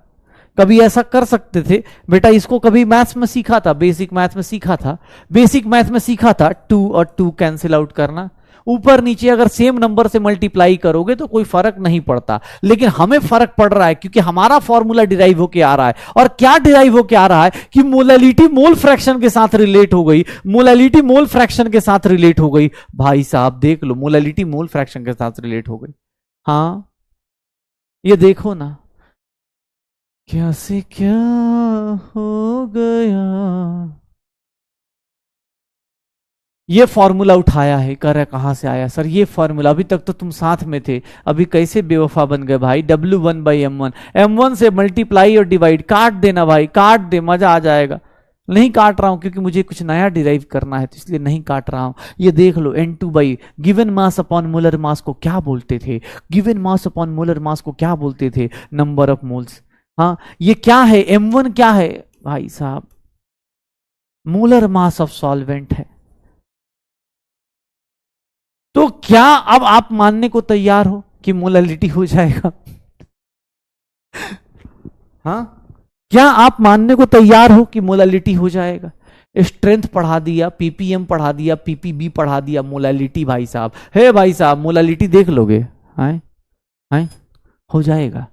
कभी ऐसा कर सकते थे बेटा? इसको कभी मैथ्स में सीखा था, बेसिक मैथ में सीखा था, बेसिक मैथ में सीखा था 2 और 2 कैंसिल आउट करना, ऊपर नीचे अगर सेम नंबर से मल्टीप्लाई करोगे तो कोई फर्क नहीं पड़ता। लेकिन हमें फर्क पड़ रहा है क्योंकि हमारा फॉर्मूला डिराइव होके आ रहा है, और क्या डिराइव होके आ रहा है कि मोलालिटी मोल फ्रैक्शन के साथ रिलेट हो गई, मोलालिटी मोल फ्रैक्शन के साथ रिलेट हो गई। भाई साहब देख लो, मोलालिटी मोल फ्रैक्शन के साथ रिलेट हो गई, हाँ ये देखो ना, कैसे क्या हो गया। ये फॉर्मूला उठाया है, कह रहा कहां से आया सर ये फॉर्मूला, अभी तक तो तुम साथ में थे, अभी कैसे बेवफा बन गए भाई। W1/M1, M1 से मल्टीप्लाई और डिवाइड, काट देना भाई, काट दे, मजा आ जाएगा। नहीं काट रहा हूं क्योंकि मुझे कुछ नया डिराइव करना है, तो इसलिए नहीं काट रहा हूं। ये देख लो, N2 by given mass upon molar mass को क्या बोलते थे, given mass upon molar mass को क्या बोलते थे, नंबर ऑफ मोल्स। हाँ ये क्या है, M1 क्या है भाई साहब, मोलर मास ऑफ सॉल्वेंट है। तो क्या अब आप मानने को तैयार हो कि मोलालिटी हो जाएगा? हाँ क्या आप मानने को तैयार हो कि मोलालिटी हो जाएगा? स्ट्रेंथ पढ़ा दिया, पीपीएम पढ़ा दिया, पीपीबी पढ़ा दिया, मोलालिटी भाई साहब है, भाई साहब मोलालिटी देख लोगे, आए आए हो जाएगा।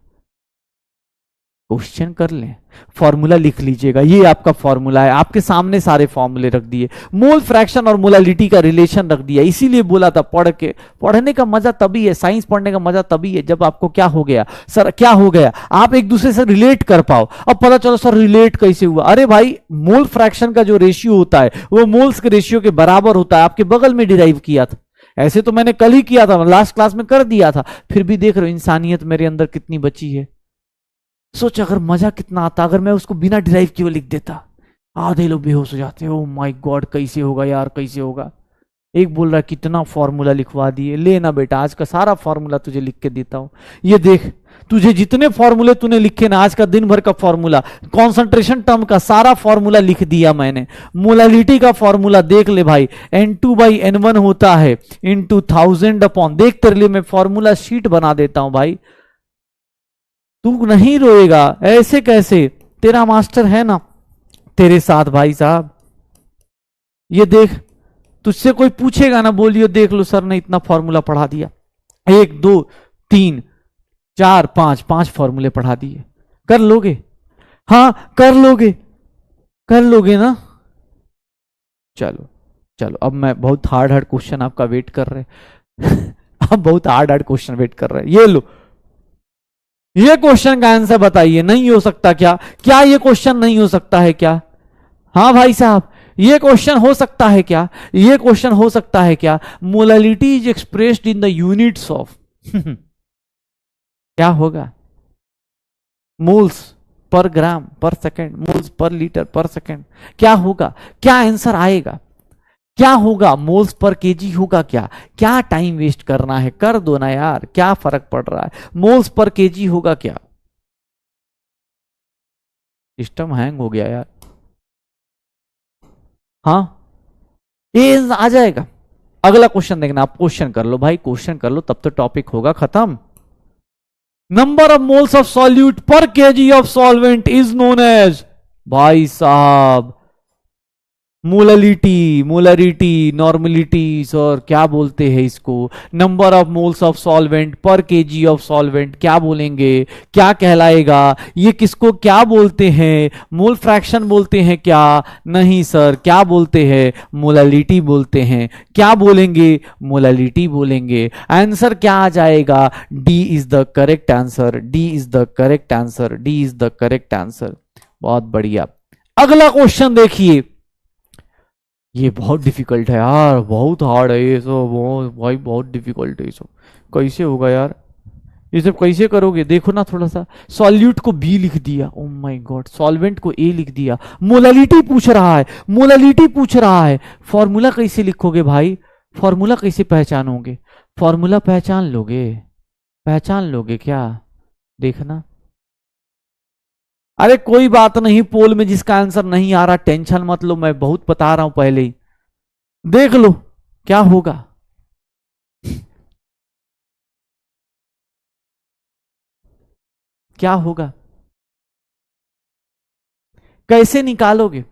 क्वेश्चन कर लें, फॉर्मूला लिख लीजिएगा, ये आपका फॉर्मूला है, आपके सामने सारे फॉर्मूले रख दिए, मोल फ्रैक्शन और मोलालिटी का रिलेशन रख दिया। इसीलिए बोला था पढ़ के, पढ़ने का मजा तभी है, साइंस पढ़ने का मजा तभी है जब आपको क्या हो गया सर, क्या हो गया, आप एक दूसरे से रिलेट कर पाओ। अब पता चलो सर रिलेट कैसे हुआ, अरे भाई मोल फ्रैक्शन का जो रेशियो होता है वो मोल्स के रेशियो के बराबर होता है, आपके बगल में डिराइव किया था, ऐसे तो मैंने कल ही किया था, लास्ट क्लास में कर दिया था, फिर भी देख रहे हो इंसानियत मेरे अंदर कितनी बची है। सोच अगर मजा कितना आता अगर मैं उसको बिना डिराइव किए लिख देता, आधे लोग बेहोश हो जाते हैं, ओ माय गॉड कैसे होगा यार, कैसे होगा। एक बोल रहा कितना फॉर्मूला लिखवा दिए, लेना बेटा आज का सारा फॉर्मूला तुझे लिख के देता हूं, ये देख तुझे जितने फॉर्मूले तूने लिखे ना आज का दिन भर का फॉर्मूला, कॉन्सेंट्रेशन टर्म का सारा फॉर्मूला लिख दिया मैंने। मोलालिटी का फॉर्मूला देख ले भाई, N2/N1 होता है इंटू 1000 अपॉन, देख तेरे लिए मैं फॉर्मूला शीट बना देता हूं भाई, तू नहीं रोएगा, ऐसे कैसे, तेरा मास्टर है ना तेरे साथ भाई साहब। ये देख तुझसे कोई पूछेगा ना बोलियो देख लो सर ने इतना फॉर्मूला पढ़ा दिया, 1 2 3 4 5 5 फॉर्मूले पढ़ा दिए, कर लोगे, हाँ कर लोगे, कर लोगे ना। चलो चलो अब मैं बहुत हार्ड हार्ड क्वेश्चन आपका वेट कर रहे अब बहुत हार्ड हार्ड क्वेश्चन वेट कर रहे हैं, ये लो, ये क्वेश्चन का आंसर बताइए, नहीं हो सकता क्या, क्या ये क्वेश्चन नहीं हो सकता है क्या? हाँ भाई साहब ये क्वेश्चन हो सकता है क्या, ये क्वेश्चन हो सकता है क्या, molality is expressed in the units of क्या होगा, मोल्स पर ग्राम पर सेकेंड, मोल्स पर लीटर पर सेकेंड, क्या होगा, क्या आंसर आएगा, क्या होगा, मोल्स पर केजी होगा क्या, क्या टाइम वेस्ट करना है, कर दो ना यार, क्या फर्क पड़ रहा है, मोल्स पर केजी होगा क्या। सिस्टम हैंग हो गया यार, हाँ ये आ जाएगा। अगला क्वेश्चन देखना, आप क्वेश्चन कर लो भाई, क्वेश्चन कर लो तब तो टॉपिक होगा खत्म। Number of moles of solute per KG of solvent is known as, भाई साहब मोलालिटी, मोलारिटी, नॉर्मलिटी, सर क्या बोलते हैं इसको, number of moles of solvent पर केजी ऑफ सॉल्वेंट क्या बोलेंगे, क्या कहलाएगा, ये किसको क्या बोलते हैं, मोल फ्रैक्शन बोलते हैं क्या, नहीं सर क्या बोलते हैं, मोलालिटी बोलते हैं, क्या बोलेंगे, मोलालिटी बोलेंगे। आंसर क्या आ जाएगा, D is the correct answer, D is the correct answer, D is the correct answer. बहुत बढ़िया, अगला क्वेश्चन देखिए, ये बहुत डिफिकल्ट है यार, बहुत हार्ड है ये सब, बहुत भाई बहुत डिफिकल्ट है ये सब, कैसे होगा यार, ये सब कैसे करोगे, देखो ना थोड़ा सा, सॉल्यूट को बी लिख दिया, ओ माय गॉड, सॉल्वेंट को ए लिख दिया, मोलालिटी पूछ रहा है, मोलालिटी पूछ रहा है, फॉर्मूला कैसे लिखोगे भाई, फॉर्मूला कैसे पहचानोगे, फॉर्मूला पहचान लोगे, पहचान लोगे क्या, देखना। अरे कोई बात नहीं, पोल में जिसका आंसर नहीं आ रहा टेंशन मत लो, मैं बहुत बता रहा हूं पहले ही, देख लो क्या होगा। क्या होगा, कैसे निकालोगे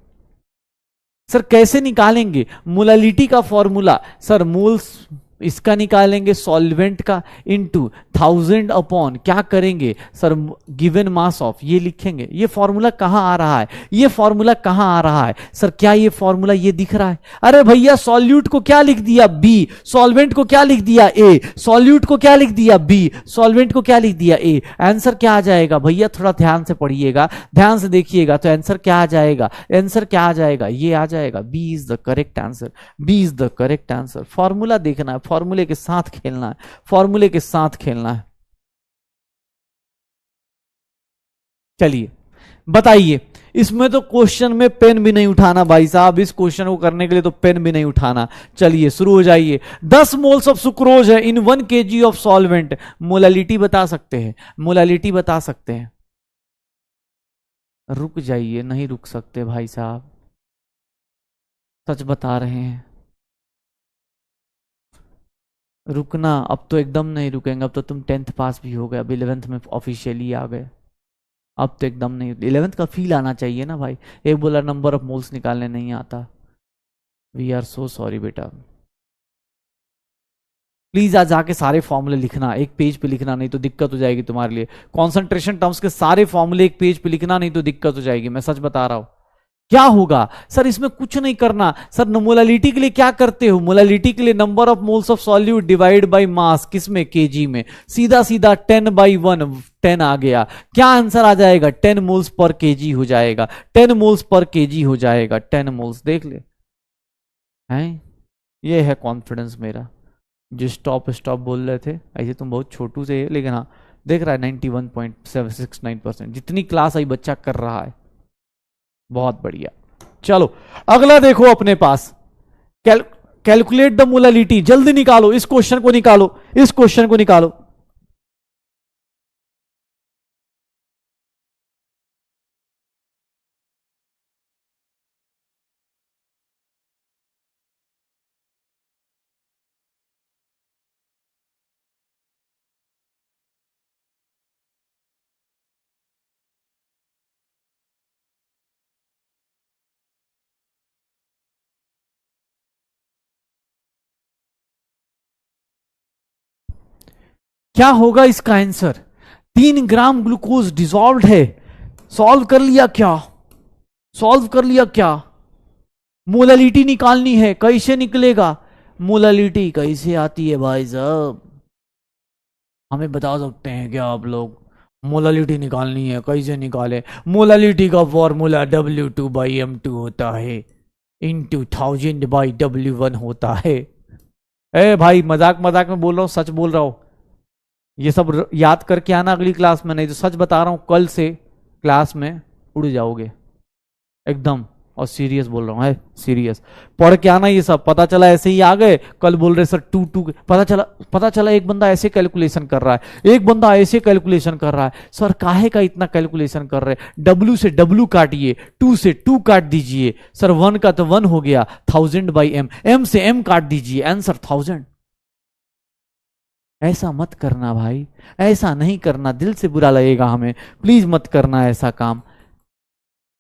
सर, कैसे निकालेंगे, मोलालिटी का फॉर्मूला सर, मोल्स इसका निकालेंगे सॉल्वेंट का इनटू 1000 अपॉन क्या करेंगे सर, गिवन मास ऑफ, ये लिखेंगे। ये फॉर्मूला कहां आ रहा है, ये फॉर्मूला कहां आ रहा है सर, क्या ये फॉर्मूला ये दिख रहा है? अरे भैया सॉल्यूट को क्या लिख दिया बी, सॉल्वेंट को क्या लिख दिया ए, सॉल्यूट को क्या लिख दिया बी, सॉल्वेंट को क्या लिख दिया ए। आंसर क्या आ जाएगा भैया, थोड़ा ध्यान से पढ़िएगा, ध्यान से देखिएगा, तो आंसर क्या आ जाएगा, आंसर क्या आ जाएगा, ये आ जाएगा, B is the correct answer, B is the correct answer. Formula देखना है, फॉर्मूले के साथ खेलना है, फॉर्मूले के साथ खेलना है। चलिए बताइए, इसमें तो क्वेश्चन में पेन भी नहीं उठाना भाई साहब, इस क्वेश्चन को करने के लिए तो पेन भी नहीं उठाना। चलिए शुरू हो जाइए। 10 मोल्स ऑफ सुक्रोज है इन 1 kg ऑफ सॉल्वेंट, मोलालिटी बता सकते हैं, मोलालिटी बता सकते हैं। रुक जाइए, नहीं रुक सकते भाई साहब, सच बता रहे हैं। रुकना, अब तो एकदम नहीं रुकेंगे, अब तो तुम 10th पास भी हो गए, अब 11th में ऑफिशियली आ गए, अब तो एकदम नहीं। 11th का फील आना चाहिए ना भाई। एक बोला नंबर ऑफ मोल्स निकालने नहीं आता, वी आर सो सॉरी बेटा। प्लीज आज जाके सारे फॉर्मूले लिखना, एक पेज पे लिखना, नहीं तो दिक्कत हो जाएगी तुम्हारे लिए। कॉन्सेंट्रेशन टर्म्स के सारे फॉर्मूले एक पेज पे लिखना, नहीं तो दिक्कत हो जाएगी, मैं सच बता रहा हूं। क्या होगा सर, इसमें कुछ नहीं करना सर। मोलालिटी के लिए क्या करते हो, मोलालिटी के लिए number of moles of solute divide by mass, किसमें, केजी में, सीधा सीधा 10/1 10 आ गया। क्या आंसर आ जाएगा, 10 मोल्स पर केजी हो जाएगा, 10 मोल्स पर केजी हो जाएगा, 10 मोल्स। देख ले हैं, ये है कॉन्फिडेंस मेरा। जो स्टॉप स्टॉप बोल रहे थे, ऐसे तुम बहुत छोटू से है, लेकिन हाँ देख रहा है 91.769%, जितनी क्लास आई बच्चा कर रहा है, बहुत बढ़िया। चलो अगला देखो अपने पास, कैलकुलेट द मोलालिटी, जल्दी निकालो इस क्वेश्चन को, निकालो इस क्वेश्चन को, निकालो। क्या होगा इसका आंसर, 3 ग्राम ग्लूकोज डिसॉल्व है। सॉल्व कर लिया क्या, सॉल्व कर लिया क्या, मोलालिटी निकालनी है, कैसे निकलेगा, मोलालिटी कैसे आती है भाई साहब, हमें बता सकते हैं क्या आप लोग? मोलालिटी निकालनी है, कैसे निकाले? मोलालिटी का फॉर्मूला W2/M2 होता है, इंटू 1000/W1 होता है। ए भाई मजाक मजाक में बोल रहा हूं, सच बोल रहा हूं, ये सब याद करके आना अगली क्लास में, नहीं तो सच बता रहा हूं कल से क्लास में उड़ जाओगे एकदम। और सीरियस बोल रहा हूं, है सीरियस, पढ़ के आना ये सब। पता चला ऐसे ही आ गए, कल बोल रहे सर 2 पता चला एक बंदा ऐसे कैलकुलेशन कर रहा है, एक बंदा ऐसे कैलकुलेशन कर रहा है। सर काहे का इतना कैलकुलेशन कर रहे हैं, W से W काटिए, 2 से 2 काट दीजिए, सर 1 का तो 1 हो गया, 1000/M, M से M काट दीजिए, आंसर 1000। ऐसा मत करना भाई, ऐसा नहीं करना, दिल से बुरा लगेगा हमें, प्लीज मत करना ऐसा काम।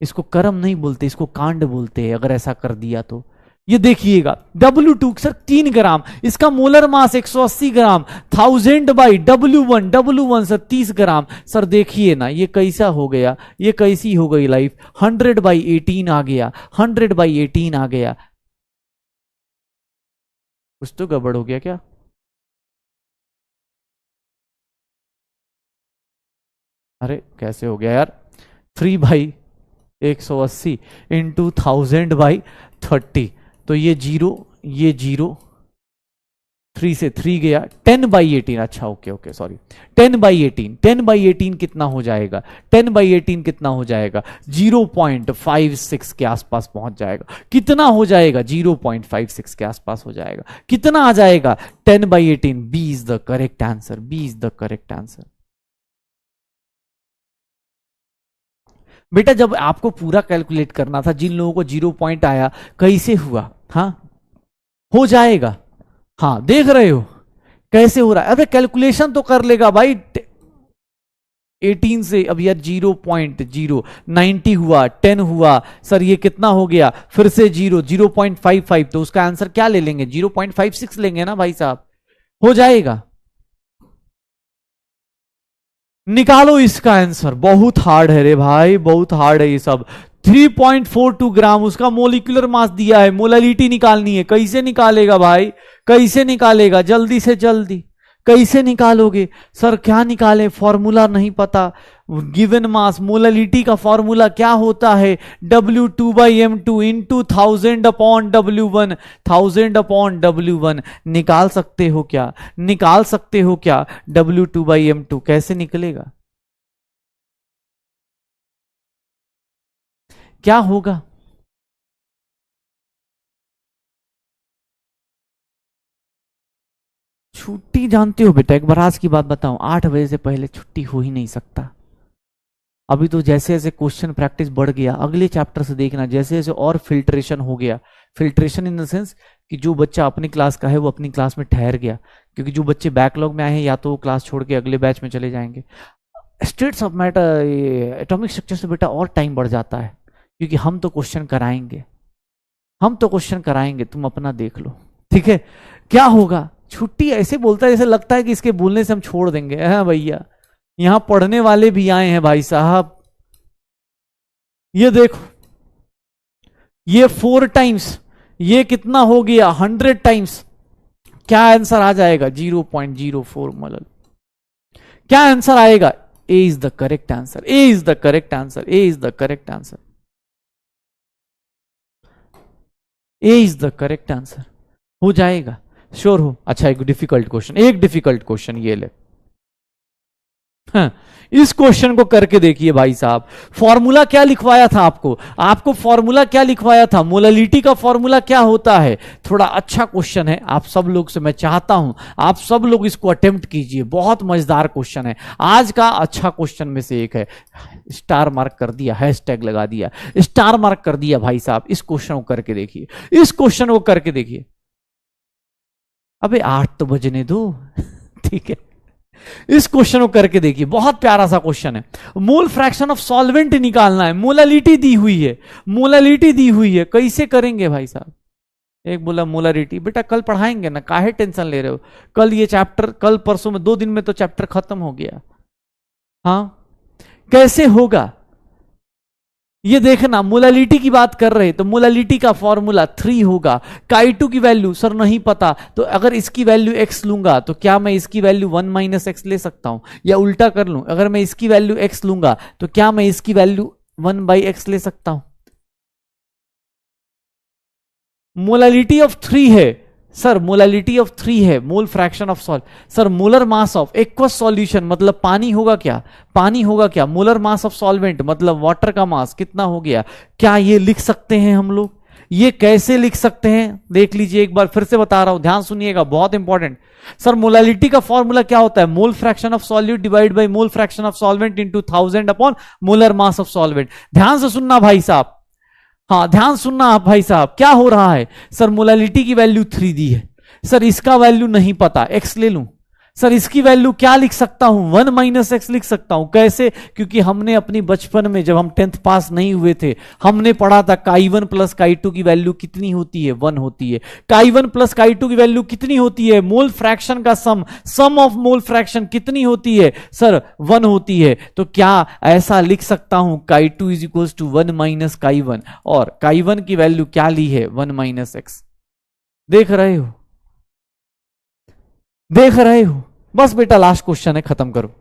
इसको कर्म नहीं बोलते, इसको कांड बोलते हैं अगर ऐसा कर दिया तो। ये देखिएगा W2 सर 3 ग्राम, इसका मोलर मास 180 ग्राम, 1000/W1, W1 सर 30 ग्राम। सर देखिए ना ये कैसा हो गया, ये कैसी हो गई लाइफ, 100/18 आ गया, 100/18 आ गया। कुछ तो गड़बड़ हो गया क्या? अरे कैसे हो गया यार, 3/180 इंटू 1000/30, तो ये 0, ये 0, 3 से 3 गया, 10/18, अच्छा ओके सॉरी, 10/18, 10/18 कितना हो जाएगा, 10/18 कितना हो जाएगा, 0.56 के आसपास पहुंच जाएगा। कितना हो जाएगा, 0.56 के आसपास हो जाएगा। कितना आ जाएगा, 10/18। B is the correct answer, B is the correct answer. बेटा जब आपको पूरा कैलकुलेट करना था, जिन लोगों को 0 पॉइंट आया कैसे हुआ, हाँ हो जाएगा, हाँ देख रहे हो कैसे हो रहा है। अबे कैलकुलेशन तो कर लेगा भाई, 18 से अब यार 0.090 हुआ, 10 हुआ, सर ये कितना हो गया, फिर से 0, 0.55, तो उसका आंसर क्या ले लेंगे, 0.56 लेंगे ना भाई साहब। हो जाएगा? निकालो इसका आंसर। बहुत हार्ड है रे भाई, बहुत हार्ड है ये सब। 3.42 ग्राम उसका मोलिकुलर मास दिया है, मोलालिटी निकालनी है। कैसे निकालेगा भाई, कैसे निकालेगा? जल्दी से जल्दी कैसे निकालोगे? सर क्या निकाले, फॉर्मूला नहीं पता। गिवन मास मोलालिटी का फॉर्मूला क्या होता है? W2/m2 into 1000/W1, 1000/W1। निकाल सकते हो क्या, निकाल सकते हो क्या? W2/m2 कैसे निकलेगा? क्या होगा? छुट्टी जानते हो बेटा, एक बार आज की बात बताऊं, 8 बजे से पहले छुट्टी हो ही नहीं सकता। अभी तो जैसे जैसे क्वेश्चन प्रैक्टिस बढ़ गया, अगले चैप्टर से देखना जैसे जैसे और फिल्ट्रेशन हो गया। फिल्ट्रेशन इन द सेंस कि जो बच्चा अपनी क्लास का है वो अपनी क्लास में ठहर गया, क्योंकि जो बच्चे बैकलॉग में आए हैं या तो वो क्लास छोड़ के अगले बैच में चले जाएंगे। States of matter atomic structure से बेटा और टाइम बढ़ जाता है, क्योंकि हम तो क्वेश्चन कराएंगे, हम तो क्वेश्चन कराएंगे, तुम अपना देख लो। ठीक है, क्या होगा? छुट्टी ऐसे बोलता है जैसे लगता है कि इसके बोलने से हम छोड़ देंगे। हाँ भैया, यहां पढ़ने वाले भी आए हैं भाई साहब। ये देखो, ये 4 टाइम्स, ये कितना हो गया? 100 टाइम्स। क्या आंसर आ जाएगा? 0.04 मोलर। क्या आंसर आएगा? A is the correct answer, A is the correct answer, A is the correct answer, A is the correct answer. हो जाएगा, श्योर हो? अच्छा, एक डिफिकल्ट क्वेश्चन, एक डिफिकल्ट क्वेश्चन ये ले। हाँ, इस क्वेश्चन को करके देखिए भाई साहब। फॉर्मूला क्या लिखवाया था आपको? आपको फॉर्मूला क्या लिखवाया था? मोलालिटी का फॉर्मूला क्या होता है? थोड़ा अच्छा क्वेश्चन है, आप सब लोग से मैं चाहता हूं आप सब लोग इसको अटेम्प्ट कीजिए। बहुत मजेदार क्वेश्चन है, आज का अच्छा क्वेश्चन में से एक है। स्टार मार्क कर दिया, हैशटैग लगा दिया, स्टार मार्क कर दिया भाई साहब। इस क्वेश्चन को करके देखिए, इस क्वेश्चन को करके देखिए। अबे 8 तो बजने दो। ठीक है, इस क्वेश्चन को करके देखिए, बहुत प्यारा सा क्वेश्चन है। मोल फ्रैक्शन ऑफ सॉल्वेंट निकालना है, मोलालिटी दी हुई है, मोलालिटी दी हुई है। कैसे करेंगे भाई साहब? एक बोला मोलारिटी, बेटा कल पढ़ाएंगे ना, काहे टेंशन ले रहे हो? कल ये चैप्टर, कल परसों में 2 दिन में तो चैप्टर खत्म हो गया। हाँ, कैसे होगा ये देखना। मोलालिटी की बात कर रहे तो मोलालिटी का फॉर्मूला 3 होगा। काई2 की वैल्यू सर नहीं पता, तो अगर इसकी वैल्यू x लूंगा तो क्या मैं इसकी वैल्यू 1 - x ले सकता हूं? या उल्टा कर लूं, अगर मैं इसकी वैल्यू x लूंगा तो क्या मैं इसकी वैल्यू 1/x ले सकता हूं? मोलालिटी ऑफ 3 है सर, मोलालिटी ऑफ 3 है, मोल fraction of salt. Sir molar mass of aqueous solution मतलब पानी होगा क्या? पानी होगा क्या? मोलर मास ऑफ सॉल्वेंट मतलब वाटर का मास कितना हो गया? क्या ये लिख सकते हैं हम लोग? ये कैसे लिख सकते हैं देख लीजिए, एक बार फिर से बता रहा हूं, ध्यान सुनिएगा, बहुत इंपॉर्टेंट। सर मोलालिटी का फॉर्मूला क्या होता है? मोल fraction of solute divide by mole fraction of solvent into 1000 / molar mass of solvent. ध्यान से सुनना भाई साहब, हाँ ध्यान सुनना आप भाई साहब, क्या हो रहा है? सर मोलालिटी की वैल्यू 3 दी है, सर इसका वैल्यू नहीं पता, एक्स ले लूं। सर इसकी वैल्यू क्या लिख सकता हूं? 1 - x लिख सकता हूं। कैसे? क्योंकि हमने अपनी बचपन में जब हम 10th पास नहीं हुए थे, हमने पढ़ा था काई1 प्लस काई2 की वैल्यू कितनी होती है? 1 होती है। काई1 प्लस काई2 की वैल्यू कितनी होती है? मोल फ्रैक्शन का सम ऑफ मोल फ्रैक्शन कितनी होती है? सर 1 होती है। तो क्या ऐसा लिख सकता हूं काई2 इज इक्वल टू 1 - काई1, और काई1 की वैल्यू क्या ली है? 1 - x। देख रहे हो, देख रहे हो? बस बेटा लास्ट क्वेश्चन है, खत्म करो।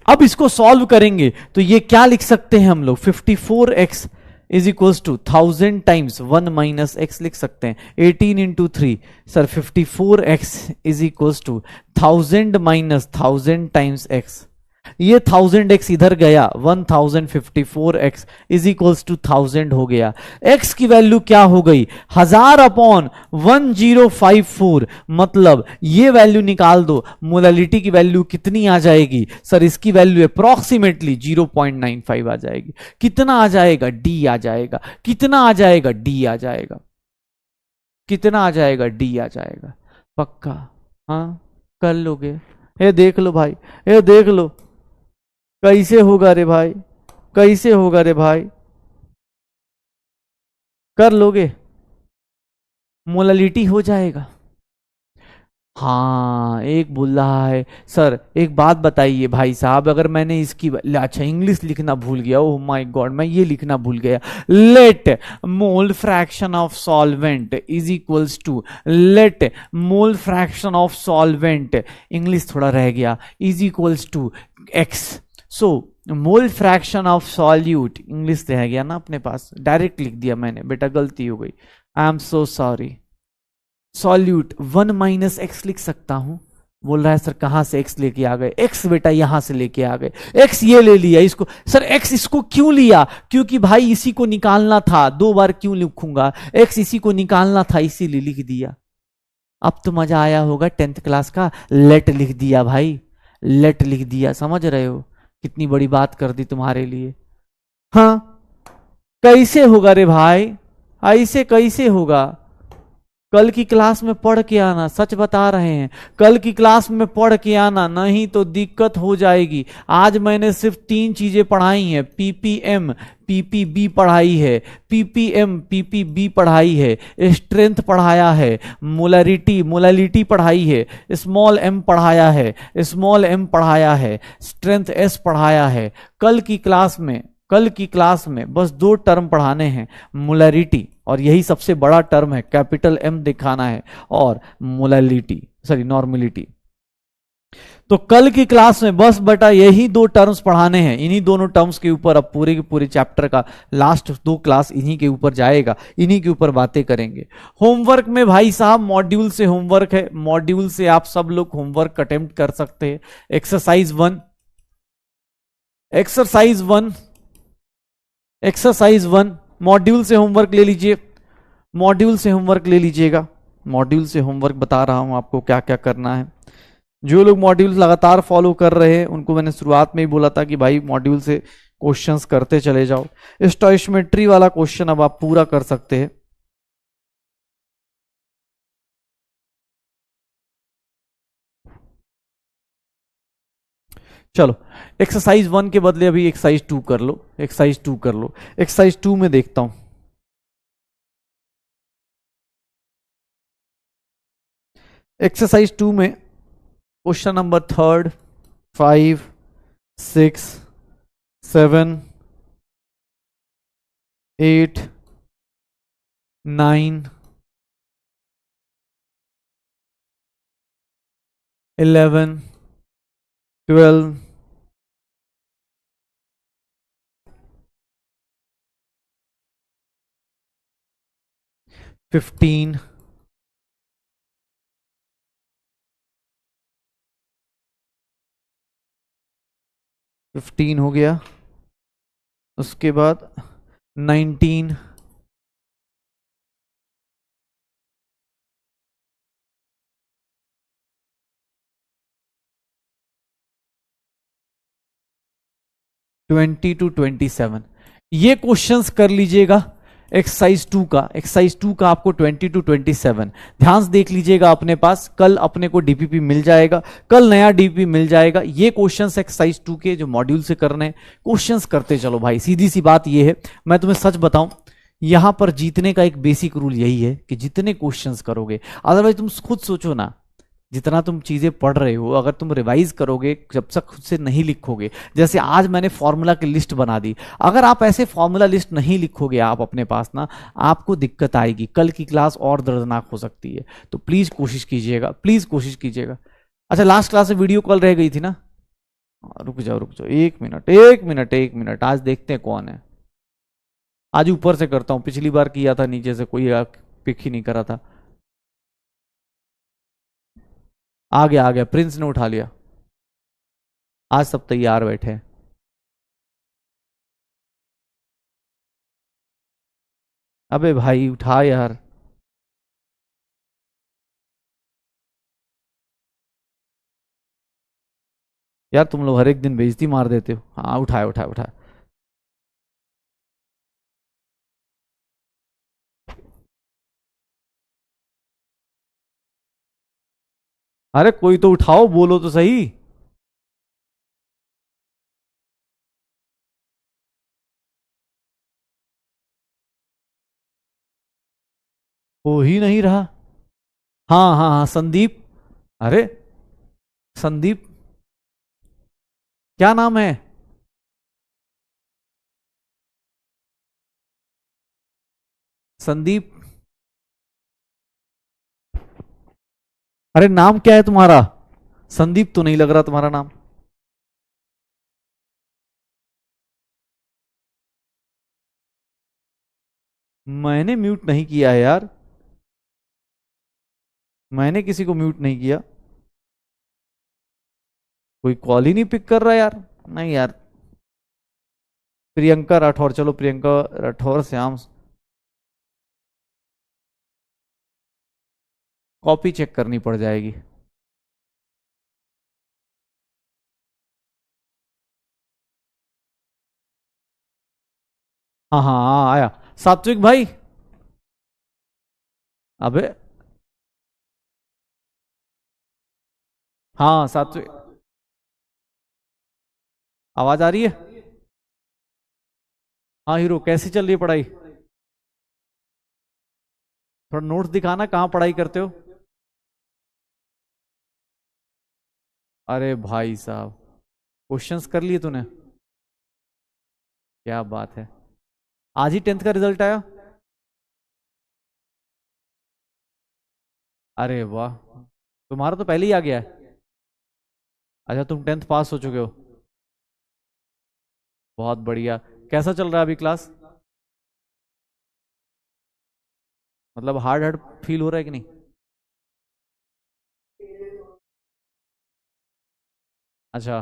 अब इसको सॉल्व करेंगे तो ये क्या लिख सकते हैं हम लोग? 54x is equal to 1000 times 1 - x लिख सकते हैं। 18 इंटू 3, sir 54x is equal to 1000 - 1000 times x। ये 1000x इधर गया, 1054x इज इक्वल्स टू 1000 हो गया। x की वैल्यू क्या हो गई? 1000/1054, मतलब ये वैल्यू निकाल दो, मोलालिटी की वैल्यू कितनी आ जाएगी? सर इसकी वैल्यू अप्रोक्सीमेटली 0.95 आ जाएगी। कितना आ जाएगा? d आ जाएगा। कितना आ जाएगा? d आ जाएगा। कितना आ जाएगा? d आ जाएगा। पक्का? हाँ, कर लोगे? ये देख लो भाई, ये देख लो कैसे होगा रे भाई, कैसे होगा रे भाई? कर लोगे? मोलालिटी हो जाएगा। हाँ, एक बोल रहा है सर एक बात बताइए भाई साहब, अगर मैंने इसकी अच्छा इंग्लिश लिखना भूल गया, ओह माय गॉड मैं ये लिखना भूल गया। Let mole fraction of solvent is equals to, let mole fraction of solvent, English थोड़ा रह गया, is equals to X. So mole fraction of solute, English रह गया ना अपने पास, डायरेक्ट लिख दिया मैंने, बेटा गलती हो गई, I am so sorry. Solute 1 - x लिख सकता हूं। बोल रहा है सर कहां से x लेके आ गए, x बेटा यहां से लेके आ गए, x ये ले लिया इसको, सर x इसको क्यों लिया, क्योंकि भाई इसी को निकालना था, 2 बार क्यों लिखूंगा, x इसी को निकालना था इसीलिए लिख दिया। अब तो मजा आया होगा 10th क्लास का, लेट लिख दिया भाई, लेट लिख दिया, समझ रहे हो कितनी बड़ी बात कर दी तुम्हारे लिए। हाँ कैसे होगा रे भाई, ऐसे कैसे होगा, कल की क्लास में पढ़ के आना, सच बता रहे हैं, कल की क्लास में पढ़ के आना, नहीं तो दिक्कत हो जाएगी। आज मैंने सिर्फ 3 चीजें पढ़ाई हैं, पीपीएम पीपीबी पढ़ाई है, पीपीएम पीपीबी पढ़ाई है, स्ट्रेंथ पढ़ाया है, मोलरिटी मोललिटी पढ़ाई है, स्मॉल एम पढ़ाया है, स्मॉल एम पढ़ाया है, स्ट्रेंथ एस पढ़ाया है। कल की क्लास में, कल की क्लास में बस 2 टर्म पढ़ाने हैं, मोलरिटी, और यही सबसे बड़ा टर्म है, कैपिटल एम दिखाना है, और मोललिटी सॉरी नॉर्मलिटी। तो कल की क्लास में बस बेटा यही 2 टर्म्स पढ़ाने हैं, इन्हीं दोनों टर्म्स के ऊपर अब पूरे के पूरे चैप्टर का लास्ट 2 क्लास इन्हीं के ऊपर जाएगा, इन्हीं के ऊपर बातें करेंगे। होमवर्क में भाई साहब मॉड्यूल से होमवर्क है, मॉड्यूल से आप सब लोग होमवर्क अटेम्प्ट कर सकते हैं। एक्सरसाइज 1, एक्सरसाइज 1, एक्सरसाइज 1 मॉड्यूल से होमवर्क ले लीजिए, मॉड्यूल से होमवर्क ले लीजिएगा, मॉड्यूल से होमवर्क बता रहा हूं आपको क्या क्या करना है। जो लोग मॉड्यूल लगातार फॉलो कर रहे हैं उनको मैंने शुरुआत में ही बोला था कि भाई मॉड्यूल से क्वेश्चंस करते चले जाओ। स्टोइशियोमेट्री वाला क्वेश्चन अब आप पूरा कर सकते हैं। चलो एक्सरसाइज 1 के बदले अभी एक्सरसाइज 2 कर लो, एक्सरसाइज 2 कर लो। एक्सरसाइज 2 में देखता हूं, एक्सरसाइज 2 में क्वेश्चन नंबर 3, 5, 6, 7, 8, 9, 11, 12, 15, 15 हो गया, उसके बाद 19, 20 to 27, ये क्वेश्चंस कर लीजिएगा एक्सरसाइज 2 का। एक्सरसाइज 2 का आपको 20 to 27 ध्यान से देख लीजिएगा अपने पास, कल अपने को डीपीपी मिल जाएगा, कल नया डीपीपी मिल जाएगा। ये क्वेश्चंस एक्सरसाइज 2 के जो मॉड्यूल से करने हैं, क्वेश्चंस करते चलो भाई, सीधी सी बात ये है। मैं तुम्हें सच बताऊं, यहां पर जीतने का एक बेसिक रूल यही है कि जितने क्वेश्चंस करोगे, अदरवाइज तुम खुद सोचो ना, जितना तुम चीजें पढ़ रहे हो अगर तुम रिवाइज करोगे, जब तक खुद से नहीं लिखोगे, जैसे आज मैंने फॉर्मूला की लिस्ट बना दी, अगर आप ऐसे फॉर्मूला लिस्ट नहीं लिखोगे आप अपने पास ना, आपको दिक्कत आएगी, कल की क्लास और दर्दनाक हो सकती है। तो प्लीज कोशिश कीजिएगा, प्लीज कोशिश कीजिएगा। अच्छा लास्ट क्लास में वीडियो कॉल रह गई थी ना, रुक जाओ रुक जाओ, 1 मिनट 1 मिनट 1 मिनट, आज देखते हैं कौन है। आज ऊपर से करता हूं, पिछली बार किया था नीचे से, कोई पिक ही नहीं करा था। आ गया प्रिंस ने उठा लिया, आज सब तैयार बैठे हैं। अबे भाई उठा यार, यार तुम लोग हर एक दिन बेइज्जती मार देते हो। हाँ उठाया उठाया उठाया, अरे कोई तो उठाओ, बोलो तो सही। हो ही नहीं रहा। हाँ हाँ हाँ संदीप, अरे संदीप, क्या नाम है? संदीप, अरे नाम क्या है तुम्हारा? संदीप तो नहीं लग रहा तुम्हारा नाम। मैंने म्यूट नहीं किया है यार, मैंने किसी को म्यूट नहीं किया। कोई कॉल ही नहीं पिक कर रहा यार। नहीं यार, प्रियंका राठौर, चलो प्रियंका राठौर श्याम। कॉपी चेक करनी पड़ जाएगी। हाँ हाँ हाँ, आया। सात्विक भाई। अबे हाँ सात्विक, आवाज आ रही है? हाँ हीरो, कैसी चल रही है पढ़ाई? थोड़ा नोट्स दिखाना, कहाँ पढ़ाई करते हो? अरे भाई साहब, क्वेश्चंस कर लिए तूने? क्या बात है। आज ही 10th का रिजल्ट आया? अरे वाह, तुम्हारा तो पहले ही आ गया है। अच्छा, तुम 10th पास हो चुके हो। बहुत बढ़िया। कैसा चल रहा है अभी क्लास? मतलब हार्ड हार्ड फील हो रहा है कि नहीं? अच्छा,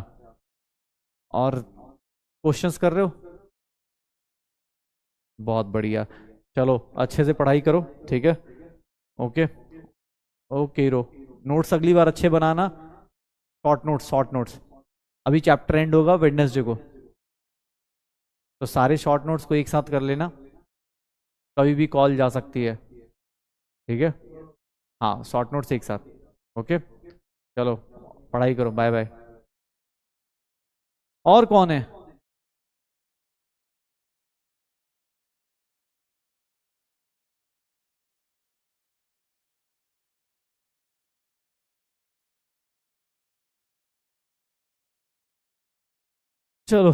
और क्वेश्चंस कर रहे हो? बहुत बढ़िया। चलो अच्छे से पढ़ाई करो, ठीक है? ओके। ओके हीरो, नोट्स अगली बार अच्छे बनाना। Short notes, short notes. अभी चैप्टर एंड होगा वेडनेसडे को, तो सारे शॉर्ट नोट्स को एक साथ कर लेना। कभी भी कॉल जा सकती है, ठीक है? हाँ, शॉर्ट नोट्स एक साथ। ओके, चलो पढ़ाई करो, बाय बाय। और कौन है? चलो,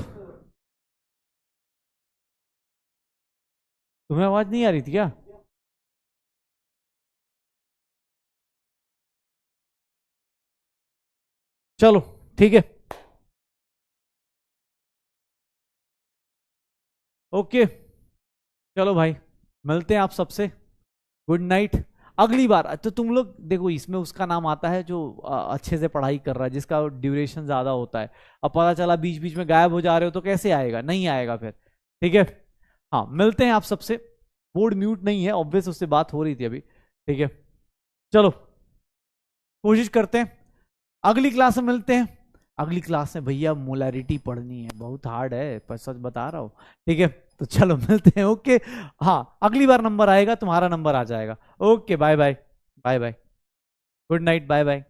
तुम्हें आवाज नहीं आ रही थी क्या? चलो ठीक है। ओके, चलो भाई, मिलते हैं आप सबसे। Good night. अगली बार तो तुम लोग देखो, इसमें उसका नाम आता है जो अच्छे से पढ़ाई कर रहा है, जिसका ड्यूरेशन ज्यादा होता है। अब पता चला बीच बीच में गायब हो जा रहे हो तो कैसे आएगा? नहीं आएगा फिर। ठीक है? हाँ, मिलते हैं आप सबसे। बोर्ड म्यूट नहीं है, ऑब्वियस, उससे बात हो रही थी अभी। ठीक है, चलो कोशिश करते हैं। अगली क्लास में मिलते हैं। अगली क्लास में भैया मोलैरिटी पढ़नी है, बहुत हार्ड है, पर सच बता रहा हूँ। ठीक है, तो चलो मिलते हैं। ओके, हाँ अगली बार नंबर आएगा, तुम्हारा नंबर आ जाएगा। Okay, bye bye. Bye bye. Good night, bye bye.